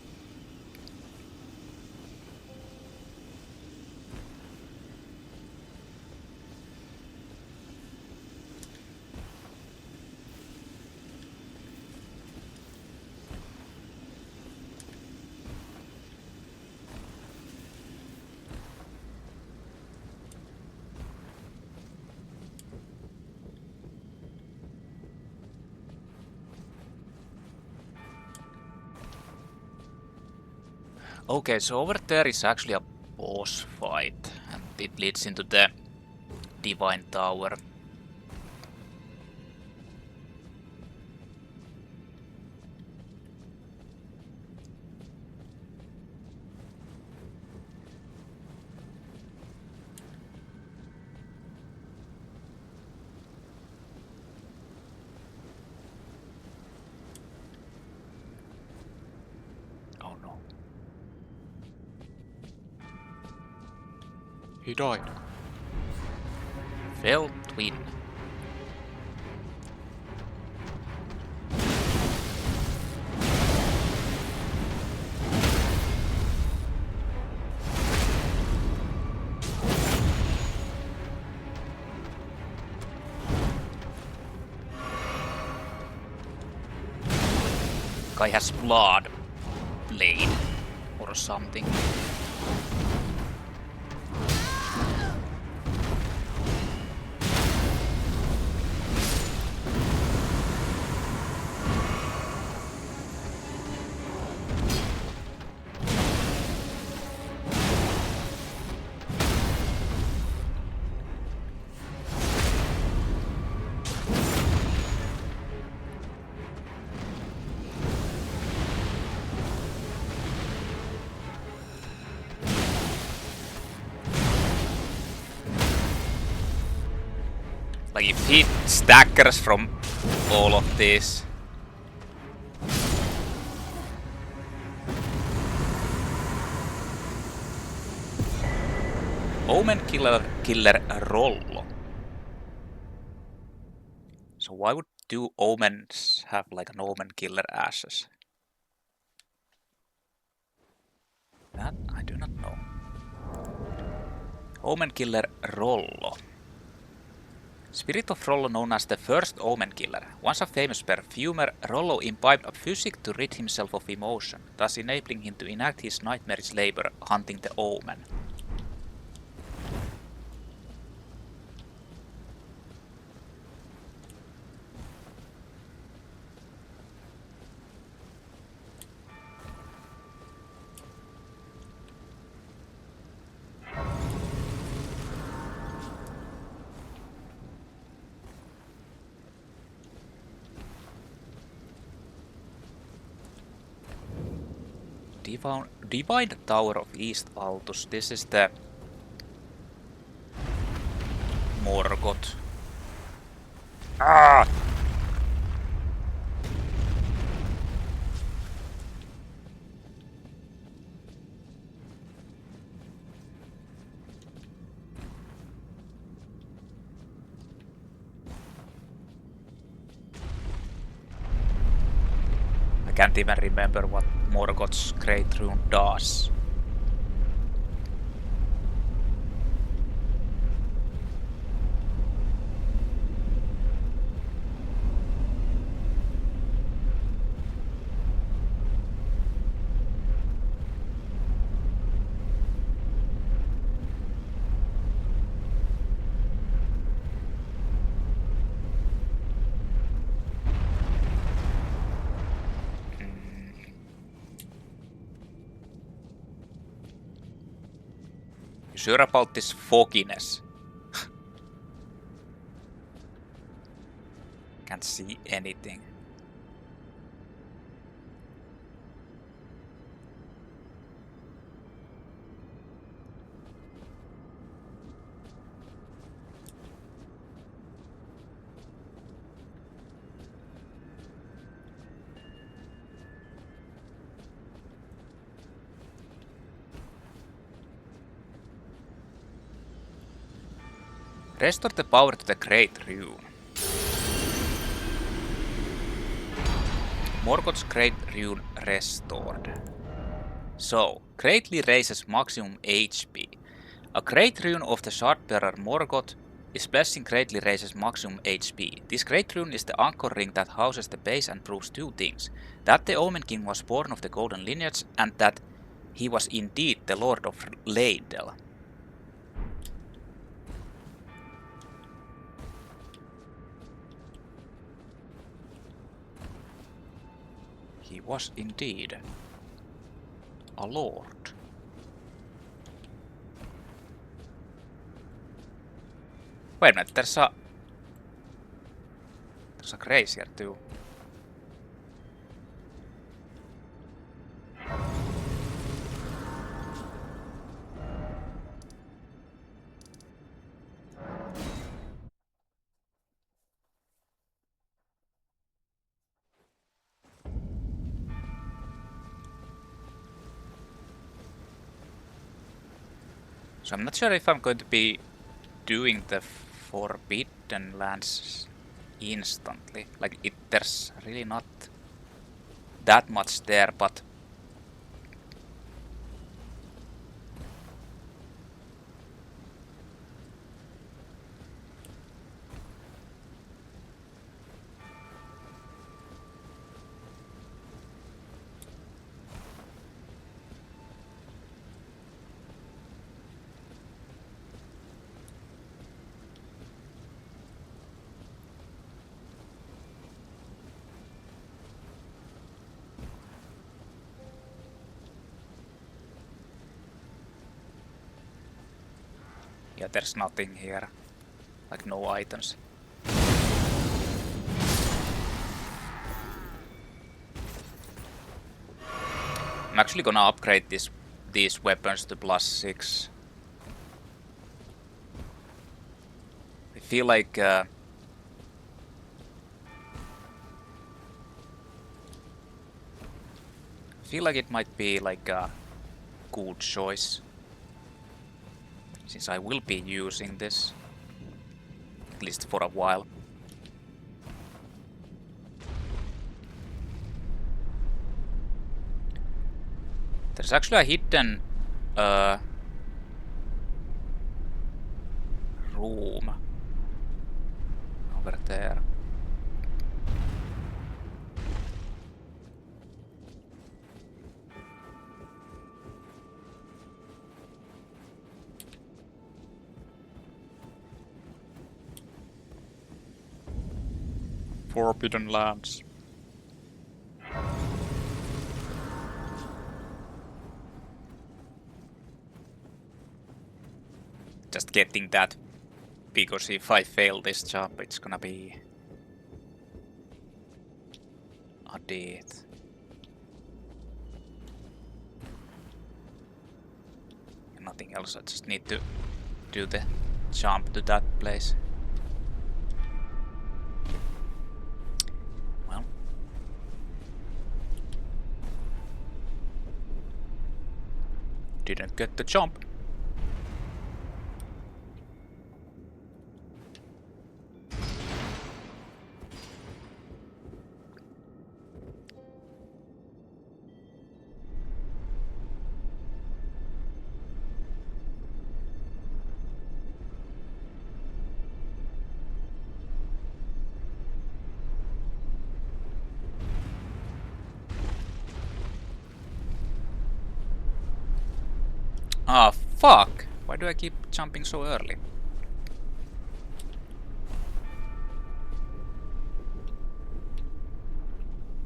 Okay, so over there is actually a boss fight, and it leads into the Divine Tower. Oh no. He died. Fell twin. Guy has blood blade or something. Like if he staggers from all of this. Omen killer Rollo. So why would two omens have like an omen killer ashes? That I do not know. Omen killer Rollo. Spirit of Rollo known as the first Omen Killer. Once a famous perfumer, Rollo imbibed a physic to rid himself of emotion, thus enabling him to enact his nightmarish labor hunting the Omen. Divine Tower of East Altus. This is the Morgoth. Ah! I can't even remember what Morgoth's Great Rune does. Sure about this fogginess? Can't see anything. Restore the power to the Great Rune. Morgoth's Great Rune restored. So, greatly raises maximum HP. A Great Rune of the Shardbearer Morgoth is blessing greatly raises maximum HP. This Great Rune is the anchor ring that houses the base and proves two things. That the Omen King was born of the Golden Lineage and that he was indeed the Lord of Leyndell. He was indeed a lord. Wait a minute, there's a grace here too. So I'm not sure if I'm going to be doing the Forbidden Lands instantly. Like, there's really not that much there, but yeah, there's nothing here. Like, no items. I'm actually gonna upgrade these weapons to +6. I feel like it might be like a good choice, since I will be using this at least for a while. There's actually a hidden room over there. Forbidden Lands. Just getting that, because if I fail this job, it's gonna be a death. And nothing else, I just need to do the jump to that place. Well. Didn't get the jump. Ah, fuck! Why do I keep jumping so early?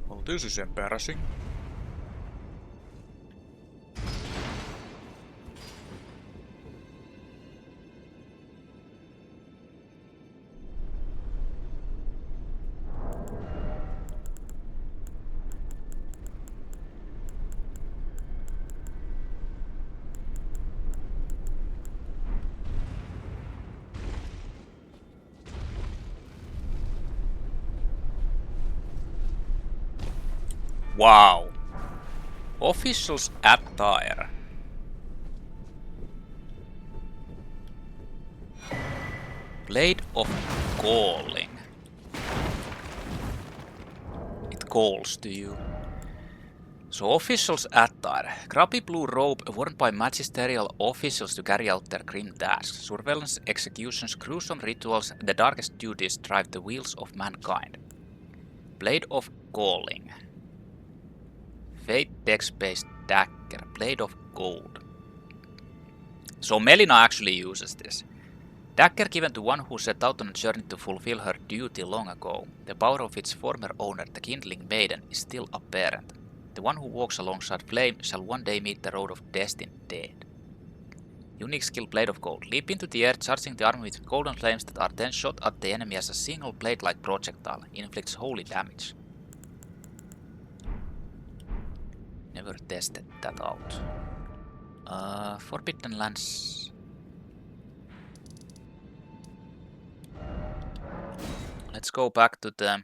Well, this is embarrassing. Wow. Official's attire. Blade of Calling. It calls to you. So officials attire. Grubby blue robe worn by magisterial officials to carry out their grim tasks. Surveillance, executions, gruesome rituals, the darkest duties drive the wheels of mankind. Blade of Calling. Fate dex-based dagger. Blade of Gold. So Melina actually uses this. Dagger given to one who set out on a journey to fulfill her duty long ago. The power of its former owner, the Kindling Maiden, is still apparent. The one who walks alongside flame shall one day meet the road of destined dead. Unique skill Blade of Gold. Leap into the air, charging the arm with golden flames that are then shot at the enemy as a single blade-like projectile. Inflicts holy damage. Never tested that out. Forbidden Lands. Let's go back to the...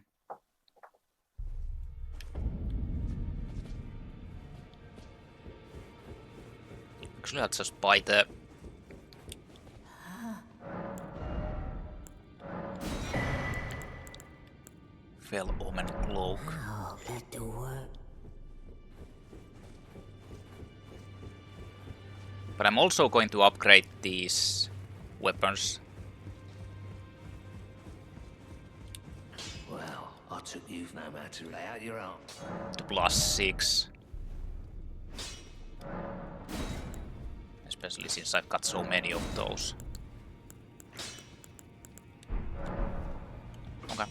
Actually, I'll just buy the... Fell Omen Cloak. Oh, let the work. But I'm also going to upgrade these weapons. Well, I took you've no man to lay out your own. To +6. Especially since I've got so many of those. Okay.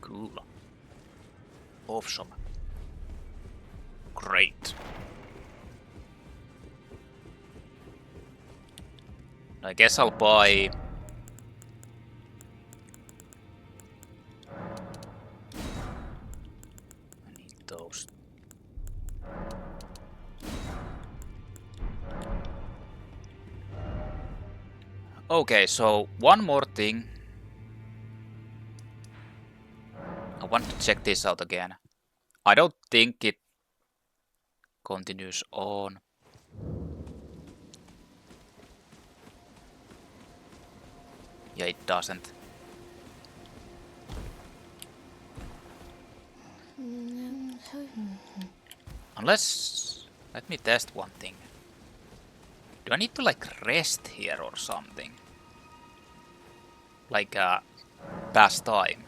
Cool. Awesome. Great. I guess I'll buy... I need those. Okay, so one more thing. I want to check this out again. I don't think it continues on. Yeah, it doesn't. Unless... Let me test one thing. Do I need to like rest here or something? Like pass time.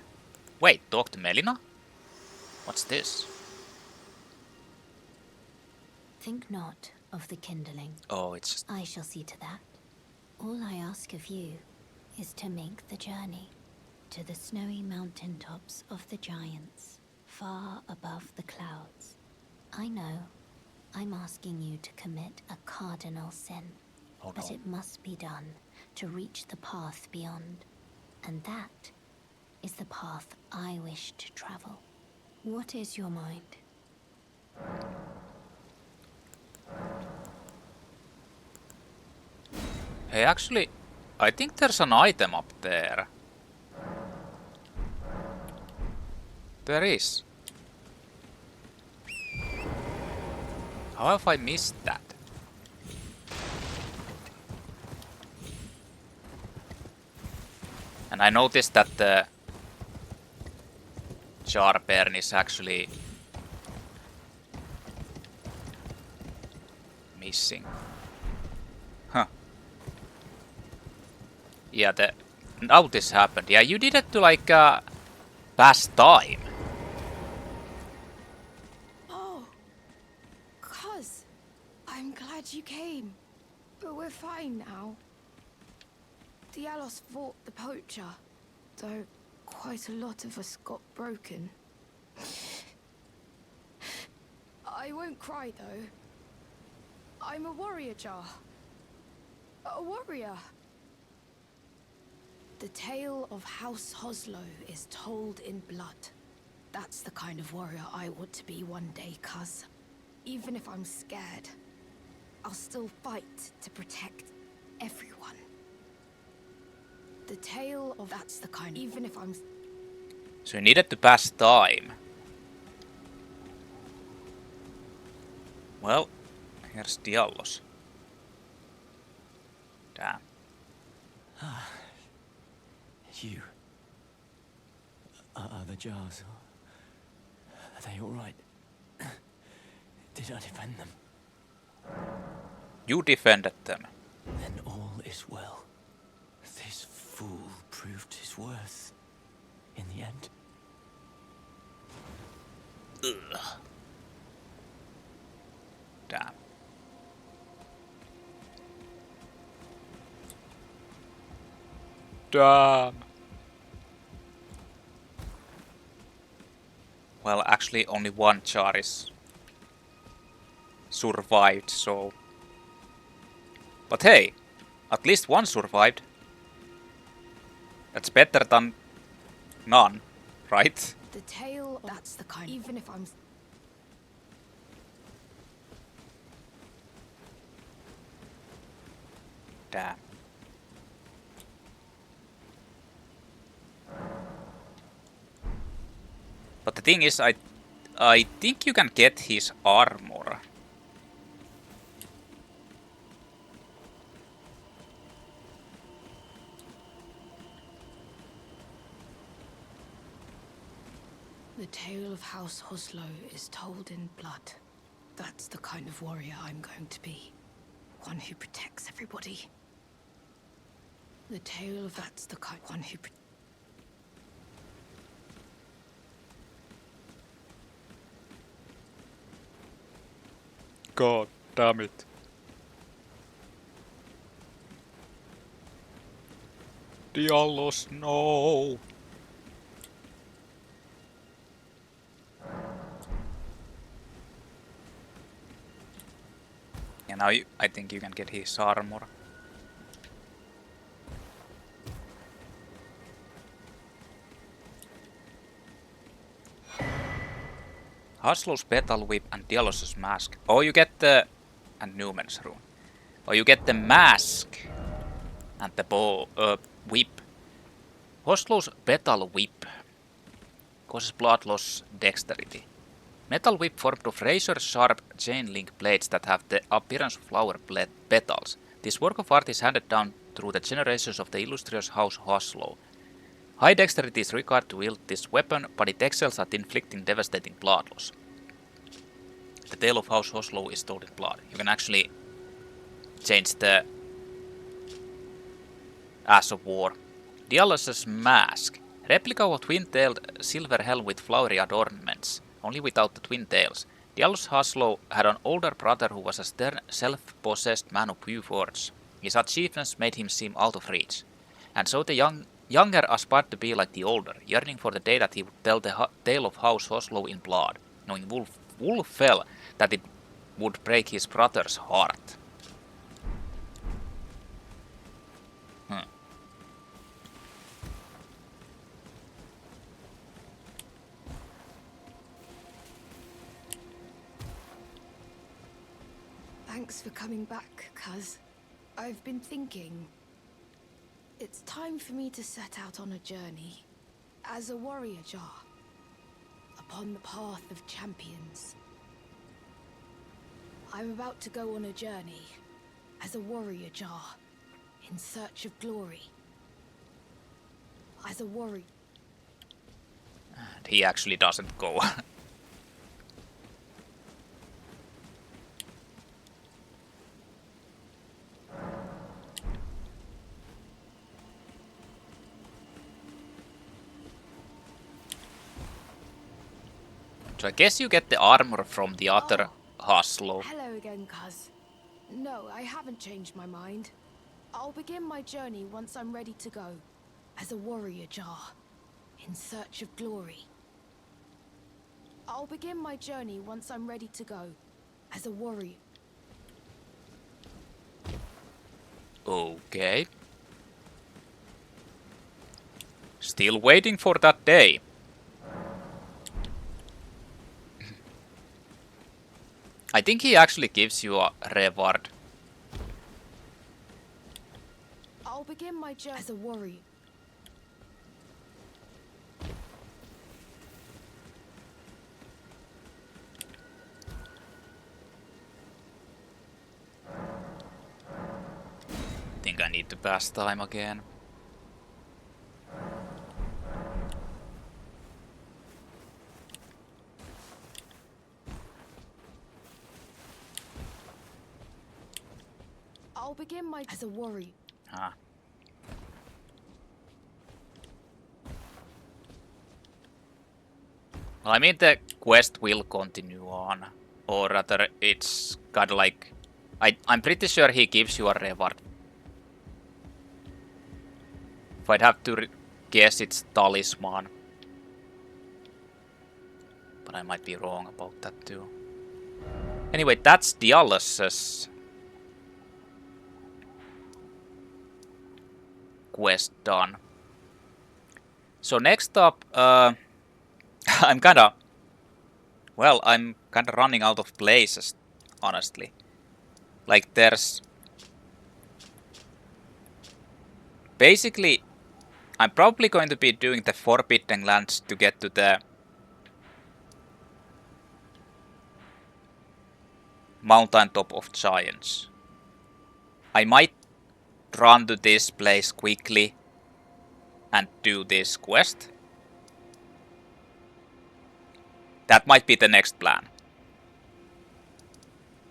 Wait, talk to Melina? What's this? Think not of the kindling. Oh, it's just... I shall see to that. All I ask of you is to make the journey to the snowy mountaintops of the giants, far above the clouds. I know I'm asking you to commit a cardinal sin, but it must be done to reach the path beyond. And that is the path I wish to travel. What is your mind? Hey, actually, I think there's an item up there. There is. How have I missed that? And I noticed that the Jarbairn is actually missing. Huh. Yeah, now this happened. Yeah, you did it to like pass time. Oh, cuz, I'm glad you came. But we're fine now. Diallos fought the poacher, though quite a lot of us got broken. I won't cry though. I'm a warrior, Jar. A warrior. The tale of House Hoslow is told in blood. That's the kind of warrior I want to be one day, cuz. Even if I'm scared, I'll still fight to protect everyone. The tale of that's the kind, even if I'm... So you needed to pass time. Well, here's Diallos. Damn. You. Are the jars? Are they all right? Did I defend them? You defended them. Then all is well. This fool proved his worth in the end. Ugh. Damn. Damn. Well, actually only one jar is survived, so... But hey, at least one survived. That's better than none, right? The tail, that's the kind. Even if I'm... Damn. But the thing is, I think you can get his armor. The tale of House Oslo is told in blood. That's the kind of warrior I'm going to be. One who protects everybody. The tale of that's the kind one who... God damn it. Diallos, no! Yeah, now I think you can get his armor. Oslo's Petal Whip and Diallos' Mask. Oh, you get the... and Newman's Rune. Oh, you get the Mask and the bow, Whip. Oslo's Petal Whip causes blood loss dexterity. Metal whip formed of razor-sharp chain-link blades that have the appearance of flower petals. This work of art is handed down through the generations of the illustrious House Oslo. High dexterity is required to wield this weapon, but it excels at inflicting devastating blood loss. The tale of House Oslo is told in blood. You can actually change the Ass of War. Diallos' Mask. Replica of a twin-tailed silver helm with flowery adornments, only without the twin tails. Diallos Oslo had an older brother who was a stern, self-possessed man of few words. His achievements made him seem out of reach. And so the younger aspired to be like the older, yearning for the day that he would tell the tale of House Oslo in blood, knowing full well that it would break his brother's heart. Thanks for coming back, cuz. I've been thinking. It's time for me to set out on a journey. As a warrior jar. Upon the path of champions. I'm about to go on a journey. As a warrior jar. In search of glory. As a warrior... And he actually doesn't go. So I guess you get the armor from the other Oslo. Hello again, cuz. No, I haven't changed my mind. I'll begin my journey once I'm ready to go. As a warrior jar. In search of glory. I'll begin my journey once I'm ready to go. As a warrior. Okay. Still waiting for that day. I think he actually gives you a reward. I'll begin my journey as a warrior. I think think I need to pass time again. I'll begin my as a warrior. Ah. Well, I mean the quest will continue on. Or rather, it's kind of like... I'm pretty sure he gives you a reward. If I'd have to guess, it's Talisman. But I might be wrong about that too. Anyway, that's Diallos' quest done. So next up, I'm kinda running out of places, honestly. Like there's... Basically, I'm probably going to be doing the Forbidden Lands to get to the Mountaintop of Giants. I might run to this place quickly and do this quest. That might be the next plan.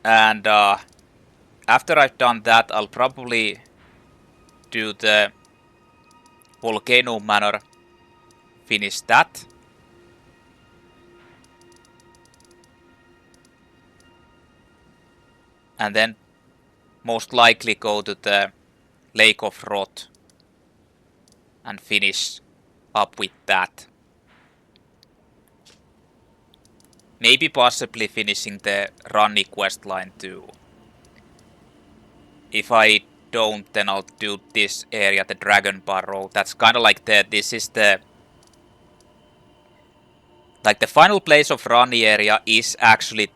And after I've done that, I'll probably do the Volcano Manor, finish that. And then most likely go to the Lake of Rot and finish up with that. Maybe possibly finishing the Runny questline too. If I don't, then I'll do this area, the Dragon Barrow. That's kind of like this is the... Like the final place of Runny area is actually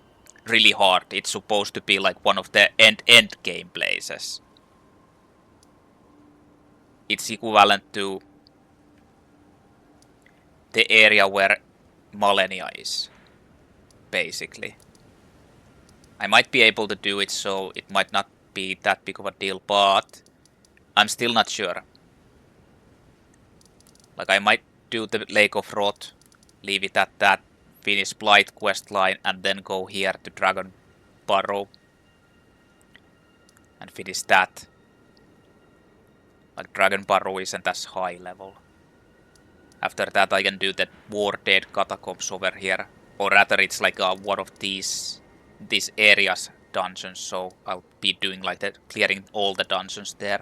really hard. It's supposed to be like one of the end game places. It's equivalent to the area where Malenia is, basically. I might be able to do it, so it might not be that big of a deal, but I'm still not sure. Like I might do the Lake of Rot, leave it at that, finish Blight questline, and then go here to Dragon Barrow and finish that. Like Dragon Barrow isn't as high level. After that I can do the War Dead Catacombs over here. Or rather it's like one of these areas dungeons, so I'll be doing like that, clearing all the dungeons there.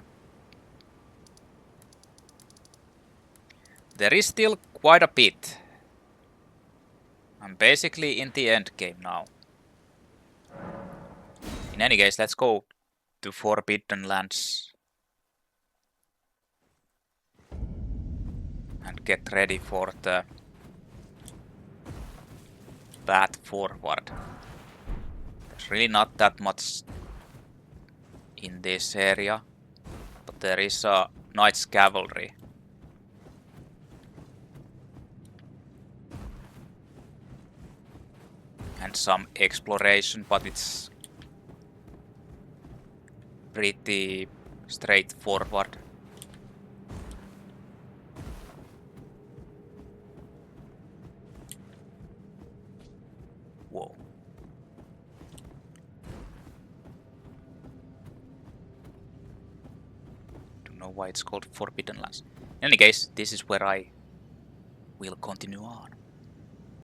There is still quite a bit. I'm basically in the end game now. In any case, let's go to Forbidden Lands and get ready for the path forward. There's really not that much in this area, but there is a Knight's Cavalry. And some exploration, but it's pretty straightforward. Whoa. Don't know why it's called Forbidden Lands. In any case, this is where I will continue on.